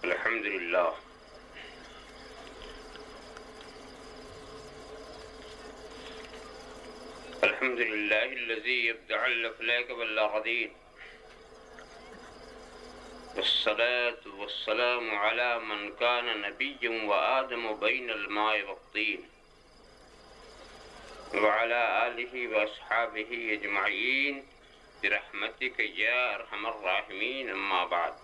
الحمد لله الحمد لله الذي يبدع الأفلاك بالأقدير، والصلاة والسلام على من كان نبيا وآدم بين الماء والطين، وعلى آله وأصحابه أجمعين برحمتك يا أرحم الراحمين. أما بعد،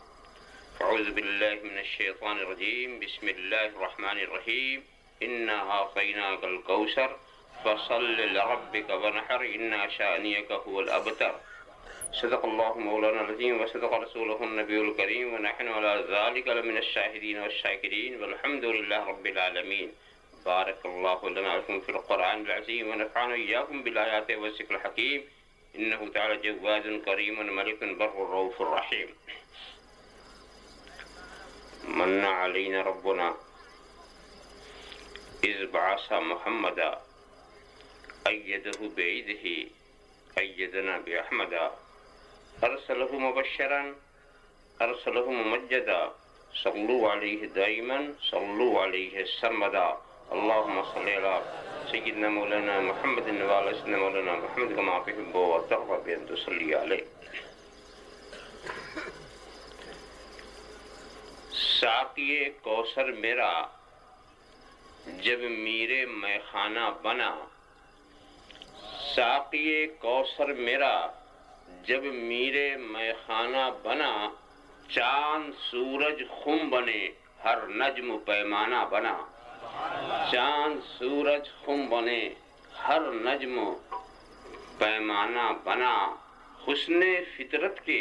أعوذ بالله من الشيطان الرجيم. بسم الله الرحمن الرحيم. إنا أعطيناك الكوثر فصل لربك وانحر إن شانئك هو الأبتر. صدق الله مولانا العظيم وصدق رسوله النبي الكريم، ونحن على ذلك لمن الشاهدين والشاكرين، والحمد لله رب العالمين. بارك الله لنا ولكم في القرآن العظيم، ونفعنا إياكم بالآيات والذكر الحكيم، إنه تعالى جواد كريم ملك بر رؤوف رحيم. من علينا ربنا إذ بعث محمدا أيده بعيده أيدنا بأحمدا، أرسله مبشرا أرسله ممجدا، صلوا عليه دائما صلوا عليه سرمدا. اللهم صل على سيدنا مولانا محمد وعلى سيدنا مولانا محمد كما تحب وترضى بأن تصلي عليه. ساقی کوثر میرا جب میرے میخانہ بنا، ساقی کوثر میرا جب میرے میخانہ بنا، چاند سورج خم بنے ہر نجم پیمانہ بنا، چاند سورج خم بنے ہر نجم پیمانہ بنا، حسن فطرت کے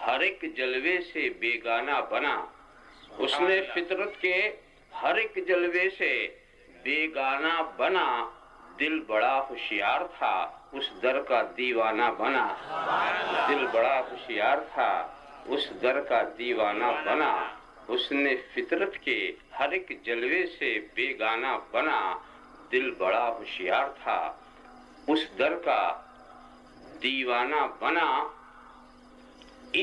ہر ایک جلوے سے بیگانہ بنا، حسن فطرت کے ہر ایک جلوے سے بیگانہ بنا، دل بڑا ہوشیار تھا اس در کا دیوانہ بنا، دل بڑا ہوشیار تھا اس در کا دیوانہ بنا، حسن فطرت کے ہر ایک جلوے سے بیگانہ بنا، دل بڑا ہوشیار تھا اس در کا دیوانہ بنا،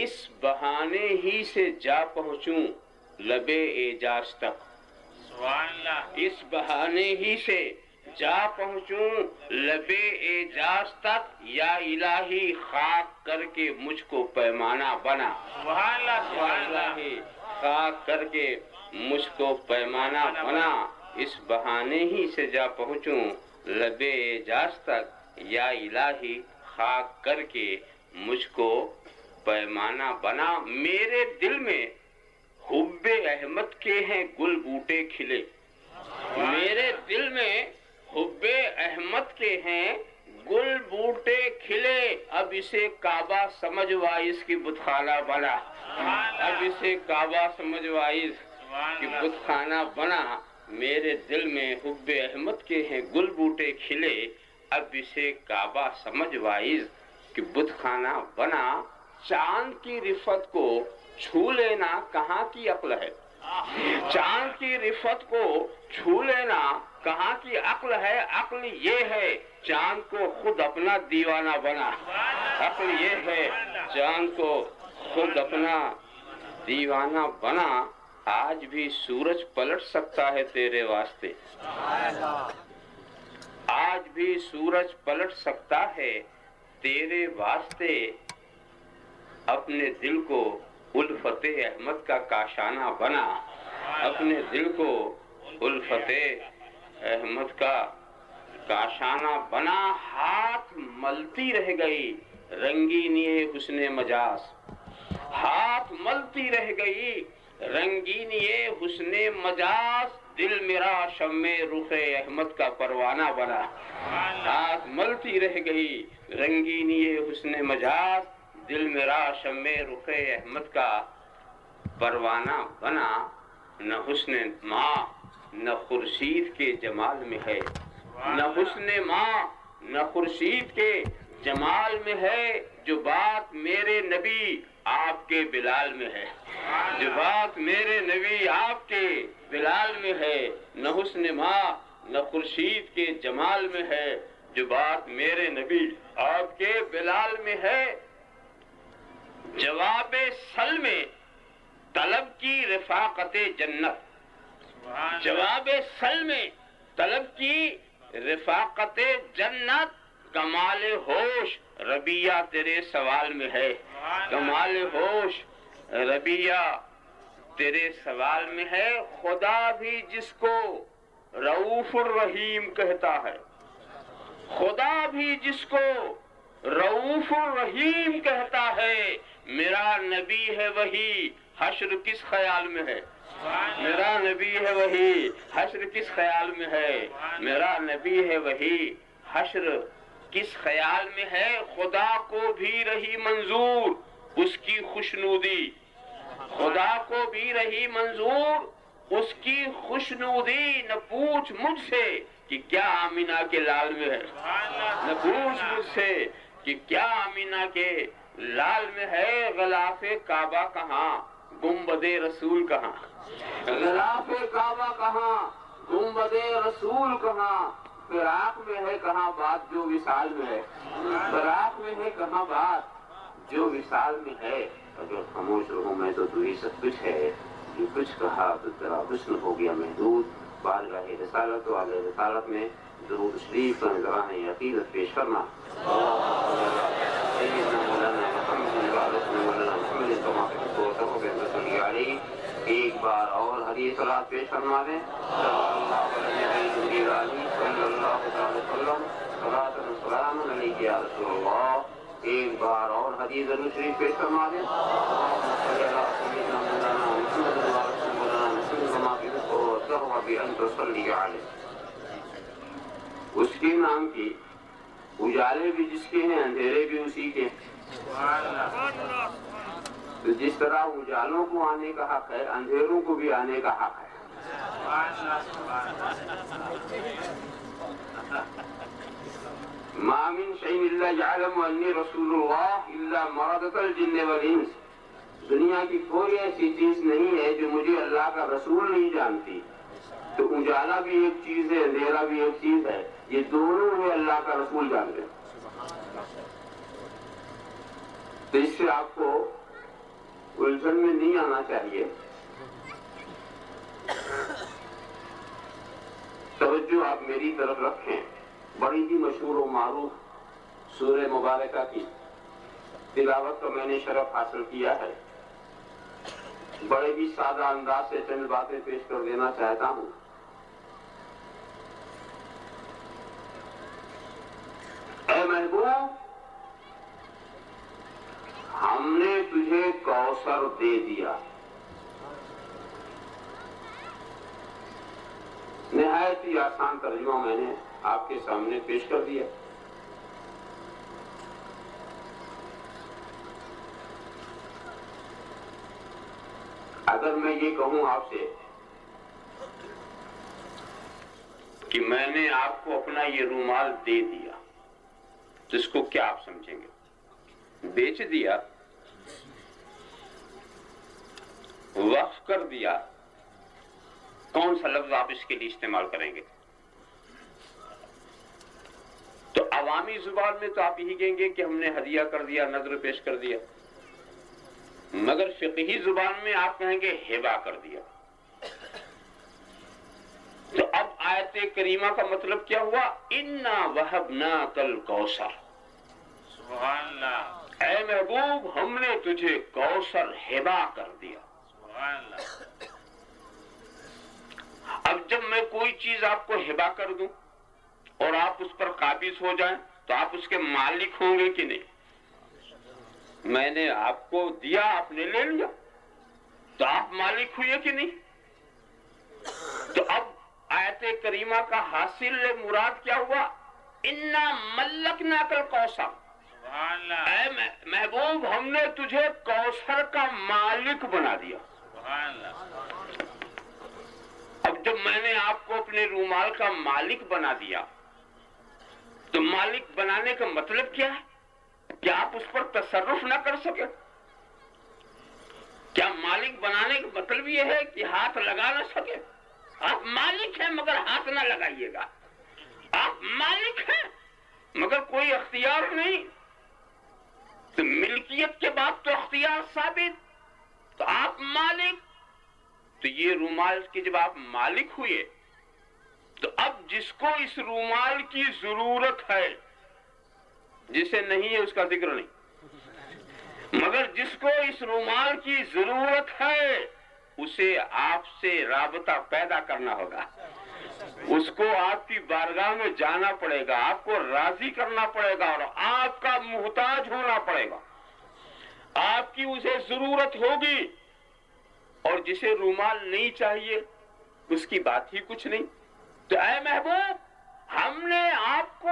اس بہانے ہی سے جا پہنچوں لبے اعجاز تک، اس بہانے ہی سے جا پہنچوں لبے اعجاز تک، یا الہی خاک کر کے مجھ کو پیمانہ بنا، یا الہی خاک کر کے مجھ کو پیمانہ بنا، اس بہانے ہی سے جا پہنچوں لبے اعجاز تک، یا الہی خاک کر کے مجھ کو پیمانہ بنا۔ میرے دل میں حب احمد کے ہیں گل بوٹے کھلے، میرے دل میں حب احمد کے ہیں گل بوٹے کھلے، اب اسے کعبہ سمجھ وائز کی بت خانہ بنا، اب اسے کعبہ سمجھ وائز کی بت خانہ بنا، میرے دل میں حب احمد کے ہیں گل بوٹے کھلے، اب اسے کعبہ سمجھ وائز کی بت خانہ بنا، چاند کی رفت کو چھو لینا کہاں کی عقل ہے، چاند کی رفت کو چھو لینا کہاں کی عقل ہے، عقل یہ ہے چاند کو خود اپنا دیوانہ بنا، عقل یہ ہے چاند کو خود اپنا دیوانہ بنا، آج بھی سورج پلٹ سکتا ہے تیرے واسطے، آج بھی سورج پلٹ سکتا ہے تیرے واسطے، اپنے دل کو الفت احمد کا کاشانہ بنا، اپنے دل کو الفت احمد کا کاشانہ بنا، ہاتھ ملتی رہ گئی رنگینی حسن مجاز، ہاتھ ملتی رہ گئی رنگینی حسن مجاز، دل میرا شمع رخ احمد کا پروانہ بنا، ہاتھ ملتی رہ گئی رنگینی حسن مجاز، دل میرا شمع رخ احمد کا پروانہ بنا، نہ حسن ماں نہ خورشید کے جمال میں ہے، نہ حسن ماں نہ خورشید کے جمال میں ہے، جو بات میرے نبی آپ کے بلال میں ہے، جو بات میرے نبی آپ کے بلال میں ہے، نہ حسن ماں نہ خورشید کے جمال میں ہے، جو بات میرے نبی آپ کے بلال میں ہے، جواب سل میں طلب کی رفاقت جنت. جواب سل میں طلب کی رفاقت جنت. کمال ہوش ربیہ تیرے سوال میں ہے. کمال ہوش ربیہ تیرے سوال میں ہے. خدا بھی جس کو رؤوف الرحیم کہتا ہے، خدا بھی جس کو رؤوف الرحیم کہتا ہے، میرا نبی ہے وہی حشر کس خیال میں ہے. میرا نبی ہے وہی حشر کس خیال میں ہے. میرا نبی ہے وہی حشر کس خیال میں ہے. خدا کو بھی رہی منظور اس کی خوشنودی. خدا کو بھی رہی منظور اس کی خوشنودی. نہ پوچھ مجھ سے کہ کیا آمینہ کے لال میں ہے. نہ پوچھ مجھ سے کہ کیا آمینہ کے لال میں ہے. غلاف کعبہ کہاں گنبد رسول کہاں. غلاف کعبہ کہاں گنبد رسول کہاں. فراق میں ہے کہاں بات جو وصال میں ہے. فراق میں ہے کہاں بات جو وصال میں ہے. اگر خاموش رہوں میں تو ہی سب کچھ ہے. جو کچھ کہا تو تیرا حسن ہو گیا محدود. بارگاہ رسالت و علیہ رسالت میں درود شریف کا نذرانہ عقیدت پیش کرنا. ایک بار اور حدیث صلاۃ پیش فرما دیں. ایک بار اور حدیث ضرور شریف پیش فرما دیں. اس کے نام کی اجالے بھی جس کے ہیں اندھیرے بھی اسی کے. تو جس طرح اجالوں کو آنے کا حق ہے اندھیروں کو بھی آنے کا حق ہے. ما من شيء الا يعلم اني رسول الله الا مرضت الجن والانس. دنیا کی کوئی ایسی چیز نہیں ہے جو مجھے اللہ کا رسول نہیں جانتی. تو اجالا بھی ایک چیز ہے اندھیرا بھی ایک چیز ہے. یہ دونوں میں اللہ کا رسول جانتے ہیں. تو اس سے آپ کو الجھن میں نہیں آنا چاہیے. توجہ آپ میری طرف رکھیں. بڑی ہی مشہور و معروف سورہ مبارکہ کی تلاوت کا میں نے شرف حاصل کیا ہے. بڑے ہی سادہ انداز سے چند باتیں پیش کر دینا چاہتا ہوں. اے محبوب ہم نے تجھے کوثر دے دیا. نہایت ہی آسان ترجمہ میں نے آپ کے سامنے پیش کر دیا. اگر میں یہ کہوں آپ سے کہ میں نے آپ کو اپنا یہ رومال دے دیا تو اس کو کیا آپ سمجھیں گے؟ بیچ دیا، وقف کر دیا، کون سا لفظ آپ اس کے لیے استعمال کریں گے؟ تو عوامی زبان میں تو آپ یہی کہیں گے کہ ہم نے ہدیہ کر دیا، نذر پیش کر دیا. مگر فقہی زبان میں آپ کہیں گے ہبہ کر دیا. تو اب آیت کریمہ کا مطلب کیا ہوا؟ انا وہبناک الکوثر. سبحان اللہ. اے محبوب ہم نے تجھے کوثر ہبہ کر دیا. سبحان اللہ. اب جب میں کوئی چیز آپ کو ہبہ کر دوں اور آپ اس پر قابض ہو جائیں تو آپ اس کے مالک ہوں گے کہ نہیں؟ میں نے آپ کو دیا، آپ نے لے لیا، تو آپ مالک ہوئے کہ نہیں؟ تو اب آیت کریمہ کا حاصل مراد کیا ہوا؟ انا ملکناک الکوثر. اے محبوب ہم نے تجھے کوثر کا مالک بنا دیا. اب جب میں نے آپ کو اپنے رومال کا مالک بنا دیا تو مالک بنانے کا مطلب کیا ہے؟ کیا آپ اس پر تصرف نہ کر سکے؟ کیا مالک بنانے کا مطلب یہ ہے کہ ہاتھ لگا نہ سکے؟ آپ مالک ہیں مگر ہاتھ نہ لگائیے گا. آپ مالک ہیں مگر کوئی اختیار نہیں. تو ملکیت کے بعد تو اختیار ثابت. تو آپ مالک تو یہ رومال کے جب آپ مالک ہوئے تو اب جس کو اس رومال کی ضرورت ہے، جسے نہیں ہے اس کا ذکر نہیں، مگر جس کو اس رومال کی ضرورت ہے اسے آپ سے رابطہ پیدا کرنا ہوگا، اس کو آپ کی بارگاہ میں جانا پڑے گا، آپ کو راضی کرنا پڑے گا اور آپ کا محتاج ہونا پڑے گا، آپ کی اسے ضرورت ہوگی۔ اور جسے رومال نہیں چاہیے اس کی بات ہی کچھ نہیں۔ تو اے محبوب، ہم نے آپ کو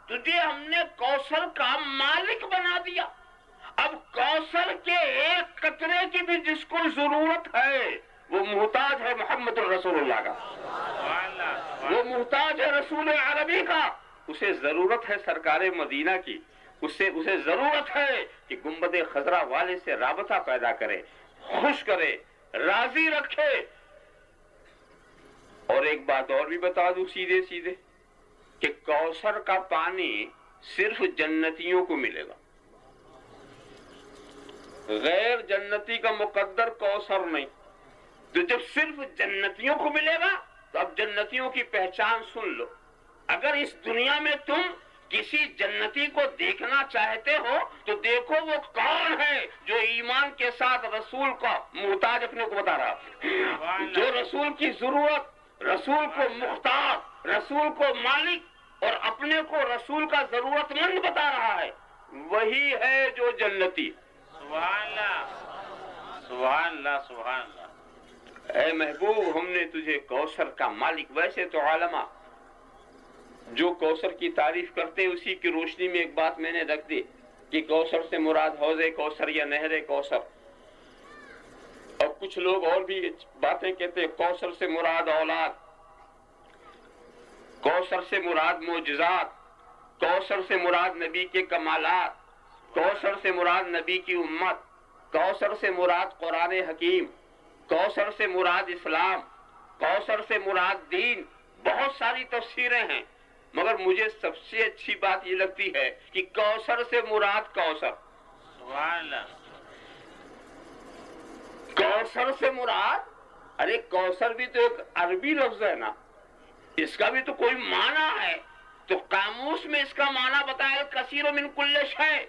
تجھے ہم نے کوثر کا مالک بنا دیا۔ اب کوثر کے ایک قطرے کی بھی جس کو ضرورت ہے وہ محتاج ہے محمد رسول اللہ کا، وہ محتاج ہے رسول عربی کا، اسے ضرورت ہے سرکار مدینہ کی، اسے ضرورت ہے کہ گنبد خضرا والے سے رابطہ پیدا کرے، خوش کرے، راضی رکھے۔ اور ایک بات اور بھی بتا دوں سیدھے سیدھے کہ کوثر کا پانی صرف جنتیوں کو ملے گا، غیر جنتی کا مقدر کوثر نہیں۔ تو جب صرف جنتیوں کو ملے گا تو اب جنتیوں کی پہچان سن لو۔ اگر اس دنیا میں تم کسی جنتی کو دیکھنا چاہتے ہو تو دیکھو وہ کون ہے جو ایمان کے ساتھ رسول کا محتاج اپنے کو بتا رہا ہے، جو رسول کی ضرورت، رسول کو محتاج، رسول کو مالک اور اپنے کو رسول کا ضرورت مند بتا رہا ہے، وہی ہے جو جنتی۔ سبحان اللہ، سبحان اللہ، سبحان اللہ۔ اے محبوب، ہم نے تجھے کوثر کا مالک، ویسے تو علماء جو کوثر کی تعریف کرتے ہیں اسی کی روشنی میں ایک بات میں نے رکھ دی کہ کوثر سے مراد حوض کوثر یا نہر کوثر، اور کچھ لوگ اور بھی باتیں کہتے ہیں، کوثر سے مراد اولاد، کوثر سے مراد معجزات، کوثر سے مراد نبی کے کمالات، کوثر سے مراد نبی کی امت، کوثر سے مراد قرآن حکیم، کوثر سے مراد اسلام، کوثر سے مراد دین۔ بہت ساری تفسیریں ہیں، مگر مجھے سب سے اچھی بات یہ لگتی ہے کہ کوثر سے مراد کوثر، سبحان اللہ، کوثر سے مراد، ارے کوثر بھی تو ایک عربی لفظ ہے نا، اس کا بھی تو کوئی معنی ہے، تو قاموس میں اس کا معنی بتایا کثیر من کل شیء،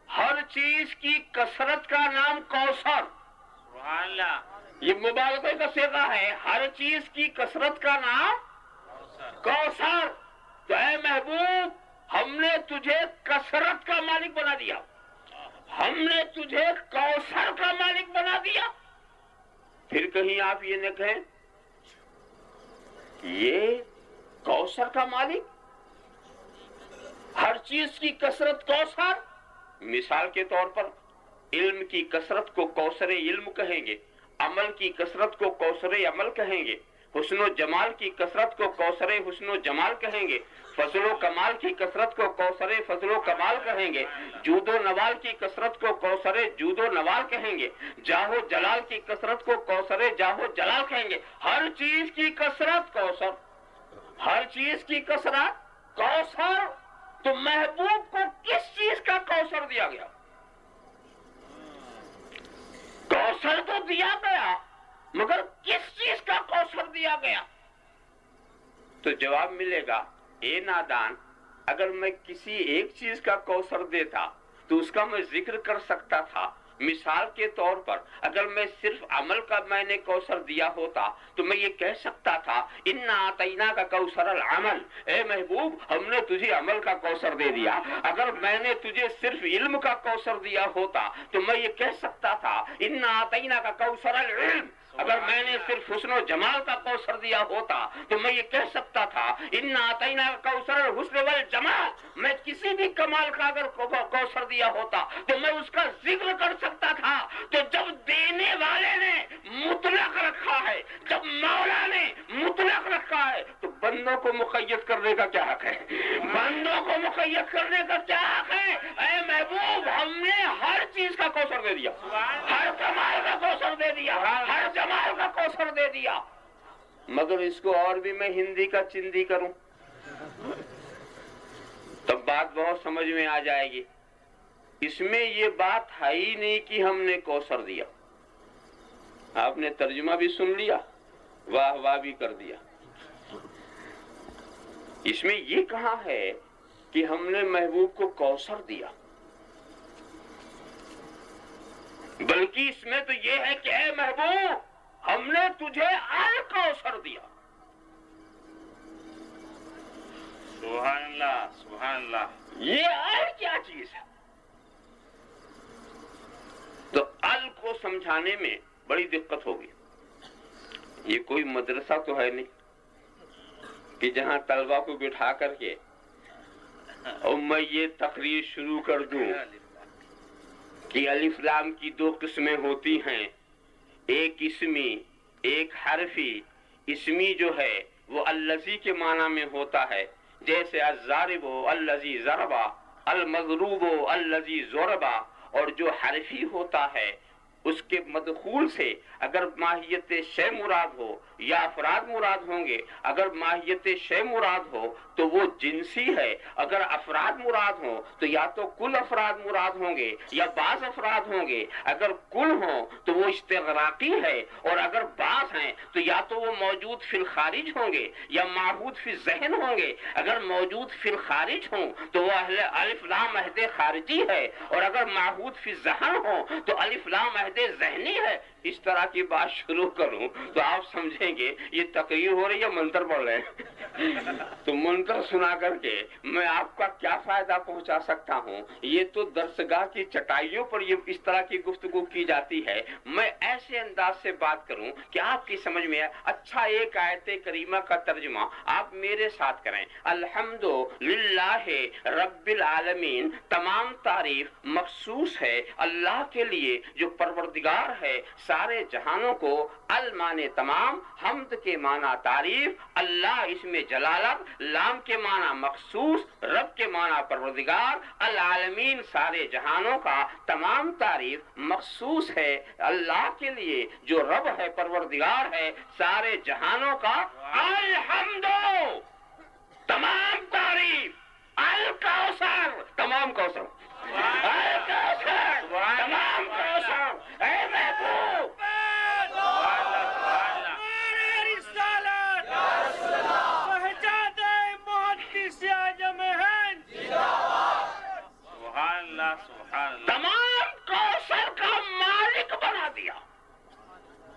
ہر چیز کی کثرت کا نام کوثر، سبحان اللہ، یہ مبالغے کا صیغہ ہے، ہر چیز کی کثرت کا نام کوثر۔ تو اے محبوب، ہم نے تجھے کثرت کا مالک بنا دیا، ہم نے تجھے کوثر کا مالک بنا دیا۔ پھر کہیں آپ یہ نہ کہیں یہ کوثر کا مالک، ہر چیز کی کثرت کوثر۔ مثال کے طور پر علم کی کثرت کو کوثر علم کہیں گے، عمل کی کثرت کو کوثر عمل کہیں گے، حسن و جمال کی کثرت کو کوثر حسن و جمال کہیں گے، فضل و کمال کی کثرت کو کوثر فضل و کمال کہیں گے، جود و نوال کی کثرت کو کوثر جود و نوال کہیں گے، جاہ و جلال کی کثرت کو کوثر جاہ و جلال کہیں گے۔ ہر چیز کی کثرت کوثر، ہر چیز کی کثرت کوثر۔ تو محبوب کو کس چیز کا کوثر دیا گیا؟ کوثر تو دیا گیا، مگر کس چیز کا کوثر دیا گیا؟ تو جواب ملے گا، اے نادان، اگر میں کسی ایک چیز کا کوثر دیتا تو اس کا میں ذکر کر سکتا تھا۔ مثال کے طور پر اگر میں صرف عمل کا میں نے کوثر دیا ہوتا تو میں یہ کہہ سکتا تھا اِنَّا أَعْطَيْنَاكَ كَوْثَرَ الْعَمَلِ، اے محبوب ہم نے تجھے عمل کا کوثر دے دیا۔ اگر میں نے تجھے صرف علم کا کوثر دیا ہوتا تو میں یہ کہہ سکتا تھا اِنَّا أَعْطَيْنَاكَ كَوْثَرَ الْعِلْمِ۔ اگر میں نے صرف حسن و جمال کا کوثر دیا ہوتا تو میں یہ کہہ سکتا تھا اِنَّا أَعْطَيْنَاكَ كَوْثَرَ الْحُسْنِ وَالْجَمَالِ۔ میں کسی بھی کمال کا اگر کوثر دیا ہوتا تو میں اس کا ذکر کر سکتا تھا۔ تو جب دینے والے نے مطلق رکھا ہے، جب مولا نے مطلق رکھا ہے، تو بندوں کو مقید کرنے کا کیا حق ہے؟ بندوں کو مقید کرنے کا کیا حق ہے؟ اے محبوب ہم نے ہر چیز کا کوثر دے دیا، ہر کمال کا کوثر دے دیا، ہر جمال کا کوثر دے دیا۔ مگر اس کو اور بھی میں ہندی کا چندی کروں تب بات بہت سمجھ میں آ جائے گی۔ اس میں یہ بات ہے ہی نہیں کہ ہم نے کوثر دیا، آپ نے ترجمہ بھی سن لیا، واہ واہ بھی کر دیا۔ اس میں یہ کہا ہے کہ ہم نے محبوب کو کوثر دیا، بلکہ اس میں تو یہ ہے کہ اے محبوب ہم نے تجھے الکوثر دیا۔ سبحان اللہ سبحان اللہ۔ یہ اور کیا چیز ہے؟ تو ال کو سمجھانے میں بڑی دقت ہوگی۔ یہ کوئی مدرسہ تو ہے نہیں کہ جہاں طلبہ کو بٹھا کر کے اور میں یہ تقریر شروع کر دوں کہ الف لام کی دو قسمیں ہوتی ہیں، ایک اسمی ایک حرفی۔ اسمی جو ہے وہ الذی کے معنی میں ہوتا ہے، جیسے الضارب الذی ضربا، المضروب الذی ضربا، اور جو حرفی ہوتا ہے اس کے مدخول سے اگر ماہیت شے مراد ہو یا افراد مراد ہوں گے۔ اگر ماہیت شے مراد ہو تو وہ جنسی ہے، اگر افراد مراد ہوں تو یا تو کل افراد مراد ہوں گے یا بعض افراد ہوں گے۔ اگر کل ہوں تو وہ استغراقی ہے، اور اگر بعض ہیں تو یا تو وہ موجود فی الخارج ہوں گے یا معہود فی الذہن ہوں گے۔ اگر موجود فی الخارج ہوں تو وہ اہل الف لام عہد خارجی ہے، اور اگر معہود فی الذہن ہوں تو الف لام عہد ذہنی ہے۔ اس طرح کی بات شروع کروں تو آپ سمجھیں گے یہ تقریر ہو رہی ہے، منتر پڑھ رہے ہیں۔ تو منتر سنا کر کے میں آپ کا کیا فائدہ پہنچا سکتا ہوں؟ یہ تو درسگاہ کی چٹائیوں پر یہ اس طرح کی گفتگو کی جاتی ہے۔ میں ایسے انداز سے بات کروں کہ آپ کی سمجھ میں اچھا ایک آیت کریمہ کا ترجمہ آپ میرے ساتھ کریں۔ الحمدللہ رب العالمین، تمام تعریف مخصوص ہے اللہ کے لیے جو پروردگار ہے سارے جہانوں کو۔ المانے تمام، حمد کے معنی تعریف، اللہ اس میں جلالت، لام کے معنی مخصوص، رب کے معنی پروردگار، العالمین سارے جہانوں کا تمام تعریف مخصوص ہے اللہ کے لیے جو رب ہے، پروردگار ہے سارے جہانوں کا۔ الحمد، تمام تعریف، الکوثر، تمام کوثر، الکوثر، تمام کوثر، اے محبوب تمام کوثر کا مالک بنا دیا۔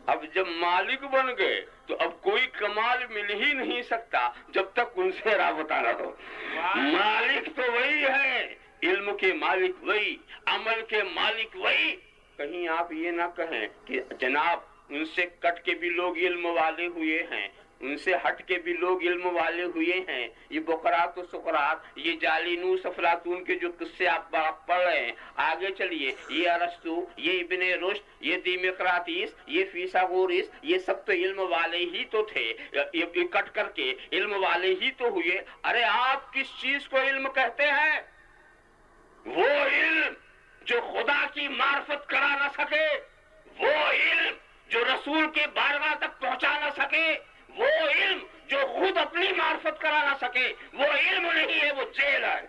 اب جب مالک بن گئے تو اب کوئی کمال مل ہی نہیں سکتا جب تک ان سے رابطہ نہ ہو۔ مالک تو وہی ہے، علم کے مالک وہی، عمل کے مالک وہی۔ کہیں آپ یہ نہ کہیں کہ جناب ان سے کٹ کے بھی لوگ علم والے ہوئے ہیں، ان سے ہٹ کے بھی لوگ علم والے ہوئے ہیں۔ یہ بقرات و سقراط، یہ جالینوس افلاطون کے جو قصے آپ پڑھ رہے ہیں، آگے چلیے، یہ ارسطو، یہ ابن رشد، یہ دیمقراطیس، یہ فیثاغورس، یہ سب تو علم والے ہی تو تھے، یہ کٹ کر کے علم والے ہی تو ہوئے۔ ارے آپ کس چیز کو علم کہتے ہیں؟ وہ علم جو خدا کی معرفت کرا نہ سکے، وہ علم جو رسول کے بارگاہ تک پہنچا نہ سکے، وہ علم جو خود اپنی معرفت کرا نہ سکے، وہ علم نہیں ہے، وہ جہل ہے۔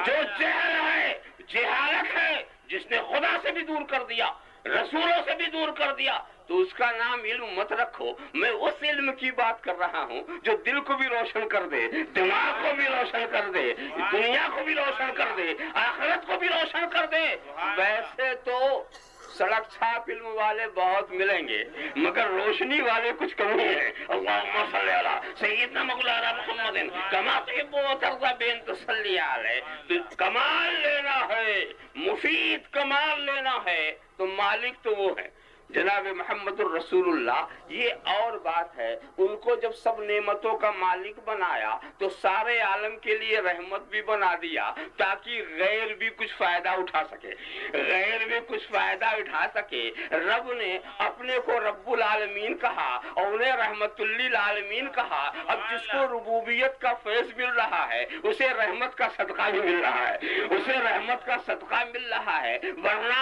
جو جہل ہے، جہالت ہے، جس نے خدا سے بھی دور کر دیا، رسولوں سے بھی دور کر دیا، تو اس کا نام علم مت رکھو۔ میں اس علم کی بات کر رہا ہوں جو دل کو بھی روشن کر دے، دماغ کو بھی روشن کر دے، دنیا کو بھی روشن کر دے، آخرت کو بھی روشن کر دے۔ ویسے تو سڑک چھاپ علم والے بہت ملیں گے، مگر روشنی والے کچھ کم ہی ہیں۔ اللہم صلی علی سیدنا مولانا محمد کما تحب و ترضی بین تصلی علیہ۔ تو کمال لینا ہے، مفید کمال لینا ہے تو مالک تو وہ ہے جناب محمد الرسول اللہ۔ یہ اور بات ہے، ان کو جب سب نعمتوں کا مالک بنایا تو سارے عالم کے لیے رحمت بھی بنا دیا تاکہ غیر بھی کچھ فائدہ اٹھا سکے، غیر بھی کچھ فائدہ اٹھا سکے۔ رب نے اپنے کو رب العالمین کہا اور انہیں رحمت للعالمین کہا۔ اب جس کو ربوبیت کا فیض مل رہا ہے اسے رحمت کا صدقہ بھی مل رہا ہے، اسے رحمت کا صدقہ مل رہا ہے، ورنہ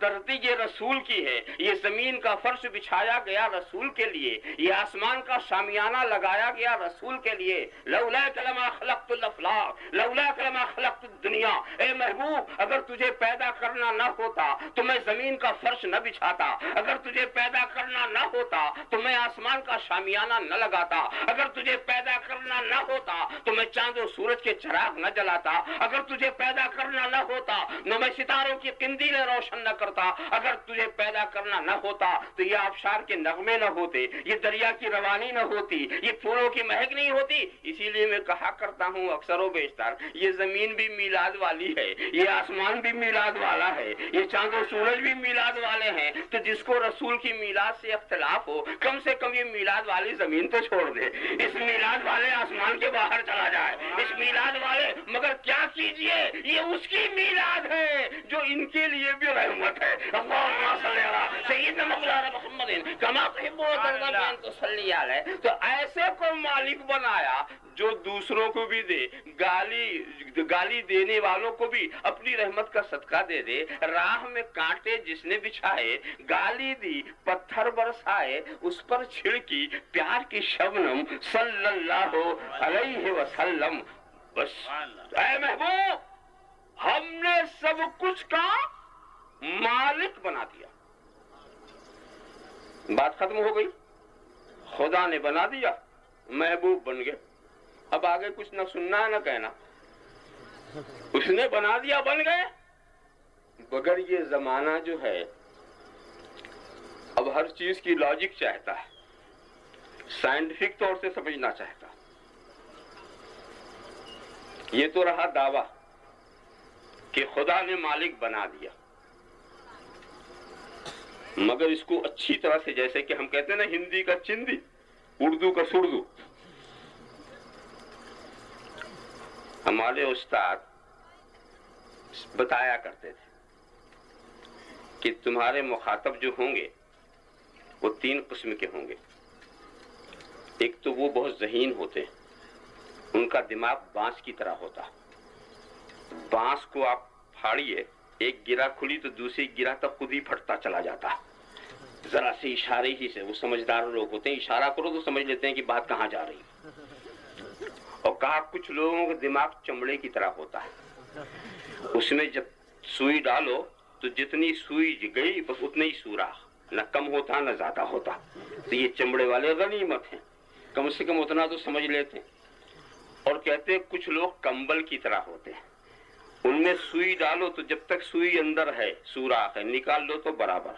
دردی یہ رسول کی ہے، یہ زمین کا فرش بچھایا گیا رسول کے لیے، یہ آسمان کا شامیانہ لگایا گیا رسول کے لیے۔ لولاک لما خلقت الافلاق لولاک لما خلقت الدنیا، اے محبوب اگر تجھے پیدا کرنا نہ ہوتا تو میں زمین کا فرش نہ بچھاتا، اگر تجھے پیدا کرنا نہ ہوتا تو میں آسمان کا شامیانہ نہ لگاتا، اگر تجھے پیدا کرنا نہ ہوتا تو میں چاند و سورج کے چراغ نہ جلاتا، اگر تجھے پیدا کرنا نہ ہوتا نہ میں ستاروں کی قندیلیں روشن نہ کرتا، اگر تجھے پیدا کرنا نہ ہوتا تو یہ آبشار کے نغمے نہ ہوتے، یہ دریا کی روانی نہ ہوتی، یہ پھولوں کی مہک نہیں ہوتی۔ اسی لیے میں کہا کرتا ہوں اکثر و بیشتر، یہ زمین بھی میلاد والی ہے، یہ آسمان بھی میلاد والا ہے، یہ چاند و سورج بھی میلاد والے ہیں، تو جس کو رسول کی میلاد سے اختلاف ہو کم سے کم یہ میلاد والی زمین تو چھوڑ دے، اس میلاد والے آسمان کے باہر چلا جائے، اس میلاد والے مگر کیا کیجئے یہ اس کی میلاد ہے جو ان کے لیے بھی رحمت ہے۔ اللہم صلی علی سیدنا مولانا محمد کما تحب و ترضی ان تصلی علیہ۔ تو ایسے کو مالک بنایا جو دوسروں کو بھی دے، گالی دینے والوں کو بھی اپنی رحمت کا صدقہ دے دے، راہ میں کانٹے جس نے بچھائے، گالی دی پتھر برسائے، اس پر چھڑکی پیار کی شبنم صلی اللہ علیہ وسلم۔ بس اے محبوب ہم نے سب کچھ کا مالک بنا دیا، بات ختم ہو گئی، خدا نے بنا دیا، محبوب بن گئے، اب آگے کچھ نہ سننا نہ کہنا، اس نے بنا دیا بن گئے۔ مگر یہ زمانہ جو ہے اب ہر چیز کی لاجک چاہتا ہے، سائنٹیفک طور سے سمجھنا چاہتا۔ یہ تو رہا دعویٰ کہ خدا نے مالک بنا دیا، مگر اس کو اچھی طرح سے، جیسے کہ ہم کہتے ہیں نا ہندی کا چندی، اردو کا سردو، ہمارے استاد بتایا کرتے تھے کہ تمہارے مخاطب جو ہوں گے وہ 3 قسم کے ہوں گے۔ ایک تو وہ بہت ذہین ہوتے ہیں، ان کا دماغ بانس کی طرح ہوتا، بانس کو آپ پھاڑیے، ایک گرہ کھلی تو دوسری گرہ تک خود ہی پھٹتا چلا جاتا، ذرا سے اشارے ہی سے۔ وہ سمجھدار لوگ ہوتے ہیں، اشارہ کرو تو سمجھ لیتے ہیں کہ بات کہاں جا رہی ہے۔ اور کہا کچھ لوگوں کا دماغ چمڑے کی طرح ہوتا ہے، اس میں جب سوئی ڈالو تو جتنی سوئی گئی بس اتنا ہی سوراخ، نہ کم ہوتا نہ زیادہ ہوتا۔ تو یہ چمڑے والے غنیمت ہیں، کم سے کم اتنا تو سمجھ لیتے ہیں۔ اور کہتے ہیں کچھ لوگ کمبل کی طرح ہوتے ہیں، ان میں سوئی ڈالو تو جب تک سوئی اندر ہے سوراخ ہے، نکال لو تو برابر۔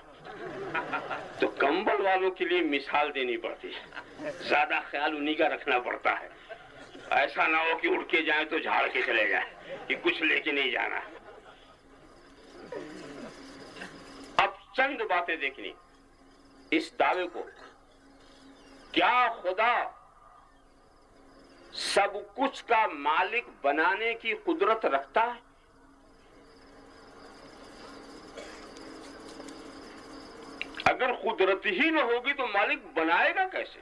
تو کمبل والوں کے لیے مثال دینی پڑتی ہے، زیادہ خیال انہی کا رکھنا پڑتا ہے، ایسا نہ ہو کہ اڑ کے جائیں تو جھاڑ کے چلے جائیں کہ کچھ لے کے نہیں جانا۔ اب چند باتیں دیکھنی اس دعوے کو، کیا خدا سب کچھ کا مالک بنانے کی قدرت رکھتا ہے؟ اگر قدرت ہی نہ ہوگی تو مالک بنائے گا کیسے؟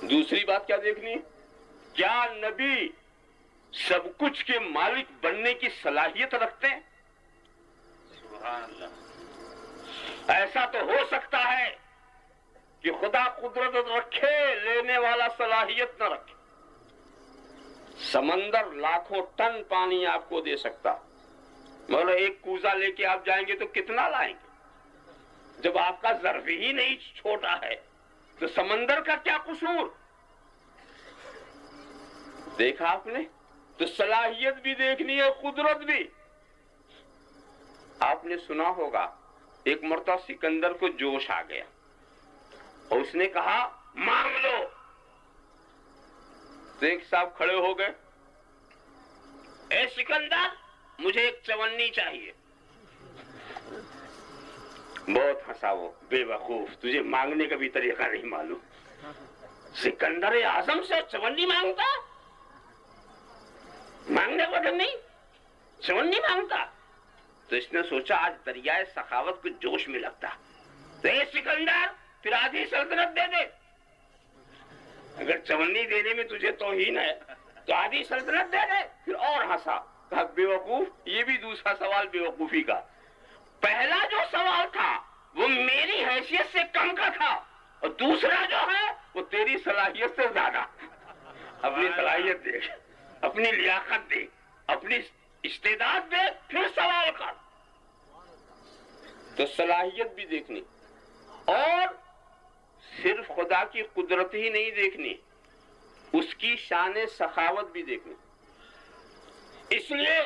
دوسری بات کیا دیکھنی، کیا نبی سب کچھ کے مالک بننے کی صلاحیت رکھتے ہیں؟ سبحان اللہ۔ ایسا تو ہو سکتا ہے کہ خدا قدرت رکھے لینے والا صلاحیت نہ رکھے۔ سمندر لاکھوں ٹن پانی آپ کو دے سکتا، مگر ایک کوزہ لے کے آپ جائیں گے تو کتنا لائیں گے؟ جب آپ کا ظرف ہی نہیں چھوٹا ہے تو سمندر کا کیا قصور؟ دیکھا آپ نے؟ تو صلاحیت بھی دیکھنی ہے، قدرت بھی۔ آپ نے سنا ہوگا ایک مرتبہ سکندر کو جوش آ گیا اور اس نے کہا مانگ لو، تو ایک صاحب کھڑے ہو گئے، اے سکندر مجھے ایک چونی چاہیے۔ بہت ہنسا وہ، بے وقوف، تجھے مانگنے کا بھی طریقہ نہیں معلوم، سکندر اعظم سے چونی مانگتا، مانگنے کو ڈھنگ نہیں، چونی مانگتا۔ تو اس نے سوچا آج دریائے سخاوت کو جوش میں لگتا، تو اے سکندر پھر آدھی سلطنت دے دے، اگر چونی دینے میں تجھے توہین ہے تو آدھی سلطنت دے دے۔ پھر اور ہنسا، کہا بے وقوف، یہ بھی دوسرا سوال بے وقوفی کا، پہلا جو سوال تھا وہ میری حیثیت سے کم کا تھا، اور دوسرا جو ہے وہ تیری صلاحیت سے زیادہ۔ اپنی صلاحیت دیکھ، اپنی لیاقت دیکھ، اپنی استعداد دیکھ، پھر سوال کر۔ تو صلاحیت بھی دیکھنی، اور صرف خدا کی قدرت ہی نہیں دیکھنی، اس کی شان سخاوت بھی دیکھنی۔ اس لیے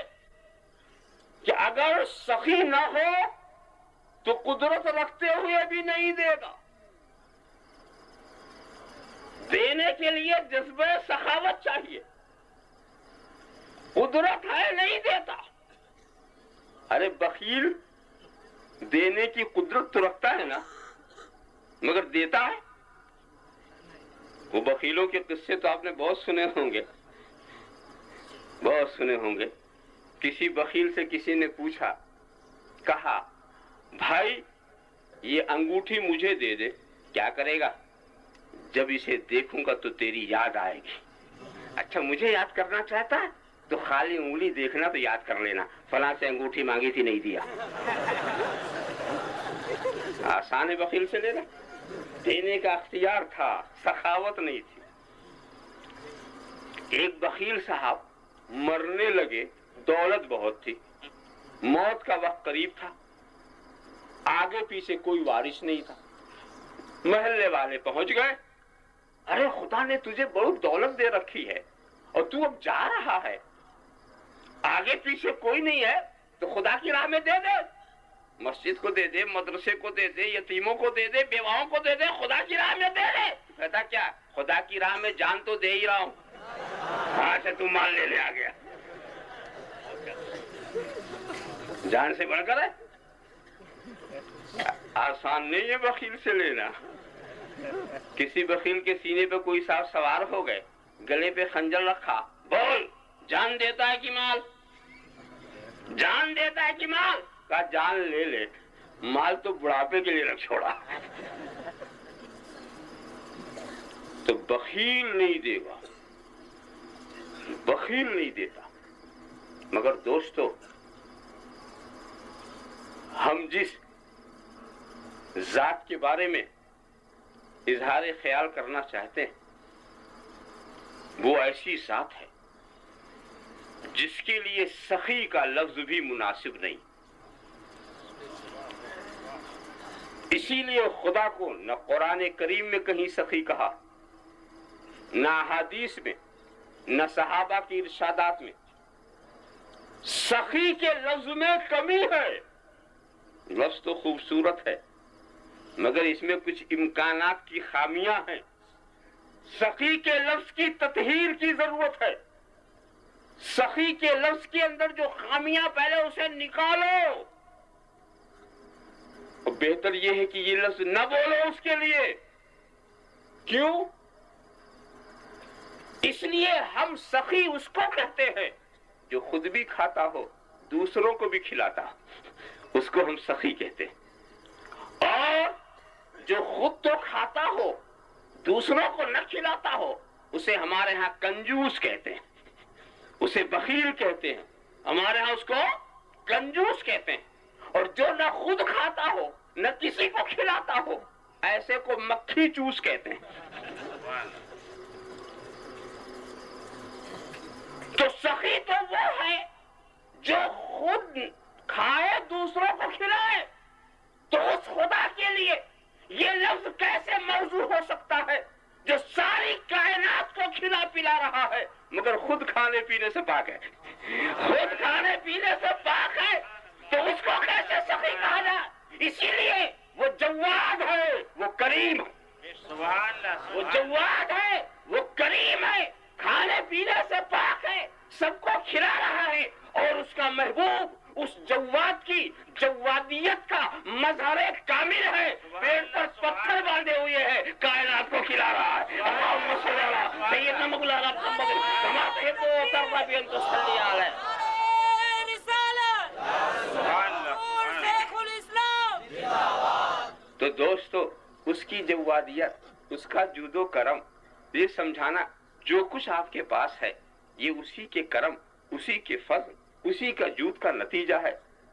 کہ اگر سخی نہ ہو تو قدرت رکھتے ہوئے بھی نہیں دے گا۔ دینے کے لیے جذبہ سخاوت چاہیے، قدرت ہے نہیں دیتا۔ ارے بخیل دینے کی قدرت تو رکھتا ہے نا، مگر دیتا ہے؟ وہ بخیلوں کے قصے تو آپ نے بہت سنے ہوں گے، بہت سنے ہوں گے۔ کسی بخیل سے کسی نے پوچھا، کہا بھائی یہ انگوٹھی مجھے دے دے، کیا کرے گا؟ جب اسے دیکھوں گا تو تیری یاد آئے گی۔ اچھا مجھے یاد کرنا چاہتا ہے تو خالی انگلی دیکھنا تو یاد کر لینا، فلاں سے انگوٹھی مانگی تھی نہیں دیا۔ آسان ہے بخیل سے لینا، دینے کا اختیار تھا، سخاوت نہیں تھی۔ ایک بخیل صاحب مرنے لگے، دولت بہت تھی، موت کا وقت قریب تھا، آگے پیچھے کوئی وارث نہیں تھا۔ محلے والے پہنچ گئے، ارے خدا نے تجھے بہت دولت دے رکھی ہے اور تو اب جا رہا ہے، آگے پیچھے کوئی نہیں ہے تو خدا کی راہ میں دے دے، مسجد کو دے دے، مدرسے کو دے دے، یتیموں کو دے دے، بیواؤں کو دے دے، خدا کی راہ میں دے دے۔ کہتا کیا خدا کی راہ میں جان تو دے ہی رہا ہوں، کہاں سے تم مال لینے آ گیا؟ جان سے بڑھ کر ہے؟ آسان نہیں ہے بخیل سے لینا۔ کسی بخیل کے سینے پہ کوئی صاحب سوار ہو گئے، گلے پہ خنجر رکھا، بول جان دیتا ہے کہ مال؟ جان دیتا ہے کہ مال؟ کہا جان لے لے، مال تو بڑھاپے کے لیے رکھ چھوڑا۔ تو بخیل نہیں دے گا، بخیل نہیں دیتا۔ مگر دوستو، ہم جس ذات کے بارے میں اظہار خیال کرنا چاہتے ہیں وہ ایسی ذات ہے جس کے لیے سخی کا لفظ بھی مناسب نہیں۔ اسی لیے خدا کو نہ قرآن کریم میں کہیں سخی کہا، نہ احادیث میں، نہ صحابہ کی ارشادات میں۔ سخی کے لفظ میں کمی ہے، لفظ تو خوبصورت ہے مگر اس میں کچھ امکانات کی خامیاں ہیں۔ سخی کے لفظ کی تطہیر کی ضرورت ہے۔ سخی کے لفظ کے اندر جو خامیاں پہلے اسے نکالو، اور بہتر یہ ہے کہ یہ لفظ نہ بولو اس کے لیے۔ کیوں؟ اس لیے ہم سخی اس کو کہتے ہیں جو خود بھی کھاتا ہو، دوسروں کو بھی کھلاتا، اس کو ہم سخی کہتے ہیں۔ اور جو خود تو کھاتا ہو، دوسروں کو نہ کھلاتا ہو، اسے ہمارے ہاں کنجوس کہتے ہیں، اسے بخیل کہتے ہیں، ہمارے ہاں اس کو کنجوس کہتے ہیں۔ اور جو نہ خود کھاتا ہو نہ کسی کو کھلاتا ہو، ایسے کو مکھی چوس کہتے ہیں۔ تو سخی تو وہ ہے جو خود کھائے دوسروں کو کھلائے۔ تو اس خدا کے لیے یہ لفظ کیسے موضوع ہو سکتا ہے جو ساری کائنات کو کھلا پلا رہا ہے مگر خود کھانے پینے سے پاک ہے؟ خود کھانے پینے سے پاک ہے تو اس کو کیسے سخی کہا جائے؟ اسی لیے وہ جواد ہے، وہ کریم ہے۔ وہ جواد ہے، وہ کریم ہے، کھانے پینے سے پاک ہے، سب کو کھلا رہا ہے، اور اس کا محبوب اس جواد کی جوادیت کا مظہر کامل ہے، پیٹ پر پتھر باندھے ہوئے ہے، کائنات کو کھلا رہا ہے۔ اللہم صلی علی سیدنا مولانا محمد کما تحب و ترضی بان تصلی علیہ۔ تو دوستو، اس کی جوادیت، اس کا جود و کرم، یہ سمجھانا جو کچھ آپ کے پاس ہے یہ اسی کے کرم، اسی کے فضل، اسی کا جود کا نتیجہ ہے۔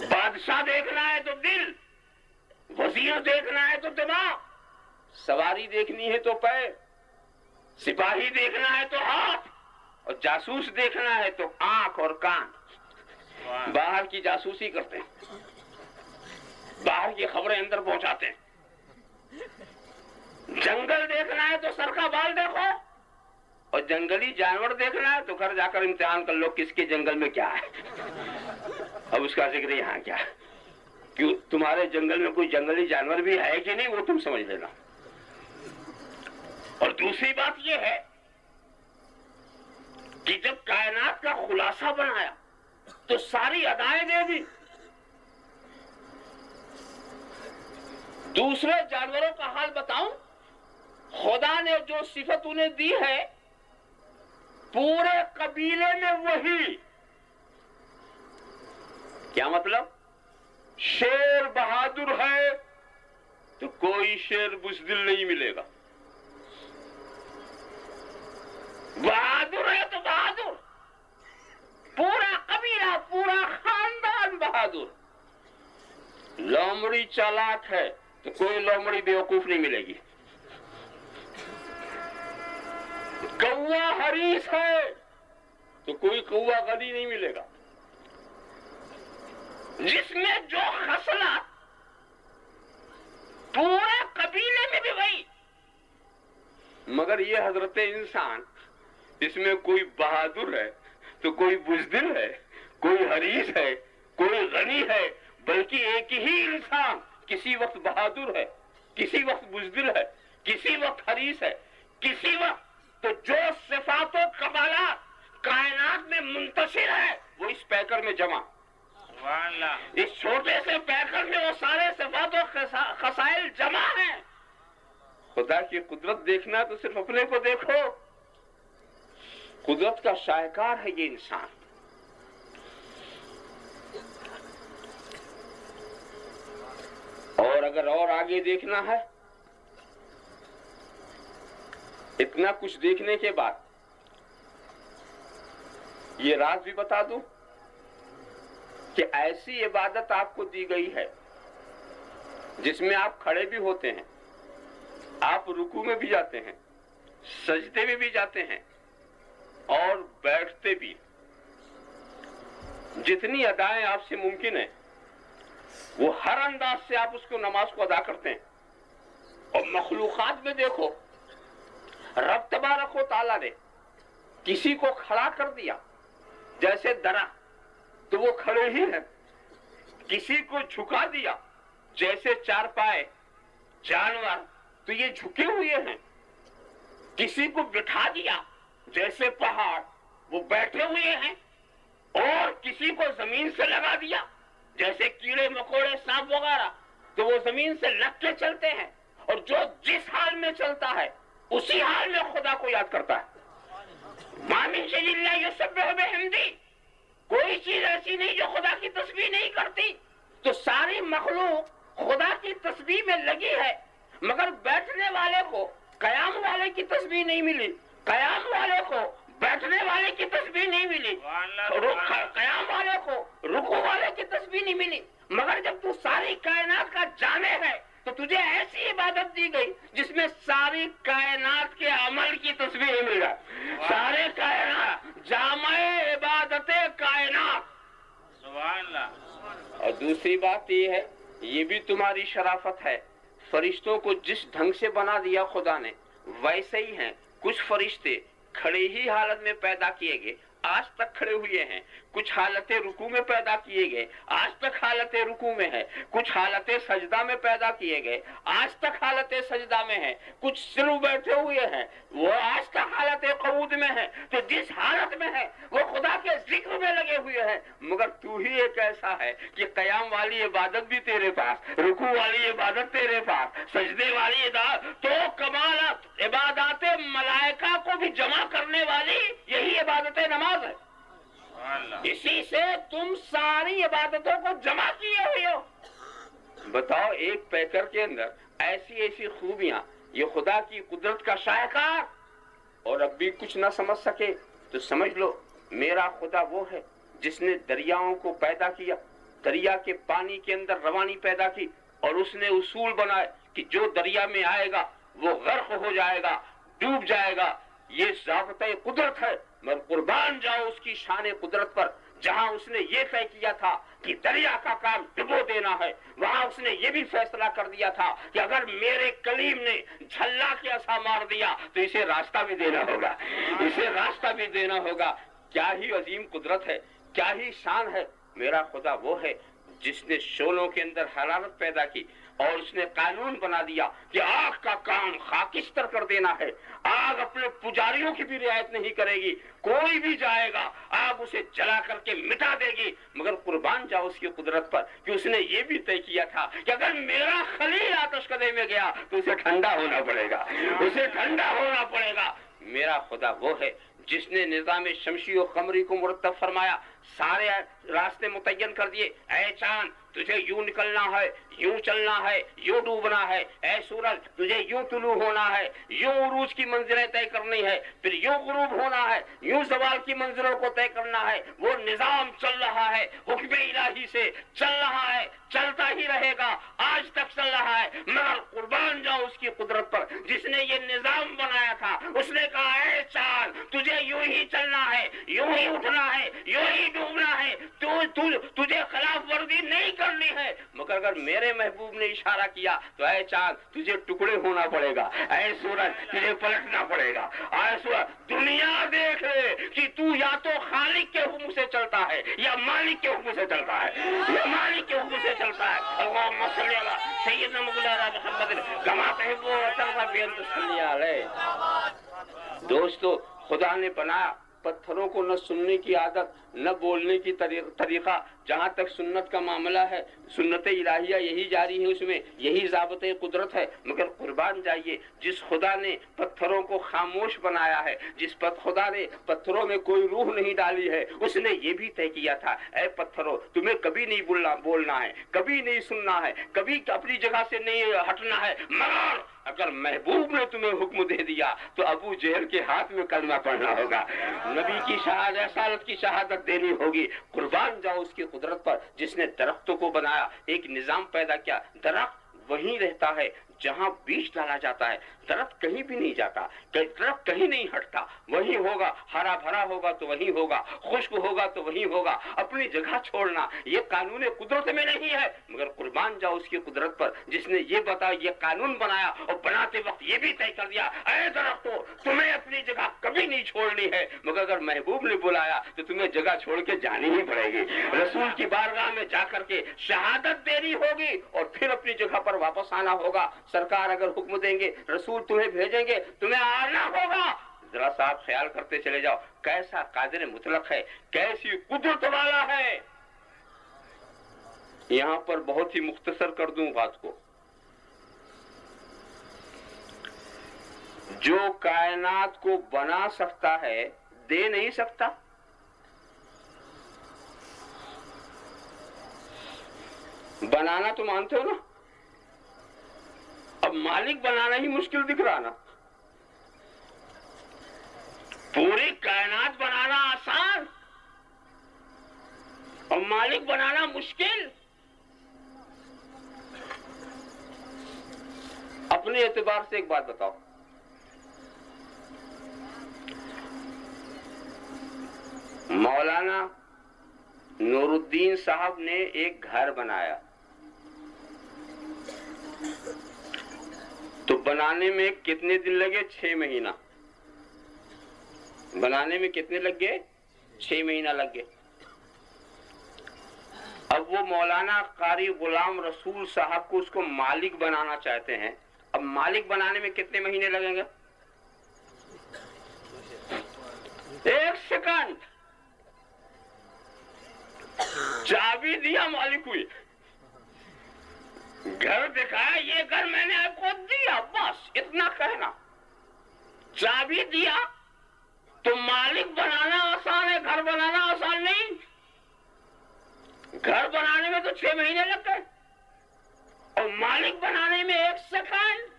بادشاہ دیکھنا ہے تو دل، وزیر دیکھنا ہے تو دماغ، سواری دیکھنی ہے تو پیر، سپاہی دیکھنا ہے تو ہاتھ، اور جاسوس دیکھنا ہے تو آنکھ اور کان۔ باہر کی جاسوسی کرتے ہیں، باہر کی خبریں اندر پہنچاتے ہیں۔ جنگل دیکھنا ہے تو سر کا بال دیکھو، اور جنگلی جانور دیکھنا ہے تو گھر جا کر امتحان کر لو کس کے جنگل میں کیا ہے، اب اس کا ذکر یہاں کیا ہے، کیوں تمہارے جنگل میں کوئی جنگلی جانور بھی ہے کہ نہیں وہ تم سمجھ لینا۔ اور دوسری بات یہ ہے کہ جب کائنات کا خلاصہ بنایا تو ساری ادائیں دے دی۔ دوسرے جانوروں کا حال بتاؤں، خدا نے جو صفت انہیں دی ہے پورے قبیلے میں وہی۔ کیا مطلب؟ شیر بہادر ہے تو کوئی شیر بزدل نہیں ملے گا، بہادر ہے تو بہادر، پورا قبیلہ پورا خاندان بہادر۔ لومڑی چالاک ہے تو کوئی لومڑی بیوقوف نہیں ملے گی، کوا حریص ہے تو کوئی کوا غنی نہیں ملے گا۔ جس میں جو خصلت پورے قبیلے میں بھی وہی، مگر یہ حضرت انسان، اس میں کوئی بہادر ہے تو کوئی بزدل ہے، کوئی حریص ہے، کوئی غنی ہے، بلکہ ایک ہی انسان کسی وقت بہادر ہے، کسی وقت بزدل ہے، کسی وقت حریص ہے، کسی وقت تو جو صفات و کمالات کائنات میں منتشر ہے وہ اس پیکر میں جمع۔ اس چھوٹے سے پیکر میں وہ سارے صفات و خصائل جمع ہیں۔ خدا کی قدرت دیکھنا تو صرف اپنے کو دیکھو، قدرت کا شاہکار ہے یہ انسان۔ اور اگر اور آگے دیکھنا ہے، اتنا کچھ دیکھنے کے بعد یہ راز بھی بتا دوں کہ ایسی عبادت آپ کو دی گئی ہے جس میں آپ کھڑے بھی ہوتے ہیں، آپ رکوع میں بھی جاتے ہیں، سجدے میں بھی جاتے ہیں اور بیٹھتے بھی۔ جتنی ادائیں آپ سے ممکن ہیں وہ ہر انداز سے آپ اس کو نماز کو ادا کرتے ہیں۔ اور مخلوقات میں دیکھو، رب تبارک و تعالیٰ نے کسی کو کھڑا کر دیا جیسے درخت تو وہ کھڑے ہی ہیں، کسی کو جھکا دیا جیسے چارپائے جانور تو یہ جھکے ہوئے ہیں، کسی کو بٹھا دیا جیسے پہاڑ وہ بیٹھے ہوئے ہیں، اور کسی کو زمین سے لگا دیا جیسے کیڑے مکوڑے سانپ وغیرہ تو وہ زمین سے لگ کے چلتے ہیں، اور جو جس حال میں چلتا ہے اسی حال میں خدا کو یاد کرتا ہے۔ ما من شیء الا یسبح بحمدہ، کوئی چیز ایسی نہیں جو خدا کی تسبیح نہیں کرتی۔ تو ساری مخلوق خدا کی تسبیح میں لگی ہے، مگر بیٹھنے والے کو قیام والے کی تسبیح نہیں ملی، قیام والے کو بیٹھنے والے کی تسبیح نہیں ملی، قیام والے کو رکوع والے کی تسبیح نہیں ملی۔ مگر جب تو ساری کائنات کا جامع ہے تو تجھے ایسی عبادت دی گئی جس میں ساری کائنات کے عمل کی تسبیح مل جائے، سارے کائنات جامع عبادت کائنات۔ سبحان اللہ۔ اور دوسری بات یہ ہے، یہ بھی تمہاری شرافت ہے، فرشتوں کو جس ڈھنگ سے بنا دیا خدا نے ویسے ہی ہیں۔ کچھ فرشتے کھڑے ہی حالت میں پیدا کیے گئے، آج تک کھڑے ہوئے ہیں، کچھ حالت رکوع میں پیدا کیے گئے، آج تک حالت رکوع میں ہے، کچھ حالت سجدہ میں پیدا کیے گئے، آج تک حالت سجدہ میں ہے، کچھ صرف بیٹھے ہوئے ہیں، وہ آج تک حالت قعود میں ہے۔ تو جس حالت میں ہے وہ خدا کے ذکر میں لگے ہوئے ہیں، مگر تو ہی ایک ایسا ہے کہ قیام والی عبادت بھی تیرے پاس، رکوع والی عبادت تیرے پاس، سجدے والی عبادت، تو کمالات عبادات ملائکہ کو بھی جمع کرنے والی یہی عبادت نماز ہے۔ اسی سے تم ساری عبادتوں کو جمع کیے ہوئے ہو۔ بتاؤ، ایک پیکر کے اندر ایسی ایسی خوبیاں، یہ خدا کی قدرت کا شاہکار۔ اور اب بھی کچھ نہ سمجھ سکے تو سمجھ لو، میرا خدا وہ ہے جس نے دریاؤں کو پیدا کیا، دریا کے پانی کے اندر روانی پیدا کی اور اس نے اصول بنائے کہ جو دریا میں آئے گا وہ غرق ہو جائے گا، ڈوب جائے گا. یہ ضابطۂ قدرت ہے. میں قربان جاؤں اس کی شان قدرت پر. جہاں اس نے یہ طے کیا تھا کہ دریا کا کام ڈبو دینا ہے، وہاں اس نے یہ بھی فیصلہ کر دیا تھا کہ اگر میرے کلیم نے جھلا کے ایسا مار دیا تو اسے راستہ بھی دینا ہوگا، اسے راستہ بھی دینا ہوگا. کیا ہی عظیم قدرت ہے، کیا ہی شان ہے. میرا خدا وہ ہے جس نے شعلوں کے اندر حرارت پیدا کی اور اس نے قانون بنا دیا کہ آگ کا کام خاکستر کر دینا ہے. آگ اپنے پجاریوں کی بھی رعایت نہیں کرے گی. کوئی بھی جائے گا آگ اسے جلا کر کے مٹا دے گی. مگر قربان جاؤ اس کی قدرت پر کہ اس نے یہ بھی طے کیا تھا کہ اگر میرا خلیل آتش کدے میں گیا تو اسے ٹھنڈا ہونا پڑے گا، اسے ٹھنڈا ہونا پڑے گا. میرا خدا وہ ہے جس نے نظام شمسی و قمری کو مرتب فرمایا، سارے راستے متعین کر دیے. اے چاند تجھے یوں نکلنا ہے، یوں چلنا ہے، یوں ڈوبنا ہے. اے سورج تجھے یوں طلوع ہونا ہے، یوں عروج کی منزلیں طے کرنی ہے، پھر یوں غروب ہونا ہے، یوں زوال کی منزلوں کو طے کرنا ہے. وہ نظام چل رہا ہے، حکم الہی سے چل رہا ہے، چلتا ہی رہے گا، آج تک چل رہا ہے. مگر قربان جاؤ اس کی قدرت پر جس نے یہ نظام بنایا تھا. اس نے کہا اے چاند تجھے یوں ہی چلنا ہے، یوں ہی اٹھنا ہے، یوں ہی ڈوبنا ہے. تجھے خلاف ورزی نہیں کرنی ہے. مگر اگر میرے محبوب نے اشارہ کیا تو اے چاند تجھے ٹکڑے ہونا پڑے گا، اے سورج تجھے پلٹنا پڑے گا. اے سورج دنیا دیکھ لے کہ تو یا تو خالق کے حکم سے چلتا ہے یا مالک کے حکم سے چلتا ہے، یا مالک کے حکم سے چلتا ہے. اللہم صلی علی سیدنا مولانا محمد کما تحب و ترضى بأن تصلی علیہ. دوستو خدا نے بنایا پتھروں کو نہ سننے کی عادت نہ بولنے کی طریقہ. جہاں تک سنت کا معاملہ ہے سنت الہیہ یہی جاری ہے، اس میں یہی ضابطۂ قدرت ہے. مگر قربان جائیے جس خدا نے پتھروں کو خاموش بنایا ہے، جس خدا نے پتھروں میں کوئی روح نہیں ڈالی ہے، اس نے یہ بھی طے کیا تھا اے پتھروں تمہیں کبھی نہیں بولنا ہے، کبھی نہیں سننا ہے، کبھی اپنی جگہ سے نہیں ہٹنا ہے. مگر اگر محبوب نے تمہیں حکم دے دیا تو ابو جہل کے ہاتھ میں کلمہ پڑھنا ہوگا، نبی کی شہادت رسالت کی شہادت دینی ہوگی. قربان جاؤ اس کی قدرت پر جس نے درختوں کو بنایا، ایک نظام پیدا کیا. درخت وہیں رہتا ہے جہاں بیج ڈالا جاتا ہے. درخت کہیں بھی نہیں جاتا، درخت کہیں نہیں ہٹتا، وہیں ہوگا. ہرا بھرا ہوگا تو وہیں ہوگا، خشک ہوگا تو وہیں ہوگا. اپنی جگہ چھوڑنا یہ قانون قدرت میں نہیں ہے. مگر قربان جاؤ اس کی قدرت پر جس نے یہ بتایا، یہ قانون بنایا اور بناتے وقت یہ بھی طے کر دیا اے درختوں تمہیں اپنی جگہ کبھی نہیں چھوڑنی ہے. مگر اگر محبوب نے بلایا تو تمہیں جگہ چھوڑ کے جانی ہی پڑے گی. رسول کی بارگاہ میں جا کر کے شہادت دینی ہوگی اور پھر اپنی جگہ پر واپس آنا ہوگا. سرکار اگر حکم دیں گے، رسول تمہیں بھیجیں گے، تمہیں آنا ہوگا. ذرا سا آپ خیال کرتے چلے جاؤ کیسا قادر مطلق ہے، کیسی قدرت والا ہے. یہاں پر بہت ہی مختصر کر دوں بات کو. جو کائنات کو بنا سکتا ہے دے نہیں سکتا. بنانا تو مانتے ہو نا، اب مالک بنانا ہی مشکل دکھ رہا نا. پوری کائنات بنانا آسان اور مالک بنانا مشکل. اپنے اعتبار سے ایک بات بتاؤ، مولانا نور الدین صاحب نے ایک گھر بنایا تو بنانے میں کتنے دن لگے؟ 6 مہینہ. بنانے میں کتنے لگ گئے؟ 6 مہینہ لگ گئے. اب وہ مولانا قاری غلام رسول صاحب کو اس کو مالک بنانا چاہتے ہیں. اب مالک بنانے میں کتنے مہینے لگیں گے؟ 1 سیکنڈ. چابی دیا مالک ہوئی، گھر دکھایا، یہ گھر میں نے آپ کو دیا، بس اتنا کہنا. چابی دیا تو مالک بنانا آسان ہے، گھر بنانا آسان نہیں. گھر بنانے میں تو 6 مہینے لگ گئے اور مالک بنانے میں 1 سیکنڈ.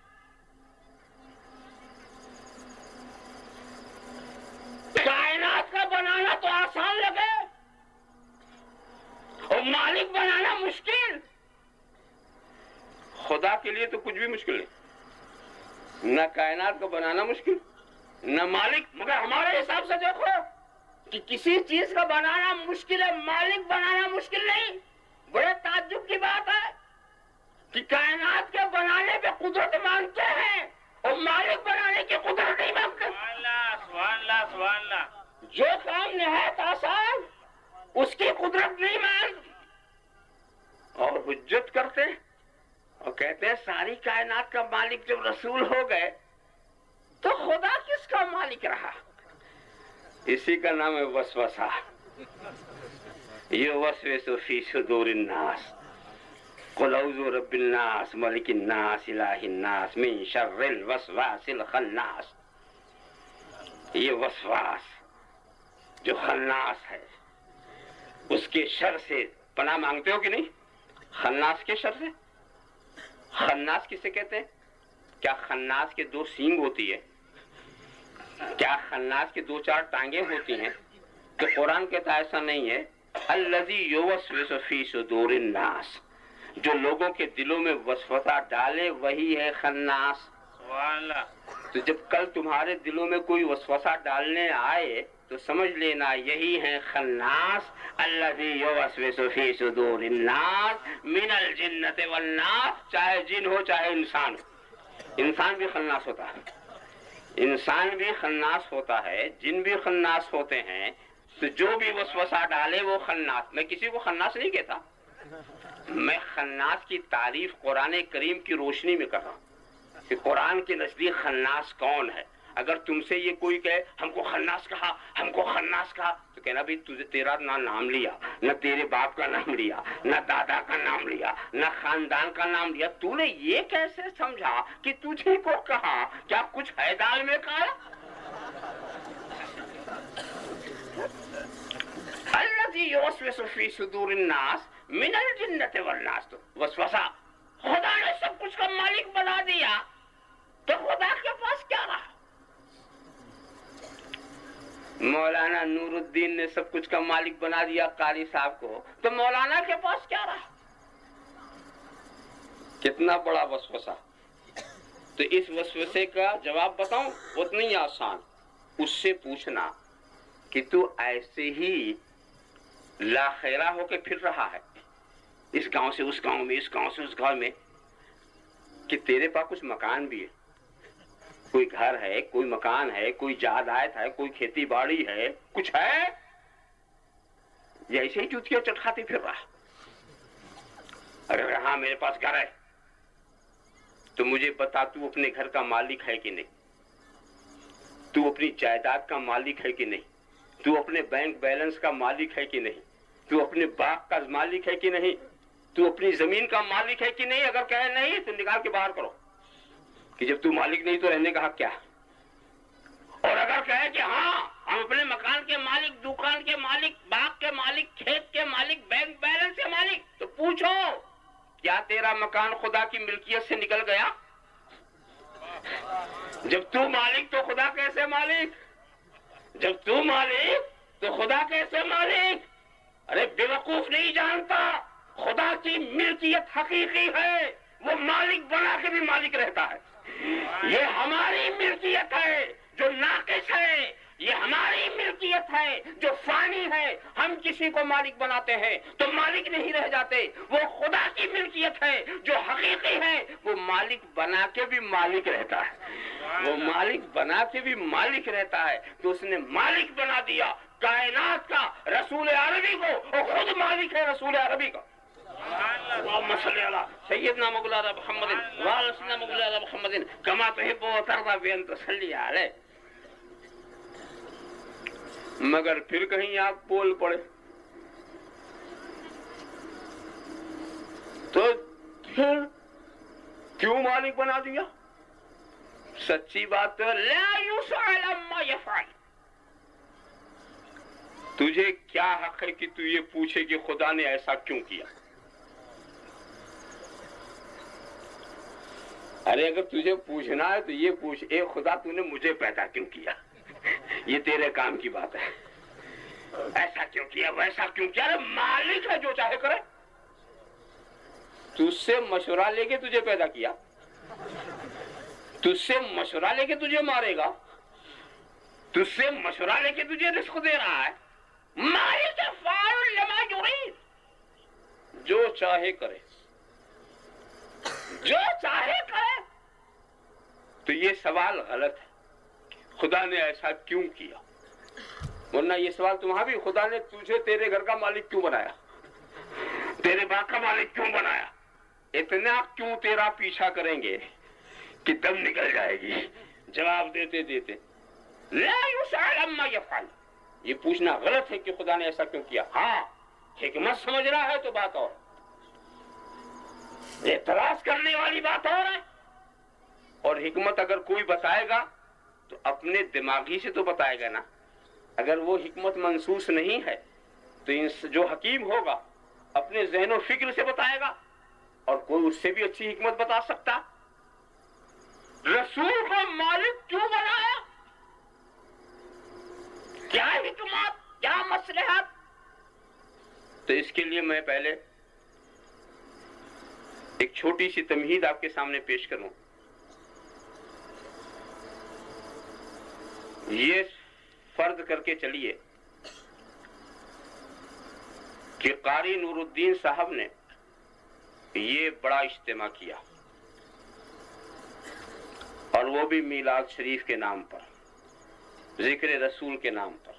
کائنات کا بنانا تو آسان لگے اور مالک بنانا مشکل. خدا کے لیے تو کچھ بھی مشکل نہیں، نہ کائنات کو بنانا مشکل نہ مالک. مگر ہمارے حساب سے دیکھو کہ کسی چیز کا بنانا مشکل ہے، مالک بنانا مشکل نہیں. بڑے تعجب کی بات ہے کہ کائنات کے بنانے پہ قدرت مانگتے ہیں اور مالک بنانے کی قدرت نہیں مانگتے. سبحان اللہ سبحان اللہ. جو کام نہایت آسان اس کی قدرت نہیں مانگتے اور حجت کرتے اور کہتے ہیں ساری کائنات کا مالک جب رسول ہو گئے تو خدا کس کا مالک رہا؟ اسی کا نام ہے وسوسہ. یوسوس فی صدور الناس قل اعوذ برب الناس ملک الناس الہ الناس من شر الوسواس الخناس. یہ وسواس جو خناس ہے اس کے شر سے پناہ مانگتے ہو کہ نہیں؟ خناس کے شر سے. خناس کسے کہتے ہیں؟ کیا خناس کے دو سینگ ہوتی ہے؟ کیا خناس کے دو چار ٹانگیں ہوتی ہیں؟ تو قرآن کہتا ہے ایسا نہیں ہے. الذی یوسوس فی صدور الناس، جو لوگوں کے دلوں میں وسوسہ ڈالے وہی ہے خناس. سبحان اللہ. تو جب کل تمہارے دلوں میں کوئی وسوسہ ڈالنے آئے تو سمجھ لینا یہی ہے خناس. الذی یوسوس فی صدور الناس من الجنۃ والناس. چاہے جن ہو چاہے انسان ہو، انسان بھی خناس ہوتا ہے. انسان بھی خناس ہوتا ہے، جن بھی خناس ہوتے ہیں. تو جو بھی وسوسہ ڈالے وہ خناس. میں کسی کو خناس نہیں کہتا، میں خناس کی تعریف قرآن کریم کی روشنی میں کر رہا ہوں کہ قرآن کے نزدیک خناس کون ہے. اگر تم سے یہ کوئی کہے ہم کو خناس کہا ہم کو خناس کہا تو کہنا بھائی تجھے تیرا نہ نام لیا، نہ تیرے باپ کا نام لیا، نہ دادا کا نام لیا، نہ خاندان کا نام لیا، تو نے یہ کیسے سمجھا کہ تجھے کو کہا؟ کیا کچھ ہے دال میں کھایا؟ الذی یوسوس فی صدور الناس من الجنۃ والناس. تو وسوسہ خدا نے سب کچھ کا مالک بنا دیا تو خدا کے پاس کیا رہا؟ مولانا نور الدین نے سب کچھ کا مالک بنا دیا قاری صاحب کو تو مولانا کے پاس کیا رہا؟ کتنا بڑا وسوسہ. تو اس وسوسے کا جواب بتاؤں اتنا ہی آسان. اس سے پوچھنا کہ تو ایسے ہی لا خیرہ ہو کے پھر رہا ہے اس گاؤں سے اس گاؤں میں، اس گاؤں سے اس گاؤں میں، کہ تیرے پاس کچھ مکان بھی ہے، کوئی گھر ہے، کوئی مکان ہے، کوئی جائیداد ہے، کوئی کھیتی باڑی ہے، کچھ ہے، یا ایسے ہی جوتیاں چٹکھاتے پھر رہا؟ اگر ہاں میرے پاس گھر ہے تو مجھے بتا تو اپنے گھر کا مالک ہے کہ نہیں؟ تو اپنی جائیداد کا مالک ہے کہ نہیں؟ تو اپنے بینک بیلنس کا مالک ہے کہ نہیں؟ تو اپنے باغ کا مالک ہے کہ نہیں؟ تو اپنی زمین کا مالک ہے کہ نہیں؟ اگر کہے نہیں تو نکال کے باہر کرو کہ جب تو مالک نہیں تو رہنے کا حق کیا؟ اور اگر کہے کہ ہاں ہم اپنے مکان کے مالک، دکان کے مالک، باغ کے مالک، کھیت کے مالک، بینک بیلنس کے مالک، تو پوچھو کیا تیرا مکان خدا کی ملکیت سے نکل گیا؟ جب تو مالک تو خدا کیسے مالک؟ جب تو مالک تو خدا کیسے مالک؟ ارے بیوقوف نہیں جانتا، خدا کی ملکیت حقیقی ہے، وہ مالک بنا کے بھی مالک رہتا ہے. یہ ہماری ملکیت ہے جو ناقص ہے، یہ ہماری ملکیت ہے جو فانی ہے. ہم کسی کو مالک بناتے ہیں تو مالک نہیں رہ جاتے. وہ خدا کی ملکیت ہے جو حقیقی ہے، وہ مالک بنا کے بھی مالک رہتا ہے. وہ مالک بنا کے بھی مالک رہتا ہے تو اس نے مالک بنا دیا کائنات کا رسول عربی کو، اور خود مالک ہے رسول عربی کا. اللهم صل على سيدنا مولانا محمد وعلى سيدنا مولانا محمد كما تحب وترضى بأن تصلي عليه. مگر پھر کہیں آپ بول پڑے تو پھر کیوں مالک بنا دیا؟ سچی بات تو لا يسأل عما يفعل. تجھے کیا حق ہے کہ تو یہ پوچھے کہ خدا نے ایسا کیوں کیا؟ ارے اگر تجھے پوچھنا ہے تو یہ پوچھ، اے خدا تو نے مجھے پیدا کیوں کیا؟ یہ تیرے کام کی بات ہے. ایسا کیوں کیا ویسا کیوں کیا؟ ارے مالک ہے جو چاہے کرے. تجھ سے مشورہ لے کے تجھے پیدا کیا, تجھ سے مشورہ لے کے تجھے مارے گا, تجھ سے مشورہ لے کے تجھے رزق دے رہا ہے. مالک فاعل لما یرید, جو چاہے کرے, جو چاہے کرے. تو یہ سوال غلط ہے, خدا نے ایسا کیوں کیا؟ ورنہ یہ سوال تمہارا بھی, خدا نے تجھے تیرے گھر کا مالک کیوں بنایا, تیرے باپ کا مالک کیوں بنایا؟ اتنا کیوں تیرا پیچھا کریں گے کہ دم نکل جائے گی جواب دیتے دیتے. لا یسأل عما یفعل, یہ پوچھنا غلط ہے کہ خدا نے ایسا کیوں کیا. ہاں حکمت سمجھ رہا ہے تو بات اور, اعتراض کرنے والی بات اور ہے. اور حکمت اگر کوئی بتائے گا تو اپنے دماغی سے تو بتائے گا نا. اگر وہ حکمت منسوس نہیں ہے تو جو حکیم ہوگا اپنے ذہن و فکر سے بتائے گا, اور کوئی اس سے بھی اچھی حکمت بتا سکتا. رسول کو مالک کیوں بنایا؟ کیا حکمت, کیا مصلحت؟ تو اس کے لیے میں پہلے ایک چھوٹی سی تمہید آپ کے سامنے پیش کروں. یہ فرض کر کے چلیے کہ قاری نور الدین صاحب نے یہ بڑا اجتماع کیا, اور وہ بھی میلاد شریف کے نام پر, ذکر رسول کے نام پر.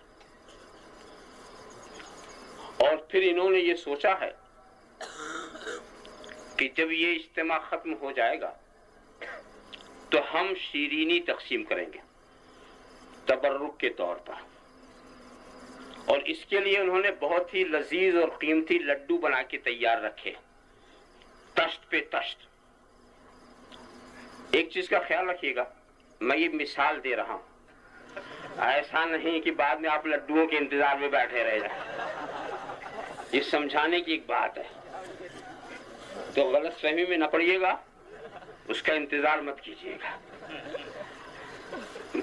اور پھر انہوں نے یہ سوچا ہے کہ جب یہ اجتماع ختم ہو جائے گا تو ہم شیرینی تقسیم کریں گے تبرک کے طور پر. اور اس کے لیے انہوں نے بہت ہی لذیذ اور قیمتی لڈو بنا کے تیار رکھے, تشت پہ تشت. ایک چیز کا خیال رکھیے گا, میں یہ مثال دے رہا ہوں, ایسا نہیں کہ بعد میں آپ لڈوؤں کے انتظار میں بیٹھے رہ جائیں. یہ سمجھانے کی ایک بات ہے, تو غلط فہمی میں نہ پڑیے گا, اس کا انتظار مت کیجیے گا.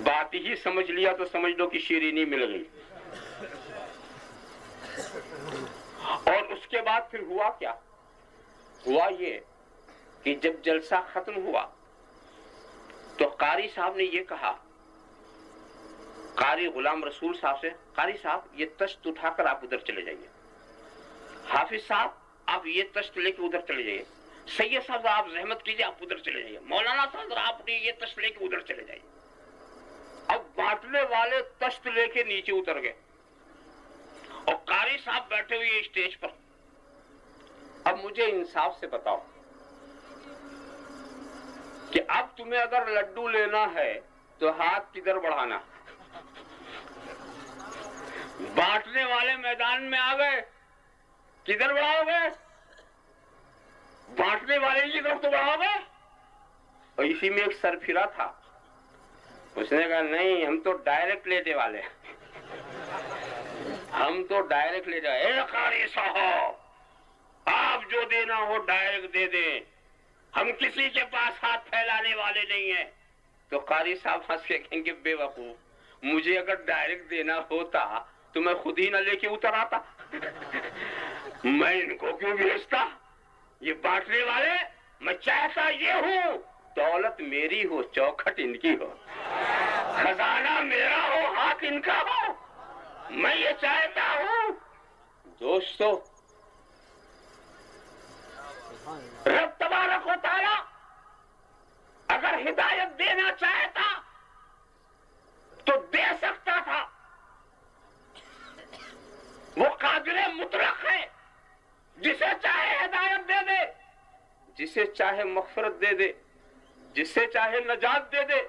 بات ہی سمجھ لیا تو سمجھ لو کہ شیرینی مل گئی. اور اس کے بعد پھر ہوا کیا؟ ہوا یہ کہ جب جلسہ ختم ہوا تو قاری صاحب نے یہ کہا, قاری غلام رسول صاحب سے, قاری صاحب یہ تشت اٹھا کر آپ ادھر چلے جائیے, حافظ صاحب آپ یہ تشت لے کے ادھر چلے جائیے, سید صاحب آپ زحمت کیجیے آپ ادھر چلے جائیے, مولانا صاحب آپ یہ تشت لے کے ادھر چلے جائیے. اب بانٹنے والے تشت لے کے نیچے اتر گئے اور قاری صاحب بیٹھے ہوئے اسٹیج پر. اب مجھے انصاف سے بتاؤ کہ اب تمہیں اگر لڈو لینا ہے تو ہاتھ کدھر بڑھانا؟ بانٹنے والے میدان میں آ گئے, کدھر بڑھاؤ گے؟ بانٹنے والے کی طرف تو بڑھاؤ گے. اور اسی میں ایک سرفرا تھا, اس نے کہا نہیں ہم تو ڈائریکٹ لینے والے, ہم تو ڈائریکٹ لے جائے. اے قاری صاحب آپ جو دینا ہو ڈائریکٹ دے دیں, ہم کسی کے پاس ہاتھ پھیلانے والے نہیں ہیں. تو قاری صاحب ہنس کے کہیں گے بے وقوف, مجھے اگر ڈائریکٹ دینا ہوتا تو میں خود ہی نہ لے کے اتر آتا, میں ان کو کیوں بھیجتا؟ یہ بانٹنے والے, میں چاہتا یہ ہوں دولت میری ہو چوکھٹ ان کی ہو, خزانہ میرا ہو ہاتھ ان کا ہو, میں یہ چاہتا ہوں. دوستو رب تبارک و تعالی اگر ہدایت دینا چاہتا تو دے سکتا تھا, وہ قادر مطلق ہے, جسے چاہے ہدایت دے دے, جسے چاہے مغفرت دے دے, جسے چاہے نجات دے دے.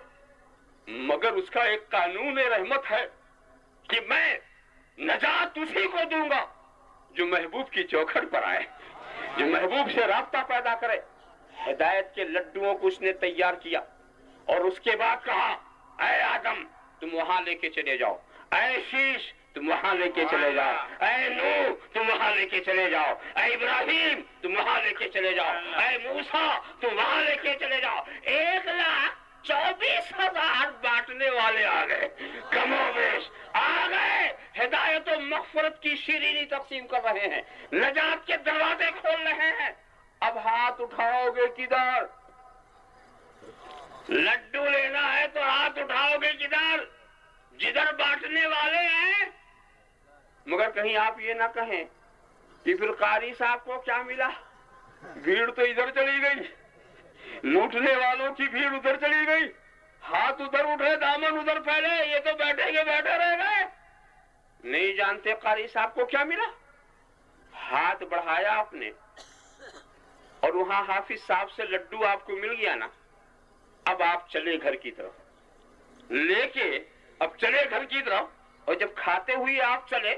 مگر اس کا ایک قانون رحمت ہے کہ میں نجات اسی کو دوں گا جو محبوب کی چوکھٹ پر آئے, جو محبوب سے رابطہ پیدا کرے. ہدایت کے لڈوؤں کو اس نے تیار کیا اور اس کے بعد کہا اے آدم تم وہاں لے کے چلے جاؤ, اے شیش تم وہاں لے کے چلے جاؤ, اے نوح تم وہاں لے کے چلے جاؤ, اے ابراہیم تم وہاں لے کے چلے جاؤ, اے موسیٰ تم وہاں لے کے چلے جاؤ. 24,000 بانٹنے والے آ گئے، کم و بیش آ گئے، ہدایت و مغفرت کی شیرینی تقسیم کر رہے ہیں، نجات کے دروازے کھول رہے ہیں۔ اب ہاتھ اٹھاؤ گے کدھر؟ لڈو لینا ہے تو ہاتھ اٹھاؤ گے کدھر؟ جدھر بانٹنے والے ہیں۔ مگر کہیں آپ یہ نہ کہیں کہ پھر قاری صاحب کو کیا ملا، بھیڑ تو ادھر چلی گئی، لوٹنے والوں کی بھیڑ ادھر چلی گئی، ہاتھ ادھر اٹھے دامن ادھر پھیلے، یہ تو بیٹھے کے بیٹھے رہ گئے۔ نہیں جانتے قاری صاحب کو کیا ملا؟ ہاتھ بڑھایا آپ نے اور وہاں حافظ صاحب سے لڈو آپ کو مل گیا نا، اب آپ چلے گھر کی طرف لے کے، اب چلے گھر کی طرف، اور جب کھاتے ہوئے آپ چلے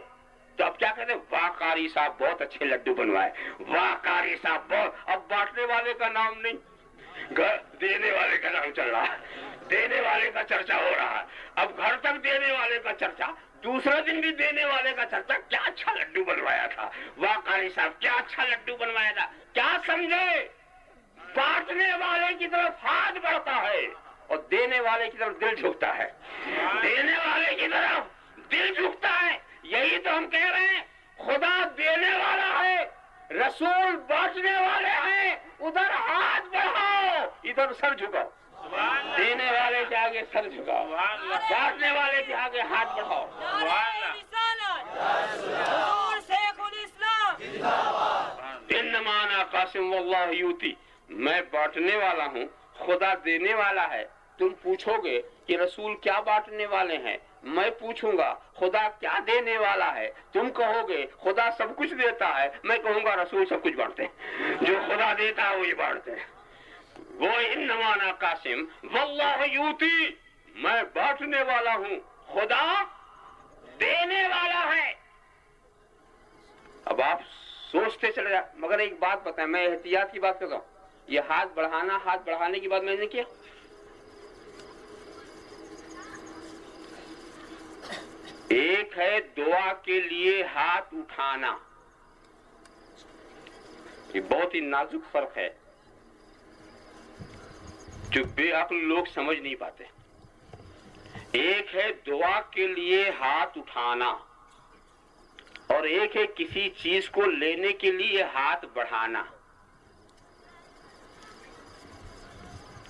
تو اب کیا کہتے ہیں؟ واہ قاری صاحب بہت اچھے لڈو بنوائے، واہ قاری صاحب بہت۔ اب بانٹنے والے کا نام نہیں، دینے والے کا نام چل رہا ہے، دینے والے کا چرچا ہو رہا ہے۔ اب گھر تک دینے والے کا چرچا، دوسرے دن بھی دینے والے کا چرچا، کیا اچھا لڈو بنوایا تھا، واہ قاری صاحب کیا اچھا لڈو بنوایا تھا۔ کیا سمجھے؟ بانٹنے والے کی طرف ہاتھ بڑھتا ہے اور دینے والے کی طرف دل جھکتا ہے، دینے والے کی طرف دل جھکتا ہے۔ یہی تو ہم کہہ رہے ہیں، خدا دینے والا ہے، رسول بانٹنے والے ہیں، ادھر ہاتھ بڑھاؤ ادھر سر جھکاؤ، دینے والے کے آگے سر جھکاؤ، بانٹنے والے کے آگے ہاتھ بڑھاؤ۔ انما انا قاسم واللہ یؤتی، میں بانٹنے والا ہوں، خدا دینے والا ہے۔ تم پوچھو گے کہ رسول کیا بانٹنے والے ہیں، میں پوچھوں گا خدا کیا دینے والا ہے، تم کہو گے خدا سب کچھ دیتا ہے، میں کہوں گا رسول سب کچھ بانٹتے ہیں، جو خدا دیتا ہے وہی بانٹتے ہیں۔ وہ انما انا قاسم واللہ یؤتی، میں بانٹنے والا ہوں، خدا دینے والا ہے۔ اب آپ سوچتے چلے جائیں، مگر ایک بات بتائیں، میں احتیاط کی بات کرتا ہوں، یہ ہاتھ بڑھانا، ہاتھ بڑھانے کی بات میں نے کیا، ایک ہے دعا کے لیے ہاتھ اٹھانا، یہ بہت ہی نازک فرق ہے جو بے عقل لوگ سمجھ نہیں پاتے۔ ایک ہے دعا کے لیے ہاتھ اٹھانا اور ایک ہے کسی چیز کو لینے کے لیے ہاتھ بڑھانا۔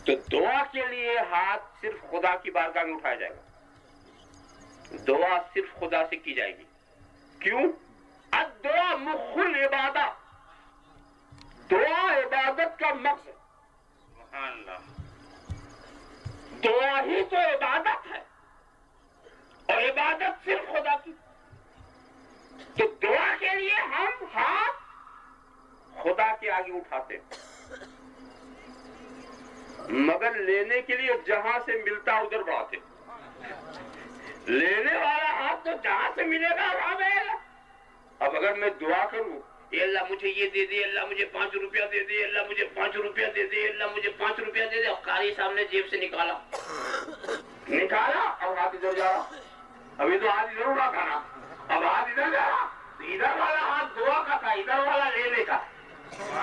تو دعا کے لیے ہاتھ صرف خدا کی بارگاہ میں اٹھایا جائے گا، دعا صرف خدا سے کی جائے گی۔ کیوں؟ الدعا مخ العبادہ، دعا عبادت کا مقصد، دعا ہی تو عبادت ہے اور عبادت صرف خدا کی۔ تو دعا کے لیے ہم ہاتھ خدا کے آگے اٹھاتے ہیں، مگر لینے کے لیے جہاں سے ملتا ادھر بڑھاتے ہیں۔ لینے والا ہاتھ تو جہاں سے ملے گا وہاں رہے گا۔ اب اگر میں دعا کروں، اے اللہ مجھے یہ دے دے، اللہ مجھے 5 روپیہ دے دے، اللہ مجھے 5 روپیہ دے دے، اللہ مجھے 5 روپیہ دے دے، اور قاری صاحب نے جیب سے نکالا، اب ہاتھ ادھر جا رہا، ابھی تو ہاتھ ادھر اڑا تھا نا، اب ہاتھ ادھر جا رہا، ادھر والا ہاتھ دعا کا تھا، ادھر والا لینے کا،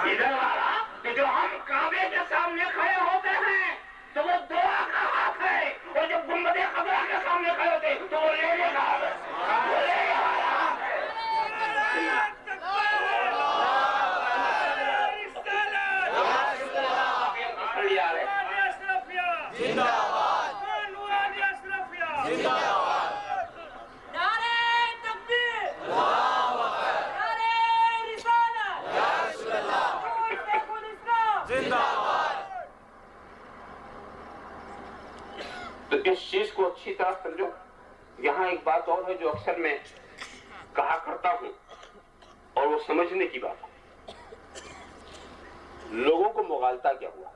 ادھر والا کہ جو ہم کعبے کے سامنے کھڑے ہوتے ہیں تو وہ دعا کا ہاتھ ہے، اور جب گنبد خضرا کے سامنے کھڑے ہوتے ہیں تو وہ لینے کا ہاتھ ہے، وہ لینے والا ہاتھ ہے۔ تو اس چیز کو اچھی طرح سمجھو۔ یہاں ایک بات اور ہے جو اکثر میں کہا کرتا ہوں اور وہ سمجھنے کی بات ہے۔ لوگوں کو مغالطہ کیا ہوا؟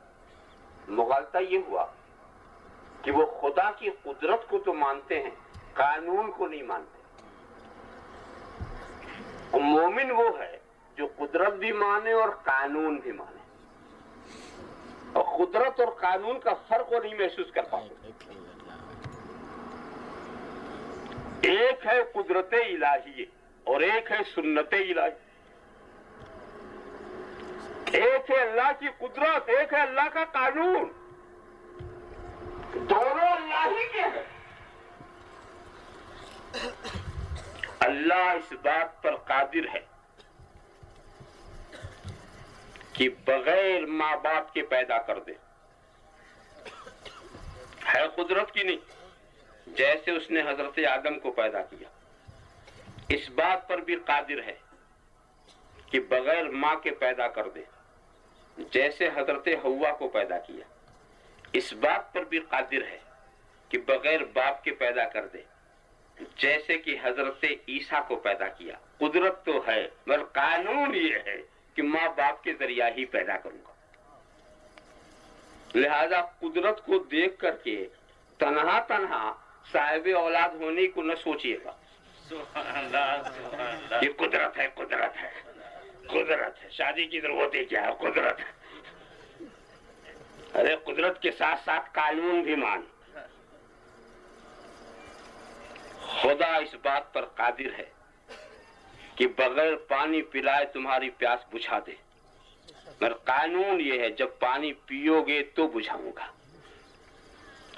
مغالطہ یہ ہوا کہ وہ خدا کی قدرت کو تو مانتے ہیں، قانون کو نہیں مانتے۔ اور مومن وہ ہے جو قدرت بھی مانے اور قانون بھی مانے، اور قدرت اور قانون کا فرق وہ نہیں محسوس کر پاتے۔ ایک ہے قدرت الہی اور ایک ہے سنت الہی، ایک ہے اللہ کی قدرت، ایک ہے اللہ کا قانون۔ دونوں اللہ ہی کے ہیں۔ اللہ اس بات پر قادر ہے کہ بغیر ماں باپ کے پیدا کر دے، ہے قدرت کی نہیں، جیسے اس نے حضرت آدم کو پیدا کیا، اس بات پر بھی قادر ہے کہ بغیر ماں کے پیدا کر دے، جیسے حضرت حوا کو پیدا کیا، اس بات پر بھی قادر ہے کہ بغیر باپ کے پیدا کر دے، جیسے کہ حضرت عیسیٰ کو پیدا کیا۔ قدرت تو ہے مگر قانون یہ ہے کہ ماں باپ کے ذریعہ ہی پیدا کروں گا۔ لہذا قدرت کو دیکھ کر کے تنہا صاحب اولاد ہونے کو نہ سوچیے گا۔ سبحان اللہ، سبحان اللہ۔ یہ قدرت ہے، قدرت ہے، قدرت ہے، شادی کی ضرورت ہے، کیا ہے؟ قدرت ہے۔ ارے قدرت کے ساتھ ساتھ قانون بھی مان۔ خدا اس بات پر قادر ہے کہ بغیر پانی پلائے تمہاری پیاس بجھا دے، مگر قانون یہ ہے جب پانی پیو گے تو بجھاؤں گا۔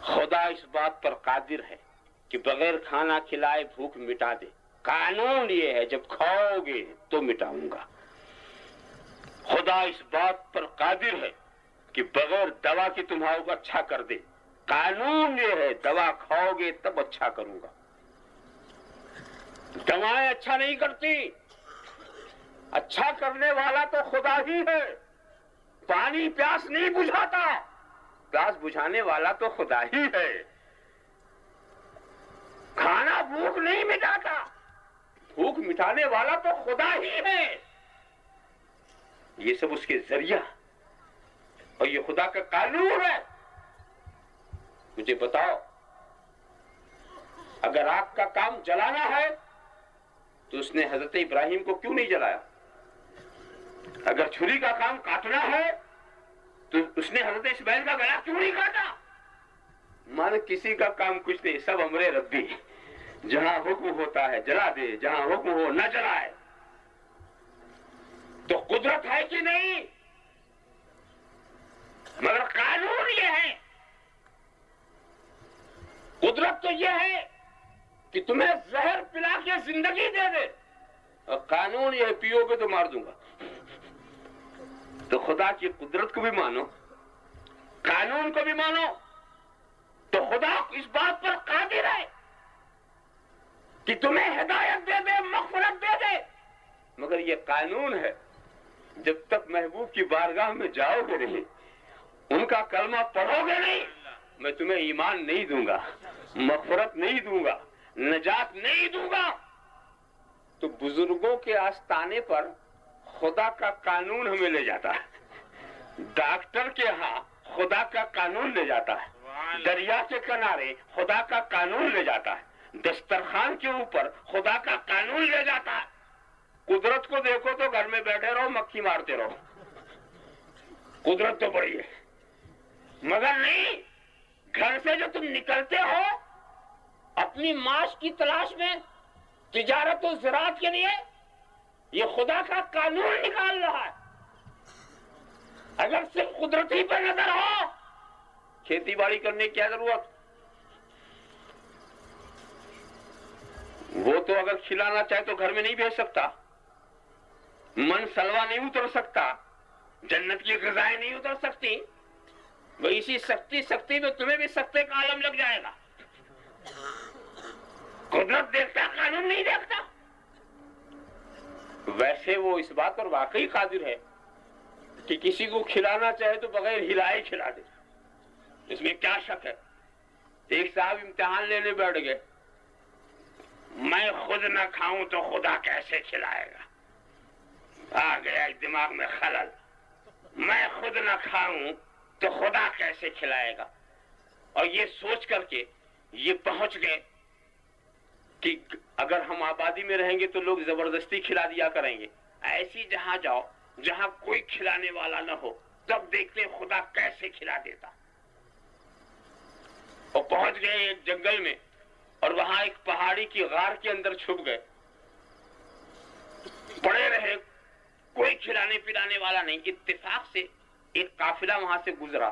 خدا اس بات پر قادر ہے کہ بغیر کھانا کھلائے بھوک مٹا دے، قانون یہ ہے جب کھاؤ گے تو مٹاؤں گا۔ خدا اس بات پر قادر ہے کہ بغیر دوا کے تمہارا کو اچھا کر دے، قانون یہ ہے دوا کھاؤ گے تب اچھا کروں گا۔ دوائیں اچھا نہیں کرتی، اچھا کرنے والا تو خدا ہی ہے۔ پانی پیاس نہیں بجھاتا، پیاس بجھانے والا تو خدا ہی ہے۔ کھانا بھوک نہیں مٹاتا، بھوک مٹانے والا تو خدا ہی ہے۔ یہ سب اس کے ذریعہ، اور یہ خدا کا قانون ہے۔ مجھے بتاؤ، اگر آگ کا کام جلانا ہے تو اس نے حضرت ابراہیم کو کیوں نہیں جلایا؟ اگر چھری کا کام کاٹنا ہے تو اس نے حضرت اسماعیل کا گلا کیوں نہیں کاٹا؟ مان کسی کا کام کچھ نہیں، سب امر ربی، جہاں حکم ہوتا ہے جلا دے، جہاں حکم ہو نہ جلائے۔ تو قدرت ہے کہ نہیں؟ مگر قانون یہ ہے، قدرت تو یہ ہے کہ تمہیں زہر پلا کے زندگی دے دے، اور قانون یہ ہے پیو گے تو مار دوں گا۔ تو خدا کی قدرت کو بھی مانو، قانون کو بھی مانو، تو خدا اس بات پر قادر ہے کہ تمہیں ہدایت دے دے، مغفرت دے دے، مگر یہ قانون ہے جب تک محبوب کی بارگاہ میں جاؤ گے نہیں، ان کا کلمہ پڑھو گے نہیں، میں تمہیں ایمان نہیں دوں گا، مغفرت نہیں دوں گا، نجات نہیں دوں گا۔ تو بزرگوں کے آستانے پر خدا کا قانون ہمیں لے جاتا ہے، ڈاکٹر کے ہاں خدا کا قانون لے جاتا ہے، دریا کے کنارے خدا کا قانون لے جاتا ہے، دسترخوان کے اوپر خدا کا قانون لے جاتا ہے۔ قدرت کو دیکھو تو گھر میں بیٹھے رہو، مکھی مارتے رہو، قدرت تو بڑی ہے، مگر نہیں، گھر سے جو تم نکلتے ہو اپنی معاش کی تلاش میں، تجارت و زراعت کے لیے، یہ خدا کا قانون نکال رہا ہے۔ اگر صرف قدرتی پر نظر ہو، کھیتی باڑی کرنے کی کیا ضرورت؟ وہ تو اگر کھلانا چاہے تو گھر میں نہیں بھیج سکتا، من سلوا نہیں اتر سکتا، جنت کی غذائیں نہیں اتر سکتی، وہ اسی سختی میں تمہیں بھی سختے کا عالم لگ جائے گا۔ قدرت دیکھتا، قانون نہیں دیکھتا۔ ویسے وہ اس بات پر واقعی قادر ہے کہ کسی کو کھلانا چاہے تو بغیر ہلائے کھلا دے، اس میں کیا شک ہے؟ ایک صاحب امتحان لینے بیٹھ گئے، میں خود نہ کھاؤں تو خدا کیسے کھلائے گا؟ آ گیا دماغ میں خلل، میں خود نہ کھاؤں تو خدا کیسے کھلائے گا؟ اور یہ سوچ کر کے یہ پہنچ گئے کہ اگر ہم آبادی میں رہیں گے تو لوگ زبردستی کھلا دیا کریں گے، ایسی جہاں جاؤ جہاں کوئی کھلانے والا نہ ہو، تب دیکھتے خدا کیسے کھلا دیتا۔ اور پہنچ گئے ایک جنگل میں، اور وہاں ایک پہاڑی کی غار کے اندر چھپ گئے، پڑے رہے، کوئی کھلانے پلانے والا نہیں۔ اتفاق سے ایک قافلہ وہاں سے گزرا،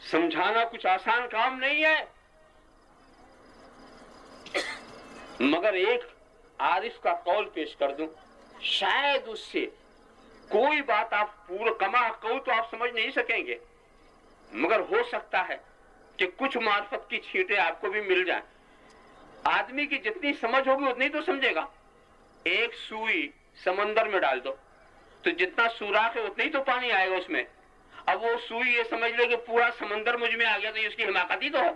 سمجھانا کچھ آسان کام نہیں ہے، مگر ایک عارف کا قول پیش کر دوں، شاید اس سے کوئی بات آپ پورا کما کہو تو آپ سمجھ نہیں سکیں گے، مگر ہو سکتا ہے کہ کچھ معرفت کی چھینٹیں آپ کو بھی مل جائیں۔ آدمی کی جتنی سمجھ ہوگی اتنی تو سمجھے گا۔ ایک سوئی سمندر میں ڈال دو تو جتنا سوراخ ہے اتنا ہی تو پانی آئے گا اس میں۔ اب وہ سوئی یہ سمجھ لے کہ پورا سمندر مجھ میں آ گیا تو یہ اس کی حماقت ہی تو ہے۔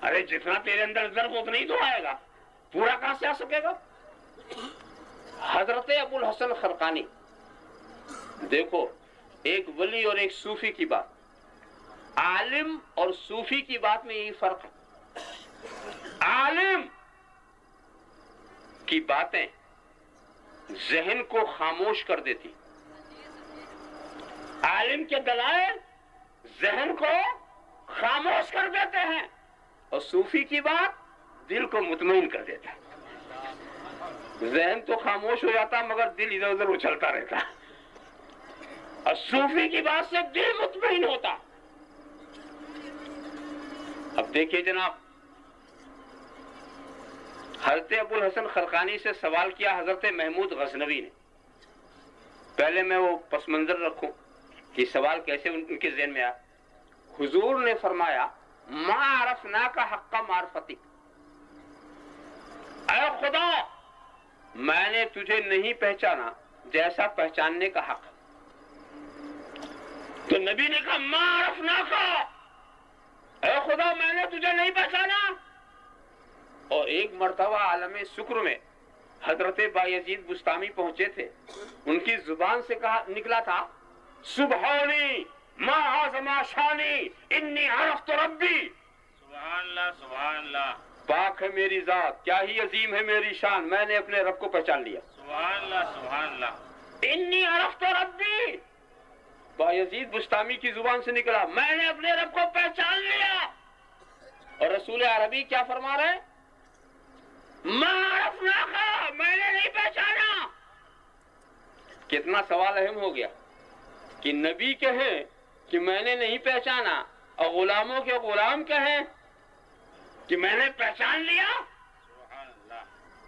ارے جتنا تیرے اندر ظرف اتنا ہی تو آئے گا، پورا کہاں سے آ سکے گا؟ حضرت ابو الحسن خرقانی، دیکھو ایک ولی اور ایک صوفی کی بات، عالم اور صوفی کی بات میں یہی فرق ہے۔ عالم کی باتیں ذہن کو خاموش کر دیتی، عالم کے دلائل ذہن کو خاموش کر دیتے ہیں، اور صوفی کی بات دل کو مطمئن کر دیتا ہے۔ ذہن تو خاموش ہو جاتا مگر دل ادھر ادھر اچھلتا رہتا، اور صوفی کی بات سے دل مطمئن ہوتا۔ اب دیکھیے جناب، حضرت ابو الحسن خرقانی سے سوال کیا حضرت محمود غزنوی نے۔ پہلے میں وہ پس منظر رکھوں کہ سوال کیسے ان کے ذہن میں آیا۔ حضور نے فرمایا ما عرفناک حق معرفتی، اے خدا میں نے تجھے نہیں پہچانا جیسا پہچاننے کا حق۔ تو نبی نے کہا ما عرفناک، اے خدا میں نے تجھے نہیں پہچانا۔ اور ایک مرتبہ عالم شکر میں حضرت بایزید بستامی پہنچے تھے، ان کی زبان سے نکلا تھا سبحانی ما عظم شانی انی عرفت ربی۔ سبحان اللہ سبحان اللہ، پاک ہے میری ذات، کیا ہی عظیم ہے میری شان، میں نے اپنے رب کو پہچان لیا۔ سبحان اللہ سبحان اللہ، انی عرفت ربی، بایزید بستامی کی زبان سے نکلا میں نے اپنے رب کو پہچان لیا۔ اور رسول عربی کیا فرما رہے ہیں؟ ما عرفناک، میں نے نہیں پہچانا۔ کتنا سوال اہم ہو گیا کہ نبی کہیں کہ میں نے نہیں پہچانا، اور غلاموں کے غلام کہیں کہ میں نے پہچان لیا۔ سبحان اللہ،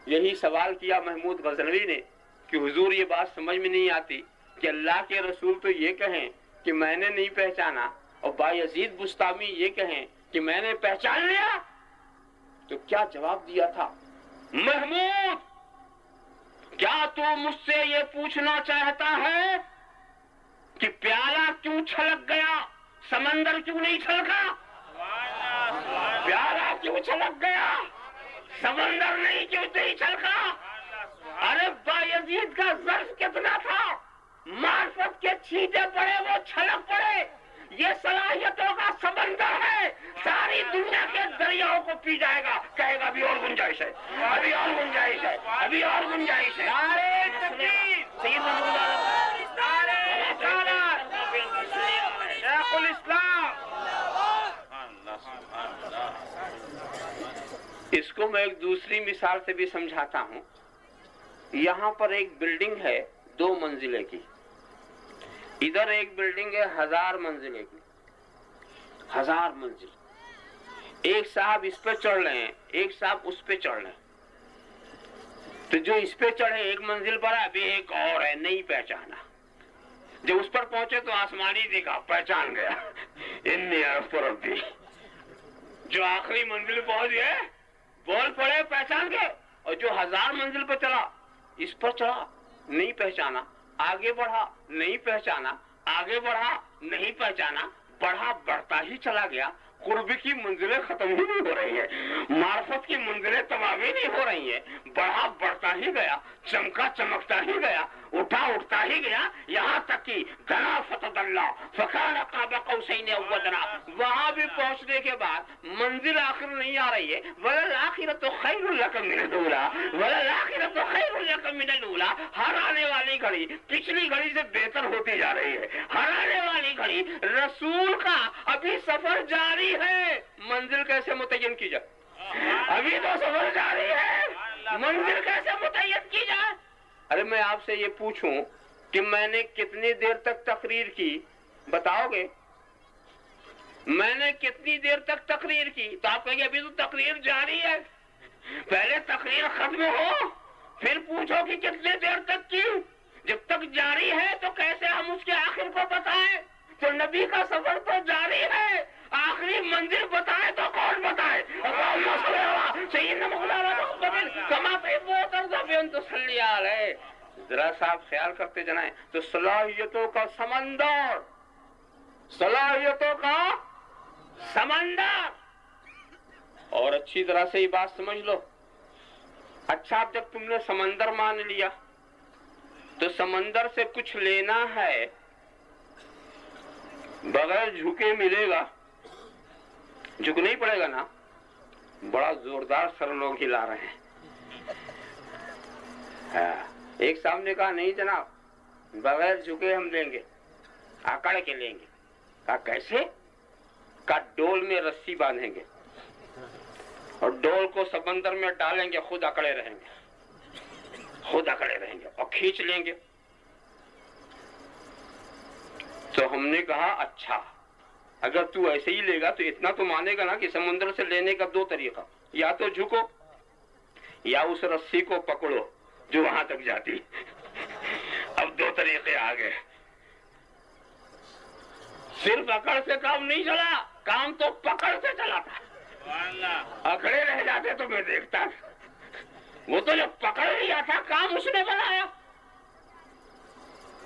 یہی سوال کیا محمود غزنوی نے کہ حضور یہ بات سمجھ میں نہیں آتی کہ اللہ کے رسول تو یہ کہیں کہ میں نے نہیں پہچانا، اور بایزید بستامی یہ کہیں کہ میں نے پہچان لیا۔ تو کیا جواب دیا تھا؟ محمود کیا تو مجھ سے یہ پوچھنا چاہتا ہے کہ پیالہ کیوں چھلک گیا سمندر کیوں نہیں چھلکا؟ پیالہ کیوں چھلک گیا سمندر کیوں نہیں چھلکا؟ ارے بایزید کا ظرف کتنا تھا، معرفت کے چھینٹے پڑے وہ چھلک پڑے۔ یہ صلاحیتوں کا سمندر ہے، ساری دنیا کے دریاؤں کو پی جائے گا، کہے گا ابھی اور گنجائش ہے، ابھی اور گنجائش ہے، ابھی اور گنجائش ہے۔ نعرہ تکبیر، سیدنا نعرہ رسالت، شیخ الاسلام۔ اس کو میں ایک دوسری مثال سے بھی سمجھاتا ہوں۔ یہاں پر ایک بلڈنگ ہے 2 منزلے کی، ادھر ایک بلڈنگ ہے 1000 منزلے کی، 1000 منزل۔ ایک صاحب اس پہ چڑھ رہے ہیں، ایک صاحب اس پہ چڑھ رہے ہیں۔ تو جو اس پہ چڑھے ایک منزل پر ابھی ایک اور ہے، نہیں پہچانا۔ جب اس پر پہنچے تو آسمانی دیکھا، پہچان گیا، انی عرفت ربی۔ جو آخری منزل پہنچ گئے بول پڑے پہچان گئے، اور جو 1000 منزل پہ چلا اس پر چڑھا نہیں پہچانا، آگے بڑھا نہیں پہچانا، آگے بڑھا نہیں پہچانا، بڑھا بڑھتا ہی چلا گیا۔ قرب کی منزلیں ختم ہی نہیں ہو رہی ہیں، معرفت کی منزلیں تمام ہی نہیں ہو رہی ہیں، بڑھا بڑھتا ہی گیا، چمکا چمکتا ہی گیا، اٹھا اٹھتا ہی گیا، یہاں تک کہ دنا فتدلّا فکان قاب قوسین او ادنی۔ وہاں بھی پہنچنے کے بعد منزل آخر نہیں آ رہی ہے، وللآخرۃ خیر لک من الاولی، وللآخرۃ خیر لک من الاولی۔ ہر آنے والی گھڑی پچھلی گھڑی سے بہتر ہوتی جا رہی ہے، ہر آنے والی گھڑی رسول کا ابھی سفر جاری ہے، منزل کیسے متعین کی جائے؟ ابھی تو سفر جاری ہے، منزل کیسے متعین کی جائے؟ ارے میں آپ سے یہ پوچھوں کہ میں نے کتنی دیر تک تقریر کی، بتاؤ گے؟ میں نے کتنی دیر تک تقریر کی؟ تو آپ کہیں گے ابھی تو تقریر جاری ہے. پہلے تقریر ختم ہو پھر پوچھو کہ کتنے دیر تک کی. جب تک جاری ہے تو کیسے ہم اس کے آخر کو بتائیں؟ تو نبی کا سفر تو جاری ہے، آخری منزل بتائے تو کون بتائے؟ ذرا صاحب خیال کرتے جنائیں. تو صلاحیتوں کا سمندر، صلاحیتوں کا سمندر. اور اچھی طرح سے یہ بات سمجھ لو. اچھا اب جب تم نے سمندر مان لیا تو سمندر سے کچھ لینا ہے، بغیر جھکے ملے گا؟ جھک نہیں پڑے گا نا. بڑا زوردار سر لوگ ہلا رہے ہیں. ایک صاحب نے کہا نہیں جناب بغیر جھکے ہم لیں گے، اکڑ کے لیں گے. کہا کیسے؟ کہا ڈول میں رسی باندھیں گے اور ڈول کو سمندر میں ڈالیں گے، خود اکڑے رہیں گے، خود اکڑے رہیں گے اور کھینچ لیں گے. تو ہم نے کہا اچھا اگر تو ایسے ہی لے گا تو اتنا تو مانے گا نا کہ سمندر سے لینے کا دو طریقہ، یا تو جھکو یا اس رسی کو پکڑو جو وہاں تک جاتی. اب دو طریقے آ گئے. صرف اکڑ سے کام نہیں چلا، کام تو پکڑ سے چلا تھا. اکڑے رہ جاتے تو میں دیکھتا، وہ تو جب پکڑ لیا تھا کام اس نے بنایا.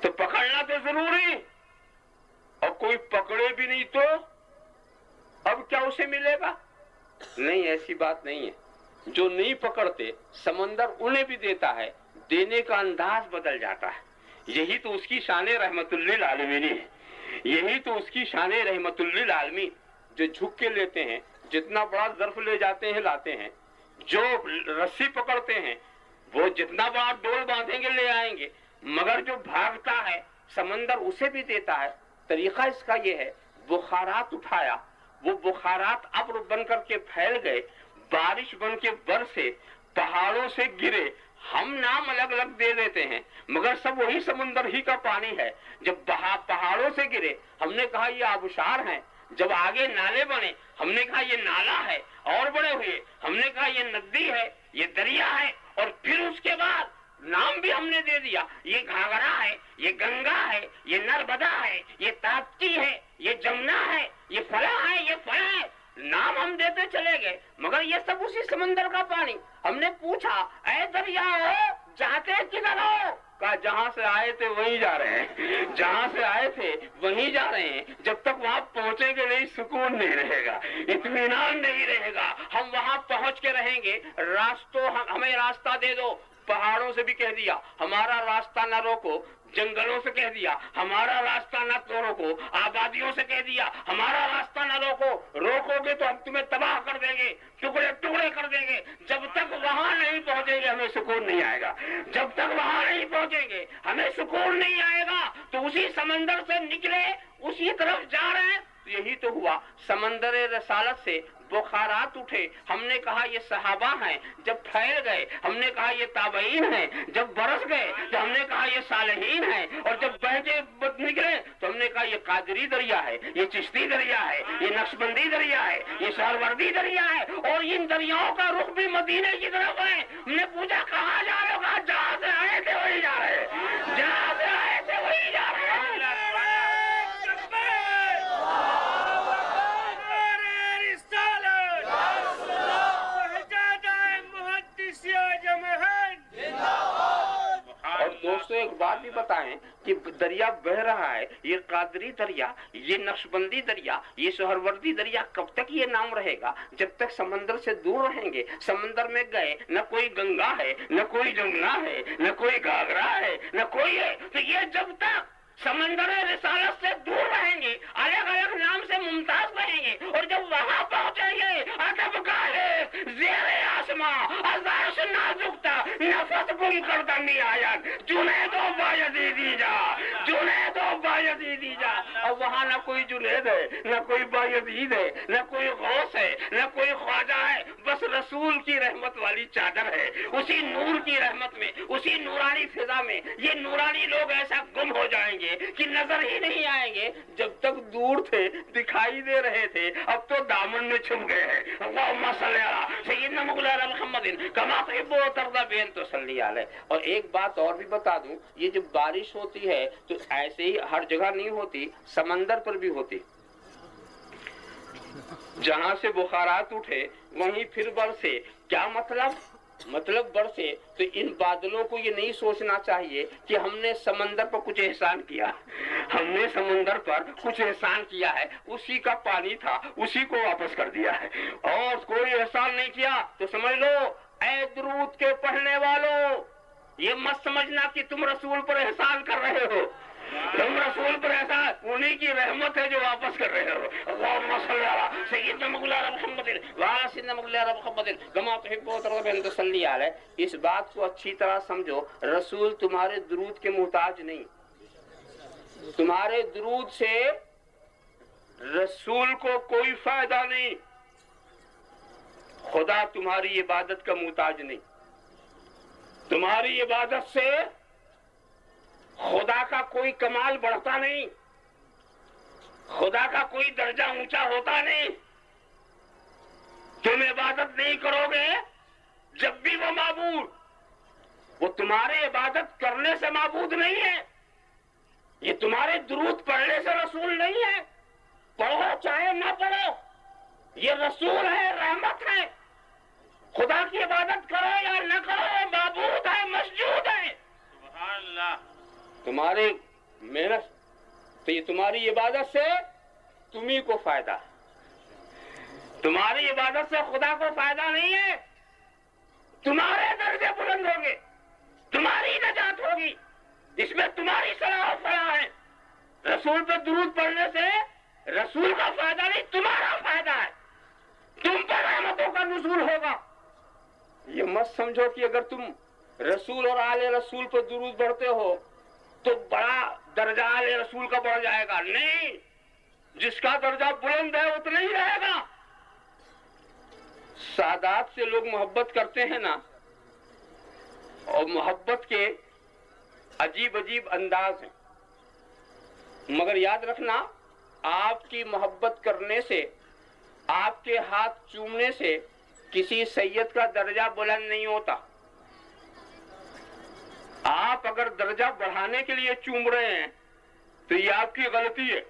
تو پکڑنا تو ضروری، اور کوئی پکڑے بھی نہیں تو اب کیا اسے ملے گا؟ نہیں، ایسی بات نہیں ہے. جو نہیں پکڑتے سمندر انہیں بھی دیتا ہے، دینے کا انداز بدل جاتا ہے. یہی تو اس کی شان رحمت للعالمین ہے، یہی تو اس کی شان رحمت للعالمین. جو جھک کے لیتے ہیں، جتنا بڑا ظرف لے جاتے ہیں لاتے ہیں، جو رسی پکڑتے ہیں وہ جتنا بڑا ڈول باندھیں گے لے آئیں گے، مگر جو بھاگتا ہے سمندر اسے بھی دیتا ہے. طریقہ اس کا یہ ہے، بخارات اٹھایا، وہ بخارات ابر بن کر کے پھیل گئے، بارش بن کے برسے، پہاڑوں سے گرے. ہم نام الگ الگ دے دیتے ہیں مگر سب وہی سمندر ہی کا پانی ہے. جب پہاڑوں سے گرے ہم نے کہا یہ آبشار ہیں، جب آگے نالے بنے ہم نے کہا یہ نالا ہے، اور بڑے ہوئے ہم نے کہا یہ ندی ہے، یہ دریا ہے، اور پھر اس کے بعد نام بھی ہم نے دے دیا، یہ گھاگرا ہے، یہ گنگا ہے، یہ نرمدا ہے، یہ تاپتی ہے، یہ جمنا ہے، یہ فلاں ہے، یہ فلاں ہے. نام ہم دیتے چلے گئے مگر یہ سب اسی سمندر کا پانی. ہم نے پوچھا اے دریا ہو جاتے کدھر ہو؟ کہا جہاں سے آئے تھے وہیں جا رہے ہیں، جہاں سے آئے تھے وہیں جا رہے ہیں. جب تک وہاں پہنچیں گے نہیں سکون نہیں رہے گا، اطمینان نہیں رہے گا. ہم وہاں پہنچ کے رہیں گے. ہمیں راستہ دے دو، پہاڑوں سے بھی کہہ دیا ہمارا راستہ نہ روکو، جنگلوں سے کہہ دیا ہمارا راستہ نہ روکو، آبادیوں سے کہہ دیا ہمارا راستہ نہ روکو. روکو گے تو ہم تمہیں تباہ کر دیں گے، ٹکڑے ٹکڑے کر دیں گے. جب تک وہاں نہیں پہنچیں گے ہمیں سکون نہیں آئے گا، جب تک وہاں نہیں پہنچیں گے ہمیں سکون نہیں آئے گا. تو اسی سمندر سے نکلے اسی طرف جا رہے ہیں. یہی تو ہوا، سمندر رسالت سے بخارات اٹھے. ہم نے کہا یہ صحابہ ہیں، جب پھیل گئے ہم نے کہا یہ تابعین ہیں، جب برس گئے تو ہم نے کہا یہ صالحین ہیں، اور جب بہ کے نکلے تو ہم نے کہا یہ قادری دریا ہے، یہ چشتی دریا ہے، یہ نقشبندی دریا ہے، یہ سہروردی دریا ہے. اور ان دریاؤں کا رخ بھی مدینے کی طرف ہے. ہم نے پوچھا کہاں جا رہے ہو؟ کہا جہاں سے آئے تھے وہی جا رہے ہیں، جہاں سے آئے تھے وہی جا رہے ہیں. اور دوستو ایک بات بھی بتائیں کہ دریا بہ رہا ہے، یہ قادری دریا، یہ نقشبندی دریا، یہ سہروردی دریا کب تک یہ نام رہے گا؟ جب تک سمندر سے دور رہیں گے. سمندر میں گئے نہ کوئی گنگا ہے، نہ کوئی جمنا ہے، نہ کوئی گھاگرا ہے، نہ کوئی ہے. تو یہ جب تک سمندر رسالت سے دور رہیں گے، الگ الگ نام سے ممتاز رہیں گے. اور جب وہاں پہنچیں گے ادب کا ہے زیر آسماں ازارش نازکتا نفس گم کردنی آیت جنید و بایزیدی جا، جنید و یزید جا، اور وہاں نہ کوئی جنید ہے، نہ کوئی بایزید ہے، نہ کوئی غوث ہے، نہ کوئی خواجہ ہے، بس رسول کی رحمت والی چادر ہے۔ اسی نور کی رحمت میں، اسی نورانی فضا میں یہ نورانی لوگ ایسا گم ہو جائیں گے کہ نظر ہی نہیں آئیں گے۔ جب تک دور تھے دکھائی دے رہے تھے، اب تو دامن میں چھپ گئے ہیں۔ اللہم صلی علی سیدنا مولانا محمد کما تحب و ترضی بین تصلی علیہ۔ اور ایک بات اور بھی بتا دوں، یہ جب بارش ہوتی ہے تو ایسے ہی ہر جگہ نہیں ہوتی، سمندر پر بھی ہوتی۔ جہاں سے بخارات اٹھے وہیں پھر برسے۔ کیا مطلب برسے تو ان بادلوں کو یہ نہیں سوچنا چاہیے کہ ہم نے سمندر پر کچھ احسان کیا، ہم نے سمندر پر کچھ احسان کیا ہے، اسی کا پانی تھا اسی کو واپس کر دیا ہے، اور کوئی احسان نہیں کیا۔ تو سمجھ لو اے درود کے پڑھنے والوں، یہ مت سمجھنا کہ تم رسول پر احسان کر رہے ہو، تم رسول پر احسان انہی کی رحمت ہے جو واپس کر رہے ہو۔ اللہم صلی علی سیدنا مولانا محمد وعلی سیدنا مولانا محمد کما تحب و ترضی بین تصلی علیہ۔ اس بات کو اچھی طرح سمجھو، رسول تمہارے درود کے محتاج نہیں، تمہارے درود سے رسول کو کوئی فائدہ نہیں، خدا تمہاری عبادت کا محتاج نہیں، تمہاری عبادت سے خدا کا کوئی کمال بڑھتا نہیں، خدا کا کوئی درجہ اونچا ہوتا نہیں۔ تم عبادت نہیں کرو گے جب بھی وہ معبود، وہ تمہارے عبادت کرنے سے معبود نہیں ہے، یہ تمہارے درود پڑھنے سے رسول نہیں ہے۔ پڑھو چاہے نہ پڑھو، یہ رسول ہے، رحمت ہے۔ خدا کی عبادت کرو یا نہ کرو، معبود ہے، مسجود ہے۔ سبحان اللہ۔ تمہارے محنت تو یہ تمہاری عبادت سے تمہیں کو فائدہ، تمہاری عبادت سے خدا کو فائدہ نہیں ہے۔ تمہارے درجے بلند ہوں گے، تمہاری نجات ہوگی، اس میں تمہاری صلاح و فلاح ہے۔ رسول پہ درود پڑھنے سے رسول کا فائدہ نہیں، تمہارا فائدہ ہے، تم پر رحمتوں کا نزول ہوگا۔ یہ مت سمجھو کہ اگر تم رسول اور آل رسول پر درود پڑھتے ہو تو بڑا درجہ آل رسول کا بڑھ جائے گا، نہیں، جس کا درجہ بلند ہے اتنا ہی رہے گا۔ سادات سے لوگ محبت کرتے ہیں نا، اور محبت کے عجیب عجیب انداز ہیں، مگر یاد رکھنا آپ کی محبت کرنے سے، آپ کے ہاتھ چومنے سے کسی سید کا درجہ بلند نہیں ہوتا۔ آپ اگر درجہ بڑھانے کے لیے چوم رہے ہیں تو یہ آپ کی غلطی ہے،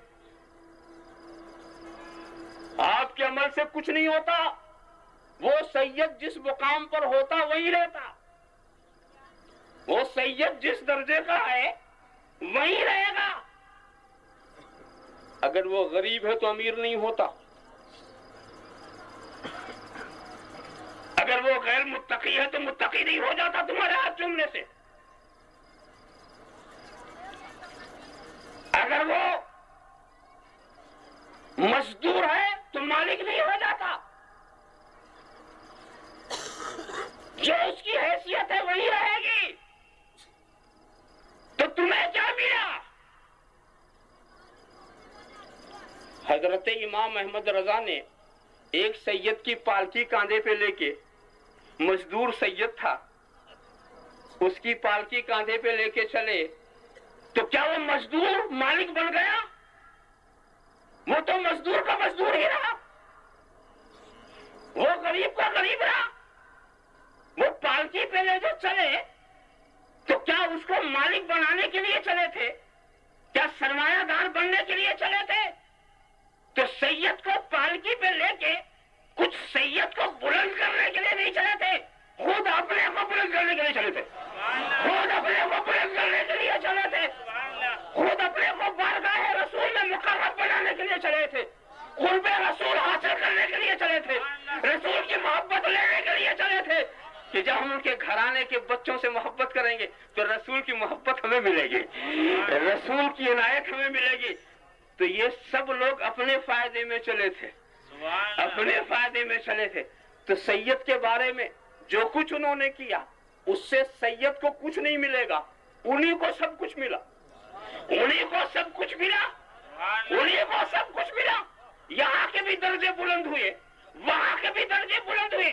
آپ کے عمل سے کچھ نہیں ہوتا۔ وہ سید جس مقام پر ہوتا وہی رہتا، وہ سید جس درجے کا ہے وہی رہے گا۔ اگر وہ غریب ہے تو امیر نہیں ہوتا، اگر وہ غیر متقی ہے تو متقی نہیں ہو جاتا تمہارے ہاتھ چومنے سے، اگر وہ مزدور ہے تو مالک نہیں ہو جاتا، جو اس کی حیثیت ہے وہی رہے گی۔ تو تمہیں کیا ملا؟ حضرت امام احمد رضا نے ایک سید کی پالکی کاندھے پہ لے کے، مزدور سید تھا، اس کی پالکی کاندھے پہ لے کے چلے تو کیا وہ مزدور مالک بن گیا؟ وہ تو مزدور کا مزدور ہی رہا، وہ غریب کا غریب رہا۔ وہ پالکی پہ لے جو چلے تو کیا اس کو مالک بنانے کے لیے چلے تھے؟ کیا سرمایہ دار بننے کے لیے چلے تھے؟ تو سید کو پالکی پہ لے کے کچھ سید کو بلند کرنے کے لیے نہیں چلے تھے، خود اپنے کو بلند کرنے کے لیے چلے تھے، خود اپنے کو بلند کرنے کے لیے چلے تھے، خود اپنے کو بارگاہ رسول میں مقرب بنانے کے لیے چلے تھے، قرب رسول حاصل کرنے کے لیے چلے تھے، رسول کی محبت لینے کے لیے چلے تھے کہ جب ہم ان کے گھرانے کے بچوں سے محبت کریں گے تو رسول کی محبت ہمیں ملے گی، رسول کی عنایت ہمیں ملے گی۔ تو یہ سب لوگ اپنے فائدے میں چلے تھے، اپنے فائدے میں چلے تھے۔ تو سید کے بارے میں جو کچھ انہوں نے کیا اس سے سید کو کچھ نہیں ملے گا، انہی کو سب کچھ ملا۔ انہیں کو سب کچھ ملا، انہیں کو سب کچھ ملا، یہاں کے بھی درجے بلند ہوئے، وہاں کے بھی درجے بلند ہوئے۔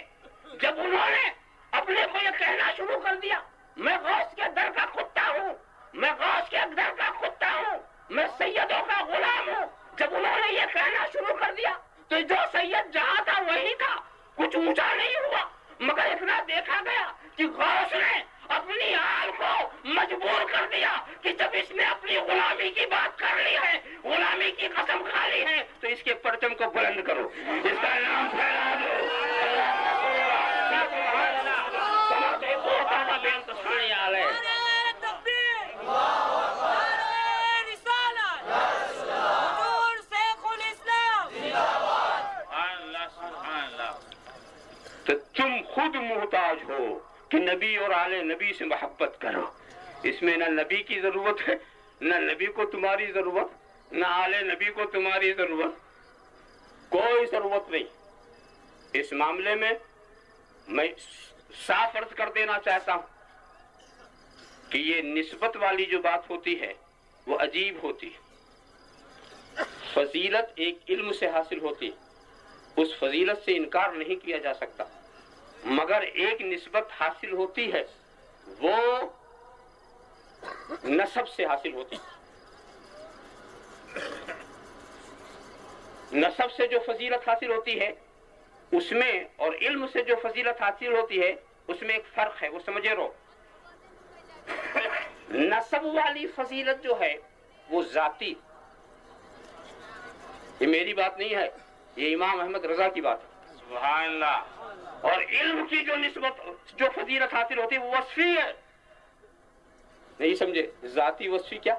جب انہوں نے اپنے کو یہ کہنا شروع کر دیا میں غوث کے در کا کتا ہوں، میں غوث کے در کا کتا ہوں، میں سیدوں کا غلام ہوں، جب انہوں نے یہ کہنا شروع کر دیا تو جو سید جہاں تھا وہی تھا، کچھ اونچا نہیں ہوا، مگر اتنا دیکھا گیا کہ غوث نے اپنی آل کو مجبور کر دیا کہ جب اس نے اپنی غلامی کی بات کر لی ہے، غلامی کی قسم کھا لی ہے، تو اس کے پرچم کو بلند کرو، اس کا نام پھیلا دو۔ تو تم خود محتاج ہو کہ نبی اور آل نبی سے محبت کرو، اس میں نہ نبی کی ضرورت ہے، نہ نبی کو تمہاری ضرورت، نہ آل نبی کو تمہاری ضرورت، کوئی ضرورت نہیں۔ اس معاملے میں میں صاف عرض کر دینا چاہتا ہوں کہ یہ نسبت والی جو بات ہوتی ہے وہ عجیب ہوتی ہے۔ فضیلت ایک علم سے حاصل ہوتی ہے، اس فضیلت سے انکار نہیں کیا جا سکتا، مگر ایک نسبت حاصل ہوتی ہے وہ نسب سے حاصل ہوتی ہے۔ نسب سے جو فضیلت حاصل ہوتی ہے اس میں اور علم سے جو فضیلت حاصل ہوتی ہے اس میں ایک فرق ہے، وہ سمجھے رہو۔ نسب والی فضیلت جو ہے وہ ذاتی، یہ میری بات نہیں ہے، یہ امام احمد رضا کی بات ہے، سبحان اللہ۔ اور علم کی جو نسبت جو فضیلت حاصل ہوتی ہے وہ وصفی ہے۔ نہیں سمجھے؟ ذاتی وصفی کیا؟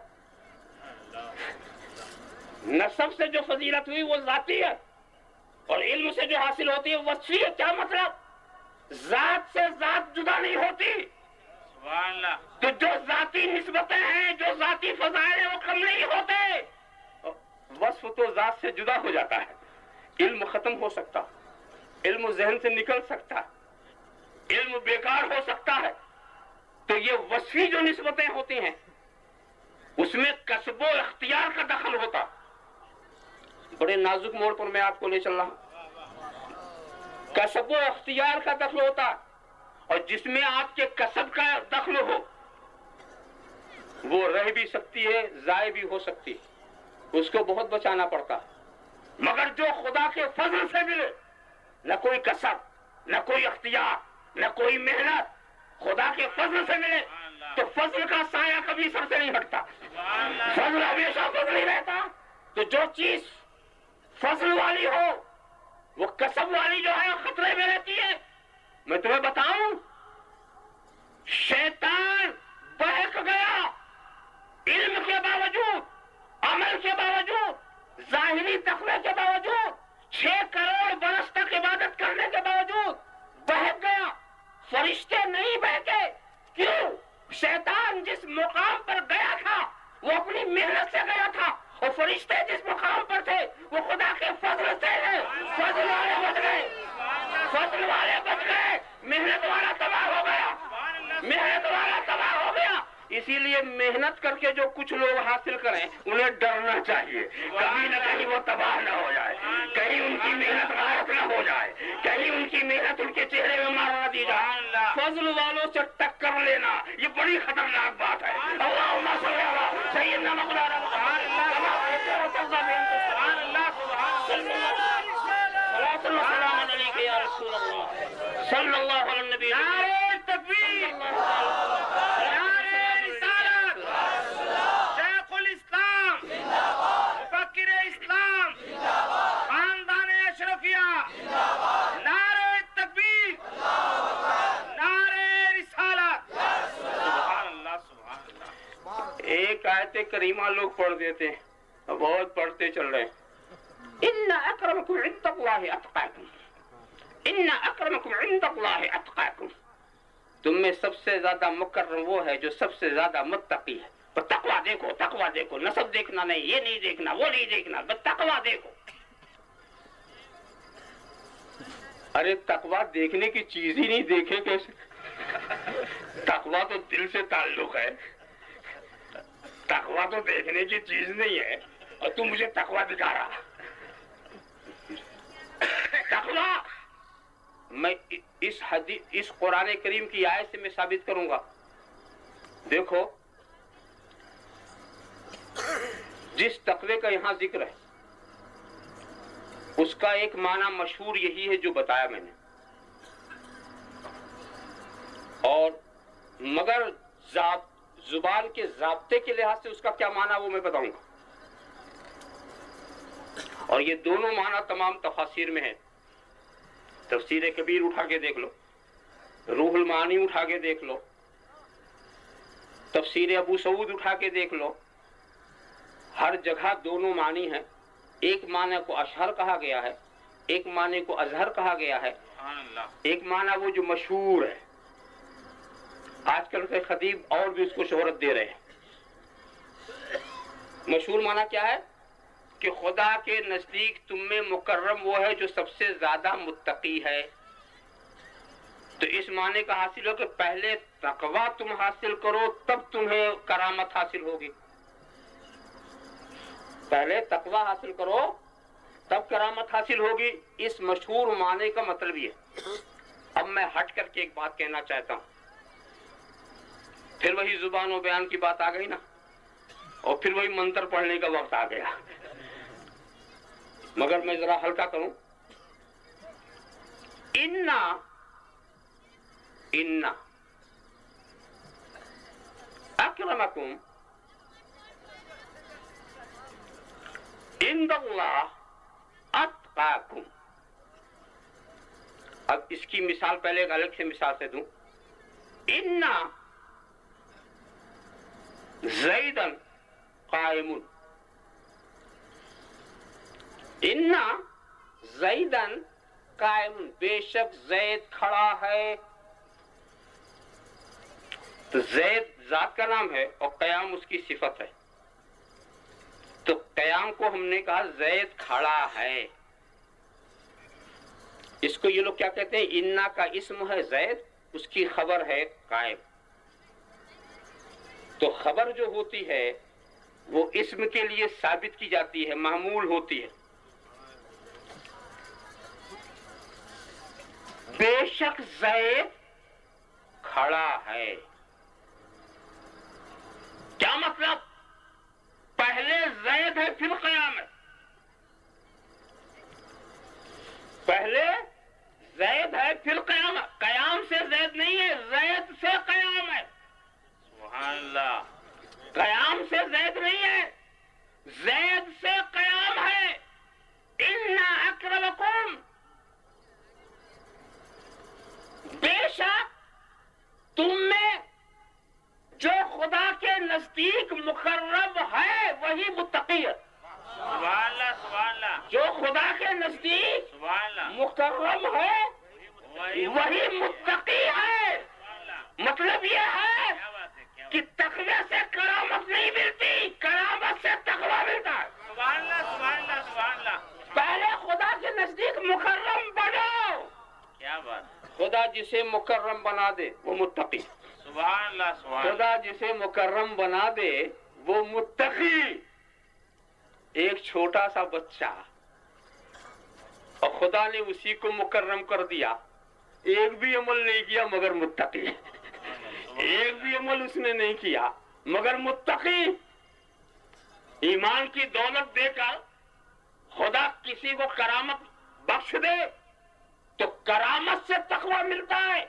نسب سے جو فضیلت ہوئی وہ ذاتی ہے اور علم سے جو حاصل ہوتی ہے وصفی ہے۔ کیا مطلب؟ ذات سے ذات جدا نہیں ہوتی، سبحان اللہ۔ تو جو ذاتی نسبتیں ہیں، جو ذاتی فضائل ہیں وہ کم نہیں ہوتے، وصف تو ذات سے جدا ہو جاتا ہے۔ علم ختم ہو سکتا، علم ذہن سے نکل سکتا، علم بیکار ہو سکتا ہے، تو یہ وصفی جو نسبتیں ہوتی ہیں اس میں کسب و اختیار کا دخل ہوتا۔ بڑے نازک موڑ پر میں آپ کو لے چل رہا ہوں۔ کسب و اختیار کا دخل ہوتا، اور جس میں آپ کے کسب کا دخل ہو وہ رہ بھی سکتی ہے، ضائع بھی ہو سکتی ہے، اس کو بہت بچانا پڑتا۔ مگر جو خدا کے فضل سے ملے، نہ کوئی کسب، نہ کوئی اختیار، نہ کوئی محنت، خدا کے فضل سے ملے تو فضل کا سایہ کبھی سر سے نہیں ہٹتا، فضل ہمیشہ فضل ہی رہتا۔ تو جو چیز فضل والی ہو وہ کسب والی جو ہے خطرے میں رہتی ہے۔ میں تمہیں بتاؤں، شیطان بہک گیا علم کے باوجود، عمل کے باوجود، ظاہری تقوی کے باوجود، 6 کروڑ برس تک عبادت کرنے کے باوجود بہک گیا۔ فرشتے نہیں بہکے، کیوں؟ شیطان جس مقام پر گیا تھا وہ اپنی محنت سے گیا تھا، اور فرشتے جس مقام پر تھے وہ خدا کے فضل سے ہیں۔ فضل والے بچ گئے، فضل والے بچ گئے، محنت والا تباہ ہو گیا، محنت والا تباہ ہو گیا۔ اسی لیے محنت کر کے جو کچھ لوگ حاصل کریں انہیں ڈرنا چاہیے، کبھی نہ کہیں وہ تباہ نہ ہو جائے، کہیں ان کی محنت غارت نہ ہو جائے، کہیں ان کی محنت ان کے چہرے میں مار نہ دی جائے۔ فضل والوں سے ٹکر لینا یہ بڑی خطرناک بات ہے۔ اللہم صلی علی سیدنا مولانا محمد صلی اللہ علیہ نبی۔ نعرہ تکبیر، نعرہ رسالت، شیخ الاسلام، مفکر اسلام، خاندان اشرفیہ، نعرہ تکبیر، نعرہ رسالت۔ سبحان اللہ، سبحان اللہ۔ ایک آیت کریمہ لوگ پڑھ دیتے ہیں، بہت پڑھتے چل رہے ہیں۔ ان اکرمکم عند اللہ اتقاکم، ان اکرمکم عند اللہ اتقاکم، تم میں سب سے زیادہ مکرم وہ ہے جو سب سے زیادہ متقی ہے۔ تو تقویٰ دیکھو، تقویٰ دیکھو، نسب دیکھنا نہیں، یہ نہیں دیکھنا، وہ نہیں دیکھنا، بس تقویٰ دیکھو۔ ارے تقویٰ دیکھنے کی چیز ہی نہیں، دیکھے کیسے؟ تقویٰ تو دل سے تعلق ہے، تقویٰ تو دیکھنے کی چیز نہیں ہے اور تم مجھے تقویٰ دکھا رہا. تقویٰ میں اس قرآن کریم کی آیت سے میں ثابت کروں گا. دیکھو جس تقوی کا یہاں ذکر ہے اس کا ایک معنی مشہور یہی ہے جو بتایا میں نے، اور مگر زبان کے ضابطے کے لحاظ سے اس کا کیا معنی وہ میں بتاؤں گا. اور یہ دونوں معنی تمام تفاسیر میں ہیں. تفسیر کبیر اٹھا کے دیکھ لو، روح المعانی اٹھا کے دیکھ لو، تفسیر ابو سعود اٹھا کے دیکھ لو، ہر جگہ دونوں معنی ہیں. ایک معنی کو اشہر کہا گیا ہے، ایک معنی کو اظہر کہا گیا ہے، ایک معنی وہ جو مشہور ہے. آج کل کے خطیب اور بھی اس کو شہرت دے رہے ہیں. مشہور معنی کیا ہے کہ خدا کے نزدیک تم میں مکرم وہ ہے جو سب سے زیادہ متقی ہے. تو اس معنی کا حاصل ہو کہ پہلے تقویٰ تم حاصل کرو تب تمہیں کرامت حاصل ہوگی. پہلے تقویٰ حاصل کرو تب کرامت حاصل ہوگی. اس مشہور معنی کا مطلب یہ ہے. اب میں ہٹ کر کے ایک بات کہنا چاہتا ہوں. پھر وہی زبان و بیان کی بات آ گئی نا، اور پھر وہی منتر پڑھنے کا وقت آ گیا. مگر میں ذرا ہلکا کروں. ان اکرمکم عند اللہ اتقاکم. اب اس کی مثال پہلے ایک الگ سے مثال سے دوں. ان زیدن قائم، ان زیدن قائم، بے شک زید کھڑا ہے. تو زید ذات کا نام ہے اور قیام اس کی صفت ہے. تو قیام کو ہم نے کہا زید کھڑا ہے. اس کو یہ لوگ کیا کہتے ہیں، انا کا اسم ہے زید، اس کی خبر ہے قائم. تو خبر جو ہوتی ہے وہ اسم کے لیے ثابت کی جاتی ہے، معمول ہوتی ہے. بے شک زید کھڑا ہے. کیا مطلب؟ پہلے زید ہے پھر قیام ہے. پہلے زید ہے پھر قیام ہے. قیام سے زید نہیں ہے، زید سے قیام ہے. سبحان اللہ. قیام سے زید نہیں ہے، زید سے قیام ہے. ان اکرمکم، بے شک تم میں جو خدا کے نزدیک مقرب ہے وہی متقی ہے. سبحان اللہ. سبحان اللہ. جو خدا کے نزدیک سبحان اللہ. مقرب ہے وہی متقی ہے. مطلب یہ ہے کیا بات ہے، کیا کہ تقوی سے کرامت نہیں ملتی، کرامت سے تقوی ملتا ہے. سبحان اللہ. سبحان اللہ. سبحان اللہ. پہلے خدا کے نزدیک مکرم بنو. کیا بات. خدا جسے مکرم بنا دے وہ متقی. سبحان اللہ. سبحان اللہ. خدا جسے مکرم بنا دے وہ متقی. ایک چھوٹا سا بچہ اور خدا نے اسی کو مکرم کر دیا، ایک بھی عمل نہیں کیا مگر متقی. ایک بھی عمل اس نے نہیں کیا مگر متقی. ایمان کی دولت دے کر خدا کسی کو کرامت بخش دے تو کرامت سے تقوی ملتا ہے.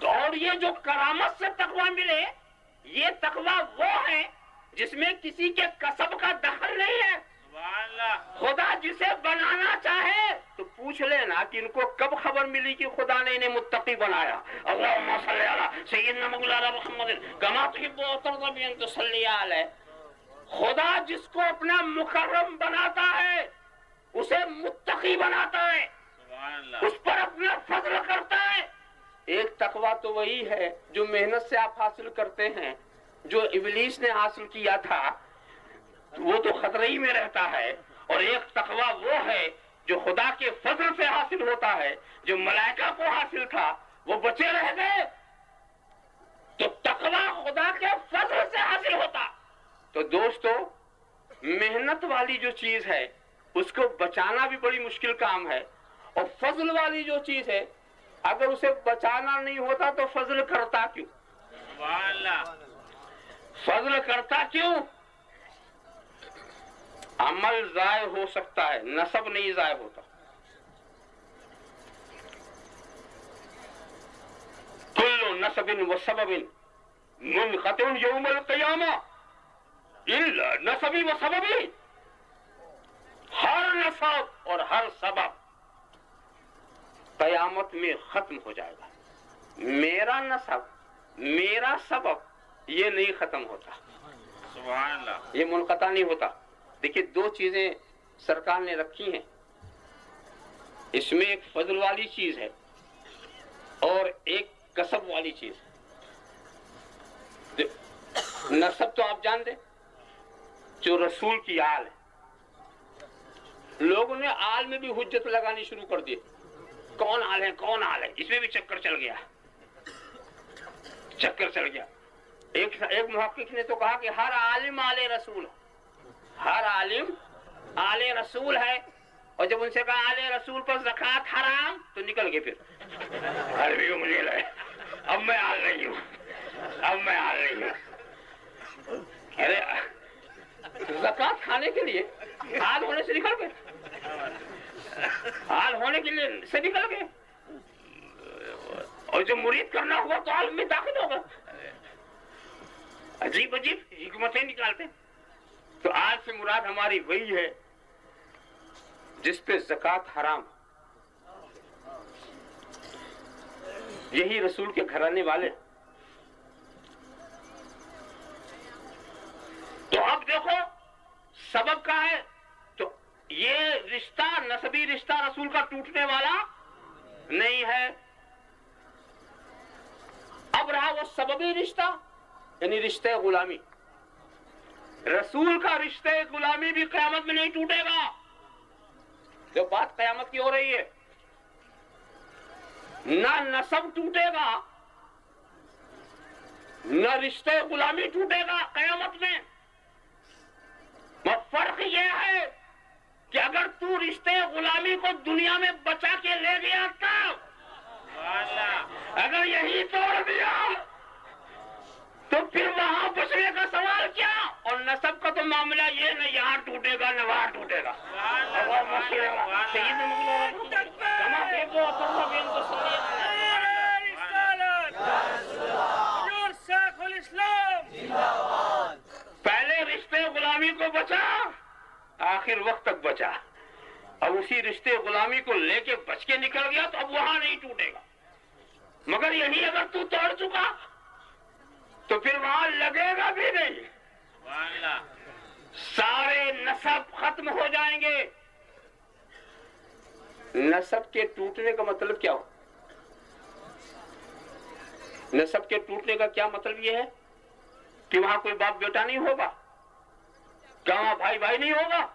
اور یہ جو کرامت سے تقوی ملے یہ تقوی وہ ہے جس میں کسی کے کسب کا دخل نہیں ہے. سبحان اللہ. خدا جسے بنانا چاہے تو پوچھ لینا کہ ان کو کب خبر ملی کہ خدا نے انہیں متقی بنایا. اللہم صلی علی سیدنا مولانا محمد کما تحب و ترضی ان تصلی علیہ. خدا جس کو اپنا مکرم بناتا ہے اسے متقی بناتا ہے، سبحان اللہ. اس پر اپنا فضل کرتا ہے. ایک تقویٰ تو وہی ہے جو محنت سے آپ حاصل کرتے ہیں، جو ابلیس نے حاصل کیا تھا وہ تو خطرے ہی میں رہتا ہے. اور ایک تقویٰ وہ ہے جو خدا کے فضل سے حاصل ہوتا ہے، جو ملائکہ کو حاصل تھا وہ بچے رہ گئے. تو تقوی خدا کے فضل سے حاصل ہوتا. تو دوستو محنت والی جو چیز ہے اس کو بچانا بھی بڑی مشکل کام ہے، اور فضل والی جو چیز ہے اگر اسے بچانا نہیں ہوتا تو فضل کرتا کیوں؟ سبحان اللہ. فضل کرتا کیوں؟ عمل ضائع ہو سکتا ہے، نسب نہیں ضائع ہوتا. کل نسب و سبب منقطع یوم القیامہ الا نسبی و سببی. ہر نسب اور ہر سبب قیامت میں ختم ہو جائے گا. میرا نسب میرا سبب یہ نہیں ختم ہوتا، سبحان اللہ. یہ منقطع نہیں ہوتا. دیکھیے دو چیزیں سرکار نے رکھی ہیں، اس میں ایک فضل والی چیز ہے اور ایک کسب والی چیز. نسب تو آپ جانتے جو رسول کی آل ہے، لوگوں نے آل میں بھی حجت لگانی شروع کر دی. کون آل ہے کون آل ہے، اس میں بھی چکر چل گیا. ایک محقق نے تو کہا کہ ہر عالم آل رسول ہے، ہر عالم آل رسول ہے. اور جب ان سے کہا آل رسول پر زکوٰۃ حرام تو نکل گئے. پھر عربی کو مجھے لگے اب میں آل نہیں ہوں. ارے زکوٰۃ کھانے کے لیے حال ہونے سے نکل گئے، حال ہونے کے لیے سے نکل گئے، اور جو مرید کرنا ہوا تو عالم میں داخل ہوگا. عجیب حکمتیں نکالتے. تو آج سے مراد ہماری وہی ہے جس پہ زکوٰۃ حرام. یہی رسول کے گھرانے والے. تو اب دیکھو سبب کا ہے، تو یہ رشتہ نسبی رشتہ رسول کا ٹوٹنے والا نہیں ہے. اب رہا وہ سببی رشتہ یعنی رشتہ غلامی. رسول کا رشتہ غلامی بھی قیامت میں نہیں ٹوٹے گا. جو بات قیامت کی ہو رہی ہے، نہ نسب ٹوٹے گا نہ رشتہ غلامی ٹوٹے گا قیامت میں. فرق یہ ہے کہ اگر تو رشتے غلامی کو دنیا میں بچا کے لے گیا تب، اگر یہی توڑ دیا تو پھر وہاں بچنے کا سوال کیا. اور نسب کا تو معاملہ یہ نہ یہاں ٹوٹے گا نہ وہاں ٹوٹے گا. پہلے رشتے غلامی کو بچا، آخر وقت تک بچا. اب اسی رشتے غلامی کو لے کے بچ کے نکل گیا تو اب وہاں نہیں ٹوٹے گا. مگر یہی اگر تو توڑ چکا تو پھر وہاں لگے گا بھی نہیں. سارے نسب ختم ہو جائیں گے. نسب کے ٹوٹنے کا مطلب کیا ہو؟ نسب کے ٹوٹنے کا کیا مطلب یہ ہے کہ وہاں کوئی باپ بیٹا نہیں ہوگا، کیا وہاں بھائی بھائی نہیں ہوگا؟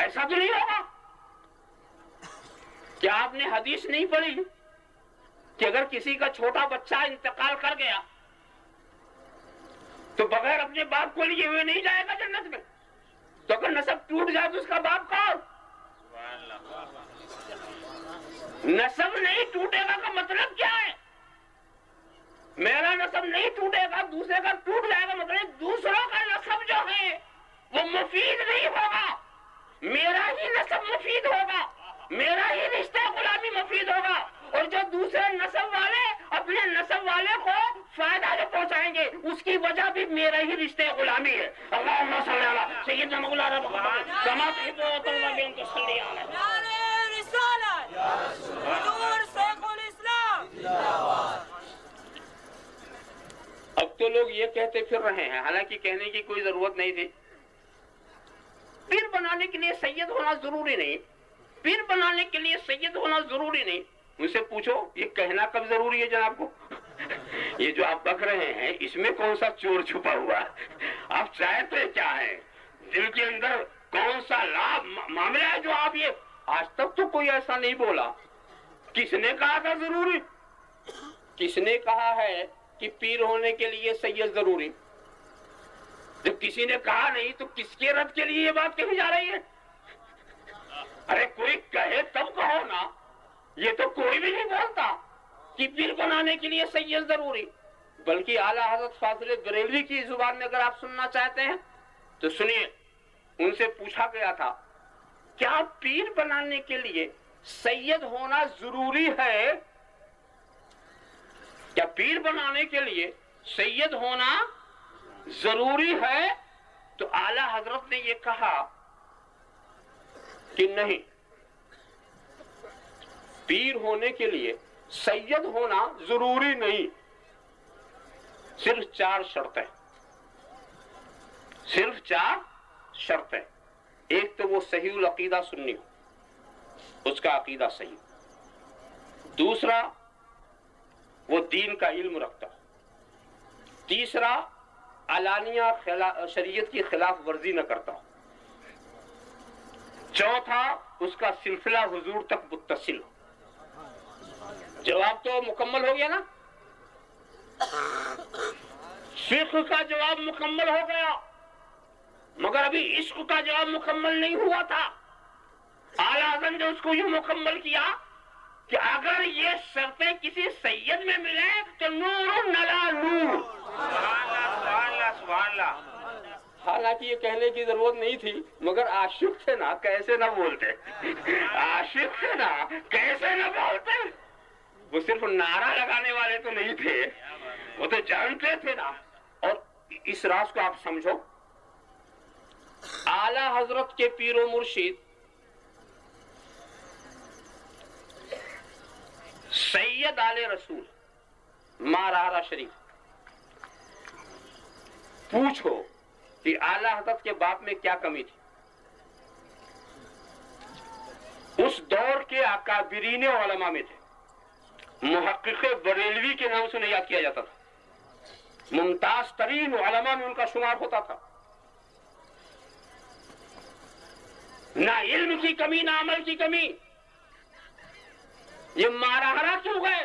ایسا تو نہیں ہوگا. کیا آپ نے حدیث نہیں پڑھی کہ اگر کسی کا چھوٹا بچہ انتقال کر گیا تو بغیر اپنے باپ کو لیے ہوئے نہیں جائے گا جنت میں؟ تو اگر نسب ٹوٹ جائے تو اس کا باپ کون؟ نسب نہیں ٹوٹے گا کا مطلب کیا ہے؟ میرا نسب نہیں ٹوٹے گا، دوسرے کا ٹوٹ جائے گا مطلب دوسروں کا نسب جو ہے وہ مفید نہیں ہوگا، میرا ہی نسب مفید ہوگا، میرا ہی رشتہ غلامی مفید ہوگا. اور جو دوسرے نسب والے اپنے نسب والے کو فائدہ جو پہنچائیں گے اس کی وجہ بھی میرا ہی رشتہ غلامی ہے. اللہم صلی علی سیدنا مولانا محمد کما تحب و ترضى بأن تصلي عليه. نعرہ رسالت حضور شیخ الاسلام. اب تو لوگ یہ کہتے پھر رہے ہیں، حالانکہ کہنے کی کوئی ضرورت نہیں تھی. پیر بنانے کے لیے سید ہونا ضروری نہیں، پیر بنانے کے لیے سید ہونا ضروری نہیں. مجھ سے پوچھو یہ کہنا کب ضروری ہے جناب کو؟ یہ جو آپ بک رہے ہیں اس میں کون سا چور چھپا ہوا ہے؟ آپ چاہتے کیا ہے؟ دل کے اندر کون سا لابھ معاملہ ہے جو آپ یہ آج تک تو کوئی ایسا نہیں بولا کس نے کہا تھا ضروری؟ کس نے کہا ہے کہ پیر ہونے کے لیے سید ضروری؟ جب کسی نے کہا نہیں تو کس کے رد کے لیے یہ بات کہی جا رہی ہے؟ ارے کوئی کہے تب کہو نا، یہ تو کوئی بھی نہیں بولتا کہ پیر بنانے کے لیے سید ضروری۔ بلکہ اعلیٰ حضرت فاضل بریلوی کی زبان میں اگر آپ سننا چاہتے ہیں تو سنیے، ان سے پوچھا گیا تھا کیا پیر بنانے کے لیے سید ہونا ضروری ہے؟ کیا پیر بنانے کے لیے سید ہونا ضروری ہے؟ تو اعلیٰ حضرت نے یہ کہا کہ نہیں، پیر ہونے کے لیے سید ہونا ضروری نہیں، صرف 4 شرطیں، صرف 4 شرطیں۔ ایک تو وہ صحیح العقیدہ سنی ہو، اس کا عقیدہ صحیح، دوسرا وہ دین کا علم رکھتا ہو، تیسرا علانیہ شریعت کی خلاف ورزی نہ کرتا ہو، چوتھا اس کا سلسلہ حضور تک متصل ہو۔ جواب تو مکمل ہو گیا نا؟ فقہ کا جواب مکمل ہو گیا، مگر ابھی عشق کا جواب مکمل نہیں ہوا تھا۔ اعلیٰ حضرت نے اس کو یوں مکمل کیا کہ اگر یہ شرطیں کسی سید میں ملیں تو نور نلا نور۔ سبحان اللہ سبحان اللہ۔ حالانکہ یہ کہنے کی ضرورت نہیں تھی، مگر عاشق تھے نا، کیسے نہ بولتے، عاشق تھے نا کیسے نہ بولتے۔ وہ صرف نعرہ لگانے والے تو نہیں تھے، وہ تو جانتے تھے نا۔ اور اس راز کو آپ سمجھو، اعلیٰ حضرت کے پیر و مرشد سید آل رسول مارارہ شریف، پوچھو کہ اعلیٰ حضرت کے باپ میں کیا کمی تھی؟ اس دور کے اکابرین علماء میں تھے، محقق بریلوی کے نام سے انہیں یاد کیا جاتا تھا، ممتاز ترین علماء میں ان کا شمار ہوتا تھا۔ نہ علم کی کمی نہ عمل کی کمی، یہ مارہرا کیوں گئے؟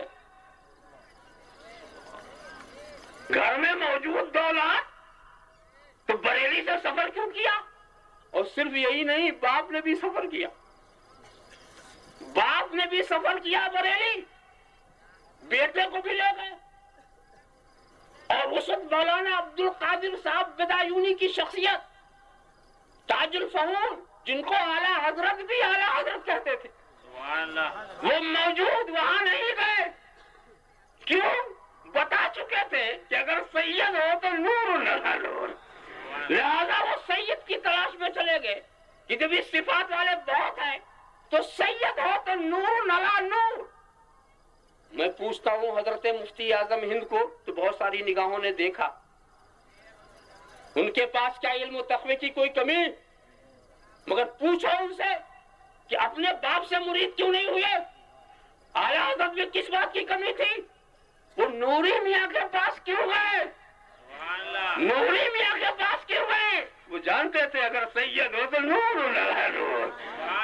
گھر میں موجود دولت تو بریلی سے سفر کیوں کیا؟ اور صرف یہی نہیں، باپ نے بھی سفر کیا، باپ نے بھی سفر کیا بریلی، بیٹے کو بھی لے گئے۔ اور اس وقت مولانا عبد القادر صاحب بدایونی کی شخصیت، تاج الفہوم، جن کو اعلیٰ حضرت بھی اعلیٰ حضرت کہتے تھے، وہ موجود وہاں نہیں گئے۔ کیوں؟ بتا چکے تھے کہ اگر سید ہو تو نور نلا نور، لہذا وہ سید کی تلاش میں چلے گئے کہ جب اس صفات والے بہت ہیں تو سید ہو تو نور نلا نور۔ میں پوچھتا ہوں حضرت مفتی اعظم ہند کو تو بہت ساری نگاہوں نے دیکھا، ان کے پاس کیا علم و تقوی کی کوئی کمی؟ مگر پوچھو ان سے کہ اپنے باپ سے مرید کیوں نہیں ہوئے؟ اعلیٰ حضرت میں کس بات کی کمی تھی؟ وہ نوری میاں کے پاس کیوں گئے؟ نوری میاں کے پاس کیوں گئے؟ وہ جانتے تھے اگر سید ہو تو نور نلا نور،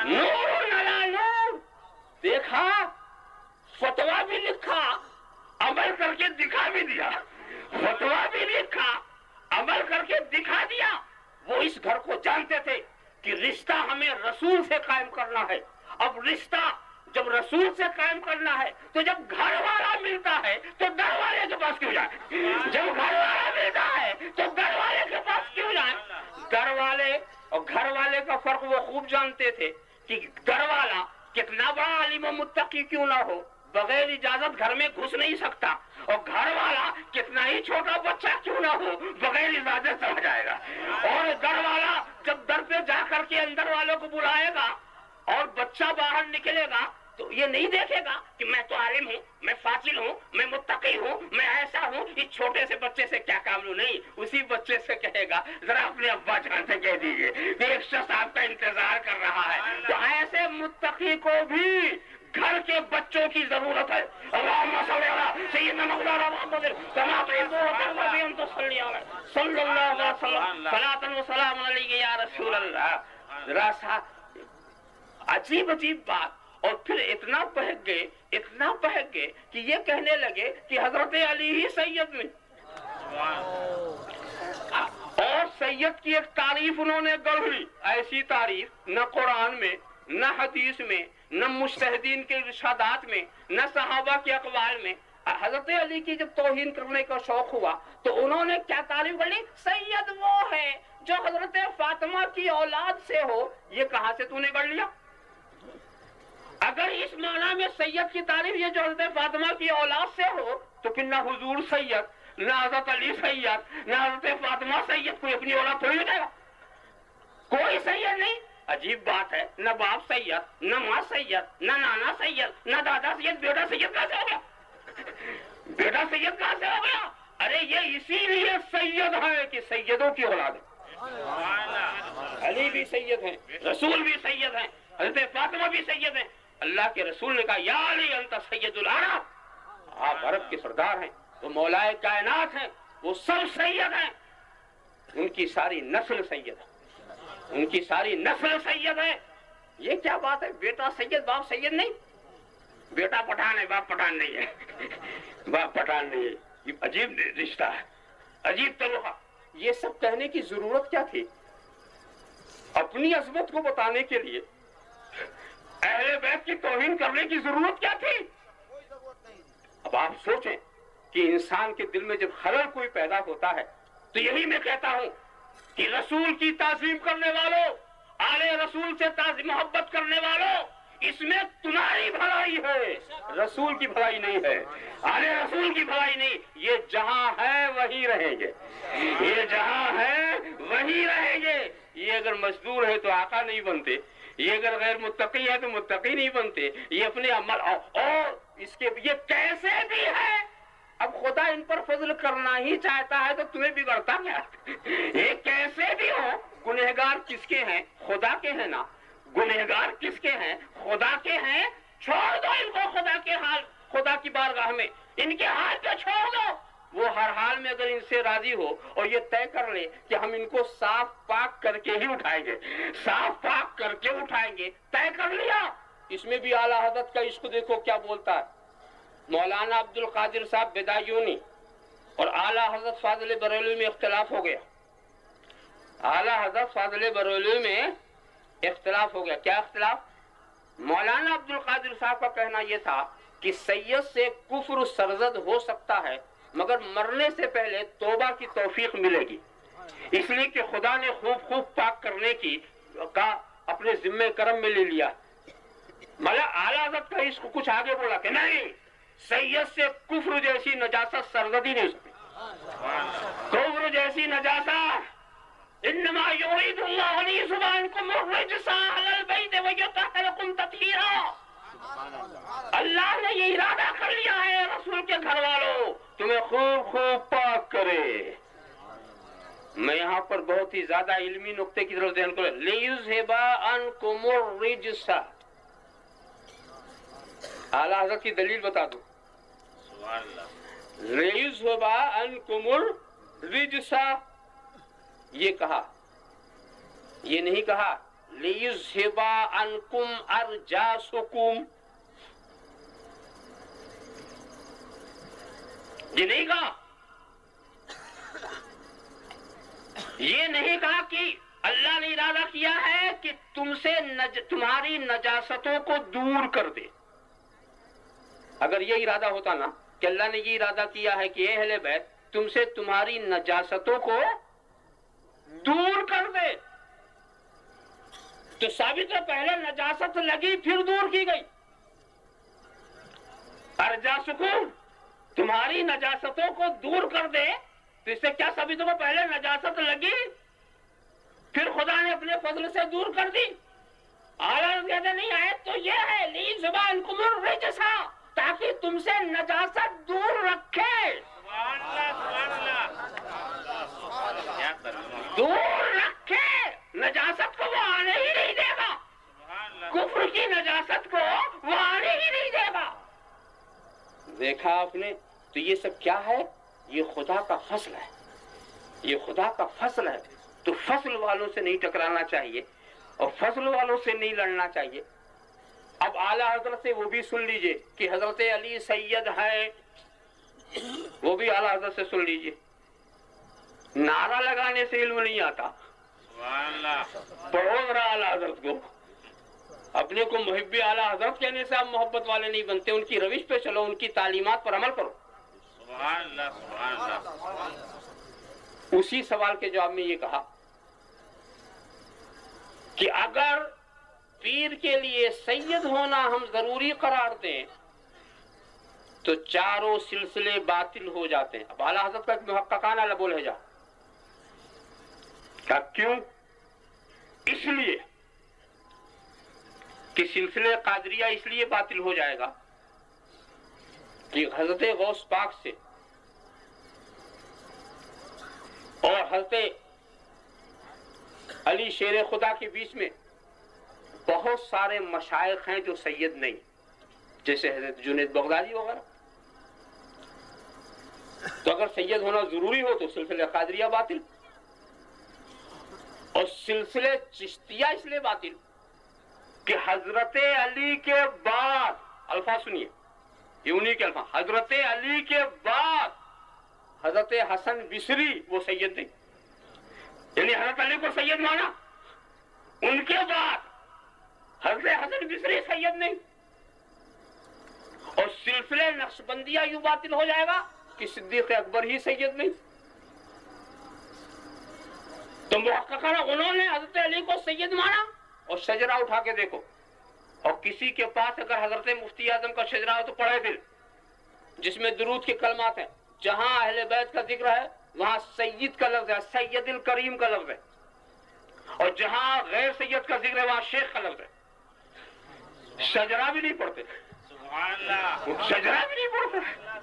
نور نلا نور۔ دیکھا، فتویٰ بھی لکھا، عمل کر کے دکھا بھی دیا، فتویٰ بھی لکھا، عمل کر کے دکھا دیا۔ وہ اس گھر کو جانتے تھے کہ رشتہ ہمیں رسول سے قائم کرنا ہے۔ اب رشتہ جب رسول سے قائم کرنا ہے تو جب گھر والا ملتا ہے تو گھر والے کے پاس کیوں جائیں؟ جب گھر والا ملتا ہے تو گھر والے کے پاس کیوں جائیں؟ گھر والے اور گھر والے کا فرق وہ خوب جانتے تھے کہ گھر والا کتنا بڑا عالم و متقی کیوں نہ ہو، بغیر اجازت گھر میں گھس نہیں سکتا، اور گھر والا کتنا ہی چھوٹا بچہ کیوں نہ ہو بغیر اجازت چلا جائے گا۔ اور گھر والا جب در پہ جا کر کے اندر والوں کو بلائے گا اور بچہ باہر نکلے گا تو یہ نہیں دیکھے گا کہ میں تو عالم ہوں، میں فاضل ہوں، میں متقی ہوں، میں ایسا ہوں، اس چھوٹے سے بچے سے کیا کام لوں؟ نہیں، اسی بچے سے کہے گا ذرا اپنے ابا جان سے کہہ دیجئے کہ ایک شخص آپ کا انتظار کر رہا ہے۔ تو ایسے متقی کو بھی گھر کے بچوں کی ضرورت ہے۔ اللہم صلی علی سیدنا مولانا محمد کما تحب و ترضى ان تصلی علیہ صلی اللہ علیہ وسلم صلاۃ و سلام علیک یا رسول اللہ۔ ذرا سا عجیب عجیب بات، اور پھر اتنا بہک گئے کہ یہ کہنے لگے کہ حضرت علی ہی سید نہیں. اور سید کی ایک تعریف انہوں نے گڑھ لی، ایسی تعریف نہ قرآن میں، نہ حدیث میں، نہ مجتہدین کے ارشادات میں، نہ صحابہ کے اقوال میں. حضرت علی کی جب توہین کرنے کا شوق ہوا تو انہوں نے کیا تعریف کر لی؟ سید وہ ہے جو حضرت فاطمہ کی اولاد سے ہو. یہ کہاں سے تو نے کر لیا؟ اگر اس معنی میں سید کی تعریف یہ جو حضرت فاطمہ کی اولاد سے ہو تو پھر نہ حضور سید، نہ حضرت علی سید، نہ حضرت فاطمہ سید. کوئی اپنی اولاد تھوڑی ہو جائے گا، کوئی سید نہیں. عجیب بات ہے، نہ باپ سید، نہ ماں سید، نہ نانا سید، نہ دادا سید. بیٹا سید کہاں سے ہو گیا؟ بیٹا سید کہاں سے ہو گیا؟ ارے یہ اسی لیے سید ہے کہ سیدوں کی اولاد ہے. علی بھی سید ہیں، رسول بھی سید ہیں، حضرت فاطمہ بھی سید ہیں. اللہ کے رسول نے کہا یا علی انت سید العرب، آپ عرب کے سردار ہیں، وہ مولائے کائنات ہیں، وہ سب سید ہیں. ان کی ساری نسل سید ہے، ان کی ساری نسل سید ہے. یہ کیا بات ہے؟ بیٹا سید باپ سید نہیں؟ بیٹا پٹھان ہے باپ پٹھان نہیں ہے، باپ پٹھان نہیں ہے. یہ عجیب رشتہ ہے، عجیب طریقہ. یہ سب کہنے کی ضرورت کیا تھی؟ اپنی عظمت کو بتانے کے لیے اہل بیت کی توہین کرنے کی ضرورت کیا تھی؟ اب آپ سوچیں کہ انسان کے دل میں جب خلل کوئی پیدا ہوتا ہے تو یہی میں کہتا ہوں کہ رسول کی تعظیم کرنے والوں، آل رسول سے محبت کرنے والوں، اس میں تمہاری بھلائی ہے، رسول کی بھلائی نہیں ہے، آل رسول کی بھلائی نہیں. یہ جہاں ہے وہی رہیں گے، یہ جہاں ہے وہی رہیں گے. یہ اگر مزدور ہے تو آقا نہیں بنتے، یہ اگر غیر متقی ہے تو متقی نہیں بنتے. یہ اپنے عمل اور اس کے یہ کیسے بھی ہے. اب خدا ان پر فضل کرنا ہی چاہتا ہے تو تمہیں بگڑتا کیا؟ یہ کیسے بھی ہو، گنہگار کس کے ہیں؟ خدا کے ہیں نا. گنہگار کس کے ہیں؟ خدا کے ہیں. چھوڑ دو ان کو خدا کے حال، خدا کی بارگاہ میں ان کے حال پہ چھوڑ دو. وہ ہر حال میں اگر ان سے راضی ہو اور یہ طے کر لے کہ ہم ان کو صاف پاک کر کے ہی اٹھائیں گے، صاف پاک کر کے اٹھائیں گے، طے کر لیا. اس میں بھی اعلیٰ حضرت کا عشق دیکھو کیا بولتا ہے. مولانا عبد القادر صاحب بدایونی اور اعلیٰ حضرت فاضل بریلوی میں اختلاف ہو گیا. اعلیٰ حضرت فاضل بریلوی میں اختلاف ہو گیا. کیا اختلاف؟ مولانا عبد القادر صاحب کا کہنا یہ تھا کہ سید سے کفر سرزد ہو سکتا ہے مگر مرنے سے پہلے توبہ کی توفیق ملے گی، اس لیے کہ خدا نے خوب پاک کرنے کا اپنے ذمہ کرم میں لے لیا. مگر اعلیٰ حضرت کا عشق کچھ آگے بولا کہ نہیں، سید سے کفر جیسی نجاست سرزد ہی نہیں ہو سکتی. کفر جیسی نجاست انما یرید اللہ لیذهب عنکم الرجس اہل البیت ویطہرکم تطہیرا. اللہ نے یہ ارادہ کر لیا ہے رسول کے گھر والوں تمہیں خوب پاک کرے. میں یہاں پر بہت ہی زیادہ علمی نقطے کی طرف ذہن کرو. لیذهب عنکم الرجس، اعلیٰ حضرت کی دلیل بتا دوں. لیذهب عنکم الرجس یہ کہا، یہ نہیں کہا لیذهب عنکم ارجاسکم، یہ نہیں کہا. یہ نہیں کہا کہ اللہ نے ارادہ کیا ہے کہ تم سے تمہاری نجاستوں کو دور کر دے. اگر یہ ارادہ ہوتا نا کہ اللہ نے یہ ارادہ کیا ہے کہ اے اہل بیت تم سے تمہاری نجاستوں کو دور کر دے تو ثابت ہے پہلے نجاست لگی پھر دور کی گئی. ارجاسکم، تمہاری نجاستوں کو دور کر دے تو اس سے کیا ثابت ہوگا؟ پہلے نجاست لگی پھر خدا نے اپنے فضل سے دور کر دی. اعلیٰ کہتے نہیں آئے تو یہ ہے لیذهب عنکم الرجس، تاکہ تم سے نجاست دور رکھے، دور رکھے. نجاست کو وہ آنے ہی نہیں دے گا، کفر کی نجاست کو وہ آنے ہی نہیں دے گا. دیکھا آپ نے؟ تو یہ سب کیا ہے؟ یہ خدا کا فضل ہے، یہ خدا کا فضل ہے. تو فضل والوں سے نہیں ٹکرانا چاہیے اور فضل والوں سے نہیں لڑنا چاہیے. اب اعلیٰ حضرت سے وہ بھی سن لیجئے کہ حضرت علی سید ہے، وہ بھی اعلیٰ حضرت سے سن لیجئے. نعرہ لگانے سے علم نہیں آتا، سبحان اللہ. پڑھو ذرا اعلیٰ حضرت کو. اپنے کو محب اعلیٰ حضرت کہنے سے آپ محبت والے نہیں بنتے، ان کی روش پہ چلو، ان کی تعلیمات پر عمل کرو. سبحان اللہ. سبحان اللہ. اسی سوال کے جواب میں یہ کہا کہ اگر پیر کے لیے سید ہونا ہم ضروری قرار دیں تو چاروں سلسلے باطل ہو جاتے ہیں. اب اعلیٰ حضرت کا ایک محققانہ لب و لہجہ کیا کیوں؟ اس لیے کہ سلسلے قادریہ اس لیے باطل ہو جائے گا کہ حضرت غوث پاک سے اور حضرت علی شیر خدا کے بیچ میں بہت سارے مشائخ ہیں جو سید نہیں، جیسے حضرت جنید بغدادی وغیرہ. تو اگر سید ہونا ضروری ہو تو سلسلہ قادریہ باطل، اور سلسلے چشتیہ اس لیے باطل کہ حضرت علی کے بعد، الفاظ سنیے یہ انہی کے الفاظ، حضرت علی کے بعد حضرت حسن بصری وہ سید نہیں، یعنی حضرت علی کو سید مانا، ان کے بعد حضرت حسن بصری سید نہیں. اور سلسلے نقشبندیہ یوں باطل ہو جائے گا کہ صدیق اکبر ہی سید نہیں. تو محققانہ انہوں نے حضرت علی کو سید مانا. اور شجرہ اٹھا کے دیکھو، اور کسی کے پاس اگر حضرت مفتی اعظم کا شجرہ ہو تو پڑھے دل، جس میں درود کے کلمات ہیں. جہاں اہل بیت کا ذکر ہے وہاں سید کا لفظ ہے، سید الکریم کا لفظ ہے، اور جہاں غیر سید کا ذکر ہے وہاں شیخ کا لفظ ہے. شجرہ بھی نہیں پڑھتے، سبحان اللہ. شجرہ بھی نہیں پڑھتے.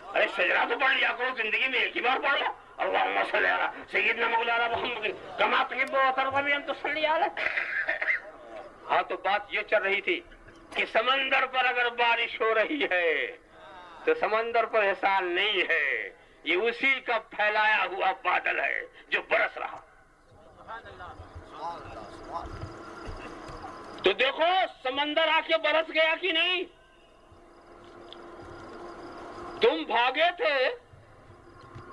ارے شجرہ تو پڑھ لیا کرو، زندگی میں ایک ہی بار پڑھ لو. اللہم صلی علی سیدنا مولانا محمد کما تحب و ترضى ان تصلی علیہ. ہاں تو بات یہ چل رہی تھی کہ سمندر پر اگر بارش ہو رہی ہے تو سمندر پر احسان نہیں ہے، یہ اسی کا پھیلایا ہوا بادل ہے جو برس رہا. تو دیکھو سمندر آ کے برس گیا کہ نہیں؟ تم بھاگے تھے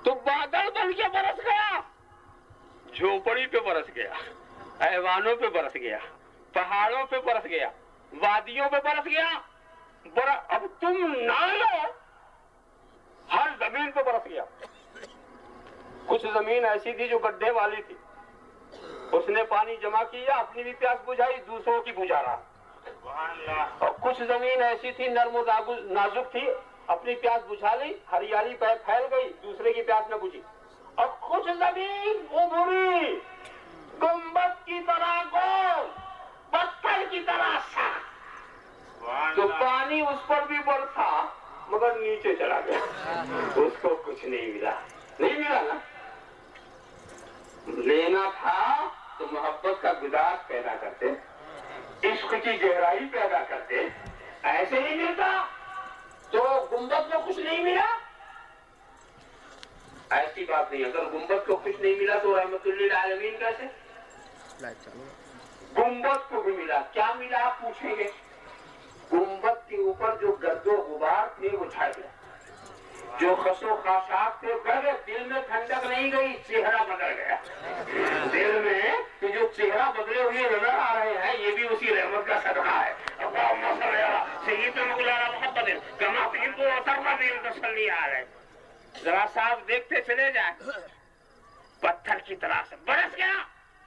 تو بادل بن کے برس گیا، جھوپڑی پہ برس گیا، ایوانوں پہ برس گیا، پہاڑوں پہ برس گیا، وادیوں پہ برس گیا. اب تم نہ لو، ہر زمین پہ برس گیا. کچھ زمین ایسی تھی جو گڈھے والی تھی، اس نے پانی جمع کیا، اپنی بھی پیاس بجھائی، دوسروں کی بجھا رہا. اور کچھ زمین ایسی تھی نرم و نازک تھی، اپنی پیاس بجھا لی، ہریالی پہ پھیل گئی، دوسرے کی پیاس نہ بجھی. اور کچھ زمین ابھری گنبد کی طرح گول، پتھر کی طرح صاف، تو پانی اس پر بھی برسا مگر نیچے چلا گیا، اس کو کچھ نہیں ملا. نہیں ملا نا. لینا تھا تو محبت کا گداز پیدا کرتے، عشق کی گہرائی پیدا کرتے. ایسے نہیں ملتا تو گنبد کو کچھ نہیں ملا. ایسی بات نہیں، اگر گنبد کو کچھ نہیں ملا تو رحمت للعالمین کیسے؟ گنبد کو بھی ملا. کیا ملا آپ پوچھیں گے؟ گنبد کے اوپر جو گرد و غبار تھے وہ جھڑ گئے، جو خس و خاشاک تھے بڑھ گئے. دل میں ٹھنڈک نہیں گئی، چہرہ بدل گیا. دل میں کہ جو چہرہ بدلے ہوئے نظر آ رہے ہیں یہ بھی اسی رحمت کا صدقہ ہے. اللہم صلی علی سیدنا مولانا محمد کما تحب و ترضى ان تصلی علیہ. ذرا صاحب دیکھتے چلے جائیں، پتھر کی طرح سے برس گیا.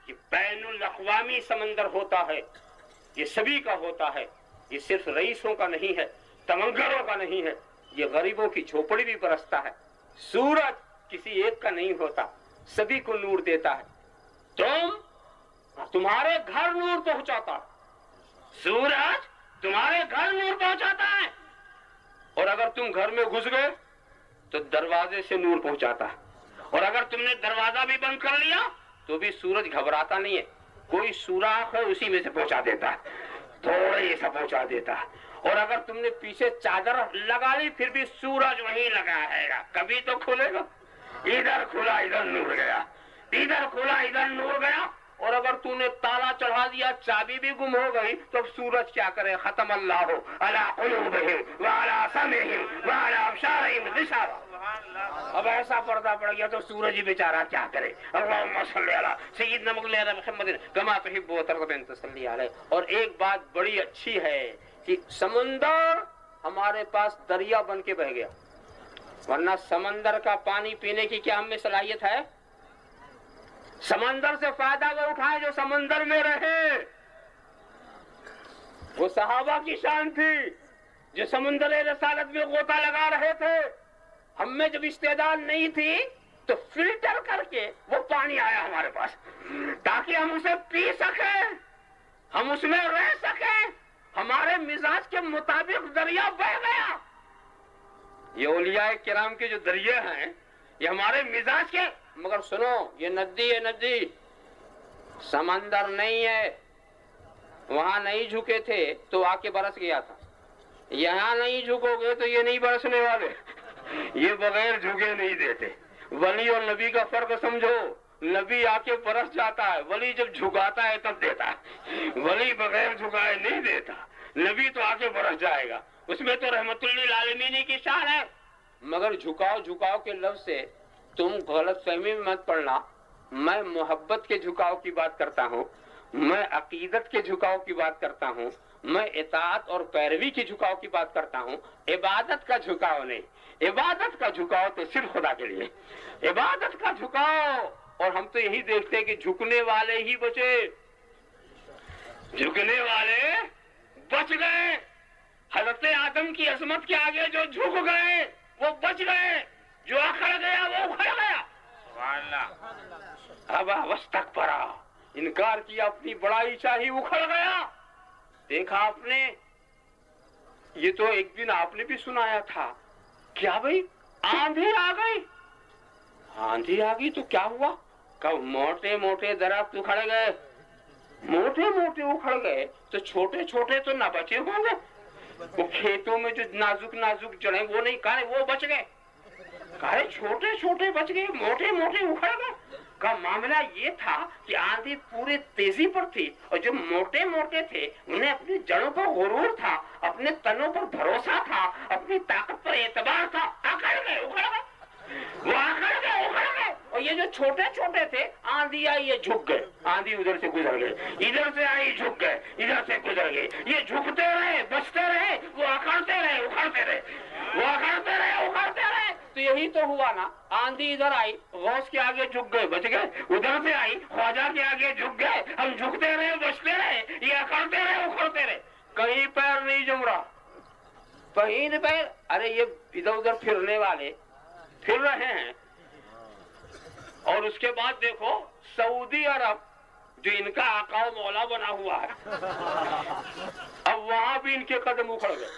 یہ بین الاقوامی سمندر ہوتا ہے، یہ سبھی کا ہوتا ہے. یہ صرف رئیسوں کا نہیں ہے، تمنگروں کا نہیں ہے، یہ غریبوں کی جھوپڑی بھی برستا ہے. سورج کسی ایک کا نہیں ہوتا، سبھی کو نور دیتا ہے. تمہارے گھر نور پہنچاتا ہے، سورج تمہارے گھر نور پہنچاتا ہے. اور اگر تم گھر میں گھس گئے تو دروازے سے نور پہنچاتا ہے. اور اگر تم نے دروازہ بھی بند کر لیا تو بھی سورج گھبراتا نہیں ہے، کوئی سوراخ ہے اسی میں سے پہنچا دیتا ہے، تھوڑا سا پہنچا دیتا ہے. اور اگر تم نے پیچھے چادر لگا لی پھر بھی سورج وہیں لگا ہے گا، کبھی تو کھلے گا. ادھر کھلا ادھر نور گیا، ادھر کھلا ادھر نور گیا. اور اگر تم نے تالا چڑھا دیا چابی بھی گم ہو گئی تو اب سورج کیا کرے؟ ختم اللہ علی قلوبہم وعلی سمعہم وعلی ابصارہم غشاوہ. اب ایسا پردہ پڑ گیا تو سورج ہی بیچارہ کیا کرے؟ اللہم صلی علی سیدنا مولانا محمد کما تحب و ترضى ان تصلی علیہ. اور ایک بات بڑی اچھی ہے کہ سمندر ہمارے پاس دریا بن کے بہ گیا، ورنہ سمندر کا پانی پینے کی کیا ہم میں صلاحیت ہے؟ سمندر سے فائدہ وہ اٹھائے جو سمندر میں رہے. وہ صحابہ کی شان تھی جو سمندر رسالت میں غوطہ لگا رہے تھے. ہم میں جب استعداد نہیں تھی تو فلٹر کر کے وہ پانی آیا ہمارے پاس تاکہ ہم اسے پی سکیں، ہم اس میں رہ سکیں. ہمارے مزاج کے مطابق دریا بہ گیا. یہ اولیاء کرام کے جو دریا ہیں یہ ہمارے مزاج کے، مگر سنو یہ ندی ہے، ندی سمندر نہیں ہے. وہاں نہیں جھکے تھے تو آ کے برس گیا تھا، یہاں نہیں جھکو گے تو یہ نہیں برسنے والے. یہ بغیر جھکے نہیں دیتے. ولی اور نبی کا فرق سمجھو. نبی آ کے برس جاتا ہے، ولی جب جھکاتا ہے تب دیتا ہے. ولی بغیر جھکائے نہیں دیتا، نبی تو آ کے برس جائے گا. اس میں تو رحمت للعالمین کی شان ہے. مگر جھکاؤ جھکاؤ کے لفظ سے تم غلط فہمی میں مت پڑنا. میں محبت کے جھکاؤ کی بات کرتا ہوں، میں عقیدت کے جھکاؤ کی بات کرتا ہوں، میں اطاعت اور پیروی کی جھکاؤ کی بات کرتا ہوں. عبادت کا جھکاؤ نہیں. عبادت کا جھکاؤ تو صرف خدا کے لیے. عبادت کا جھکاؤ. اور ہم تو یہی دیکھتے ہیں کہ جھکنے والے ہی بچے، جھکنے والے بچ گئے. حضرت آدم کی عظمت کے آگے جو جھک گئے وہ بچ گئے، جو اکھڑ گیا وہ اکھڑ گیا. سبحان اللہ. ابا واستکبرا، انکار کیا، اپنی بڑائی چاہی، اکھڑ گیا. دیکھا آپ نے، یہ تو ایک دن آپ نے بھی سنایا تھا. کیا بھائی آندھی آ گئی؟ آندھی آ گئی تو کیا ہوا؟ کہ موٹے موٹے درخت اکھڑ گئے. موٹے موٹے اکھڑ گئے تو چھوٹے چھوٹے تو نہ بچے ہوں گے. وہ کھیتوں میں جو نازک نازک جڑیں وہ نہیں کہے، وہ بچ گئے. کہے چھوٹے چھوٹے بچ گئے، موٹے موٹے اکھڑ گئے. کا معاملہ یہ تھا کہ آندھی پورے تیزی پر تھی اور جو موٹے موٹے تھے انہیں اپنی جڑوں پر غرور تھا، اپنے تنوں پر بھروسہ تھا، اپنی طاقت پر اعتبار تھا. اکڑ گئے، اکھڑ گئے. وہ اکڑ گئے، اکھڑ گئے. اور یہ جو چھوٹے چھوٹے تھے، آندھی آئی یہ جھک گئے. آندھی ادھر سے گزر گئے، ادھر سے آئی جھک گئے، ادھر سے گزر گئے. یہ جھکتے رہے، بچتے رہے، وہ اکڑتے رہے، اکھڑتے رہے، وہ اکڑتے رہے، اکھڑتے رہے. تو یہی تو ہوا نا. آندھی ادھر آئی، غوث کے آگے جھک گئے، بچ گئے. ادھر سے آئی، خواجہ کے آگے جھک گئے. ہم جھکتے رہے، بچتے رہے، یہ اکڑتے رہے، اکھڑتے رہے. کہیں پیر نہیں جم رہا، کہیں نہیں پیر. ارے یہ ادھر ادھر پھرنے والے پھر رہے ہیں. اور اس کے بعد دیکھو سعودی عرب جو ان کا آقا و مولا بنا ہوا ہے، اب وہاں بھی ان کے قدم اکھڑ گئے،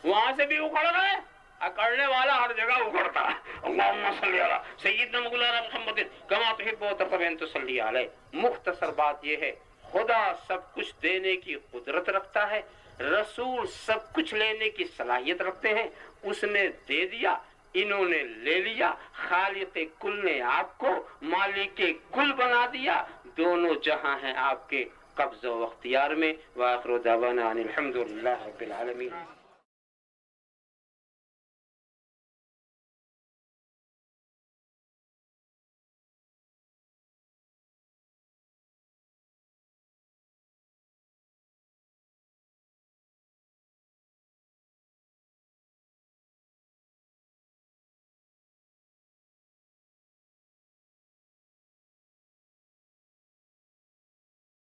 وہاں سے بھی اکھڑ گئے. اکڑنے والا ہر جگہ اکھڑتا ہے. اللہم صلی علی سیدنا مولانا محمد کما تحب و ترضى ان تصلی علیہ. مختصر بات یہ ہے، خدا سب کچھ دینے کی قدرت رکھتا ہے، رسول سب کچھ لینے کی صلاحیت رکھتے ہیں. اس نے دے دیا، انہوں نے لے لیا. خالق کل نے آپ کو مالک کل بنا دیا. دونوں جہاں ہیں آپ کے قبضہ و اختیار میں. وآخر دعوانا ان الحمد للہ رب العالمین.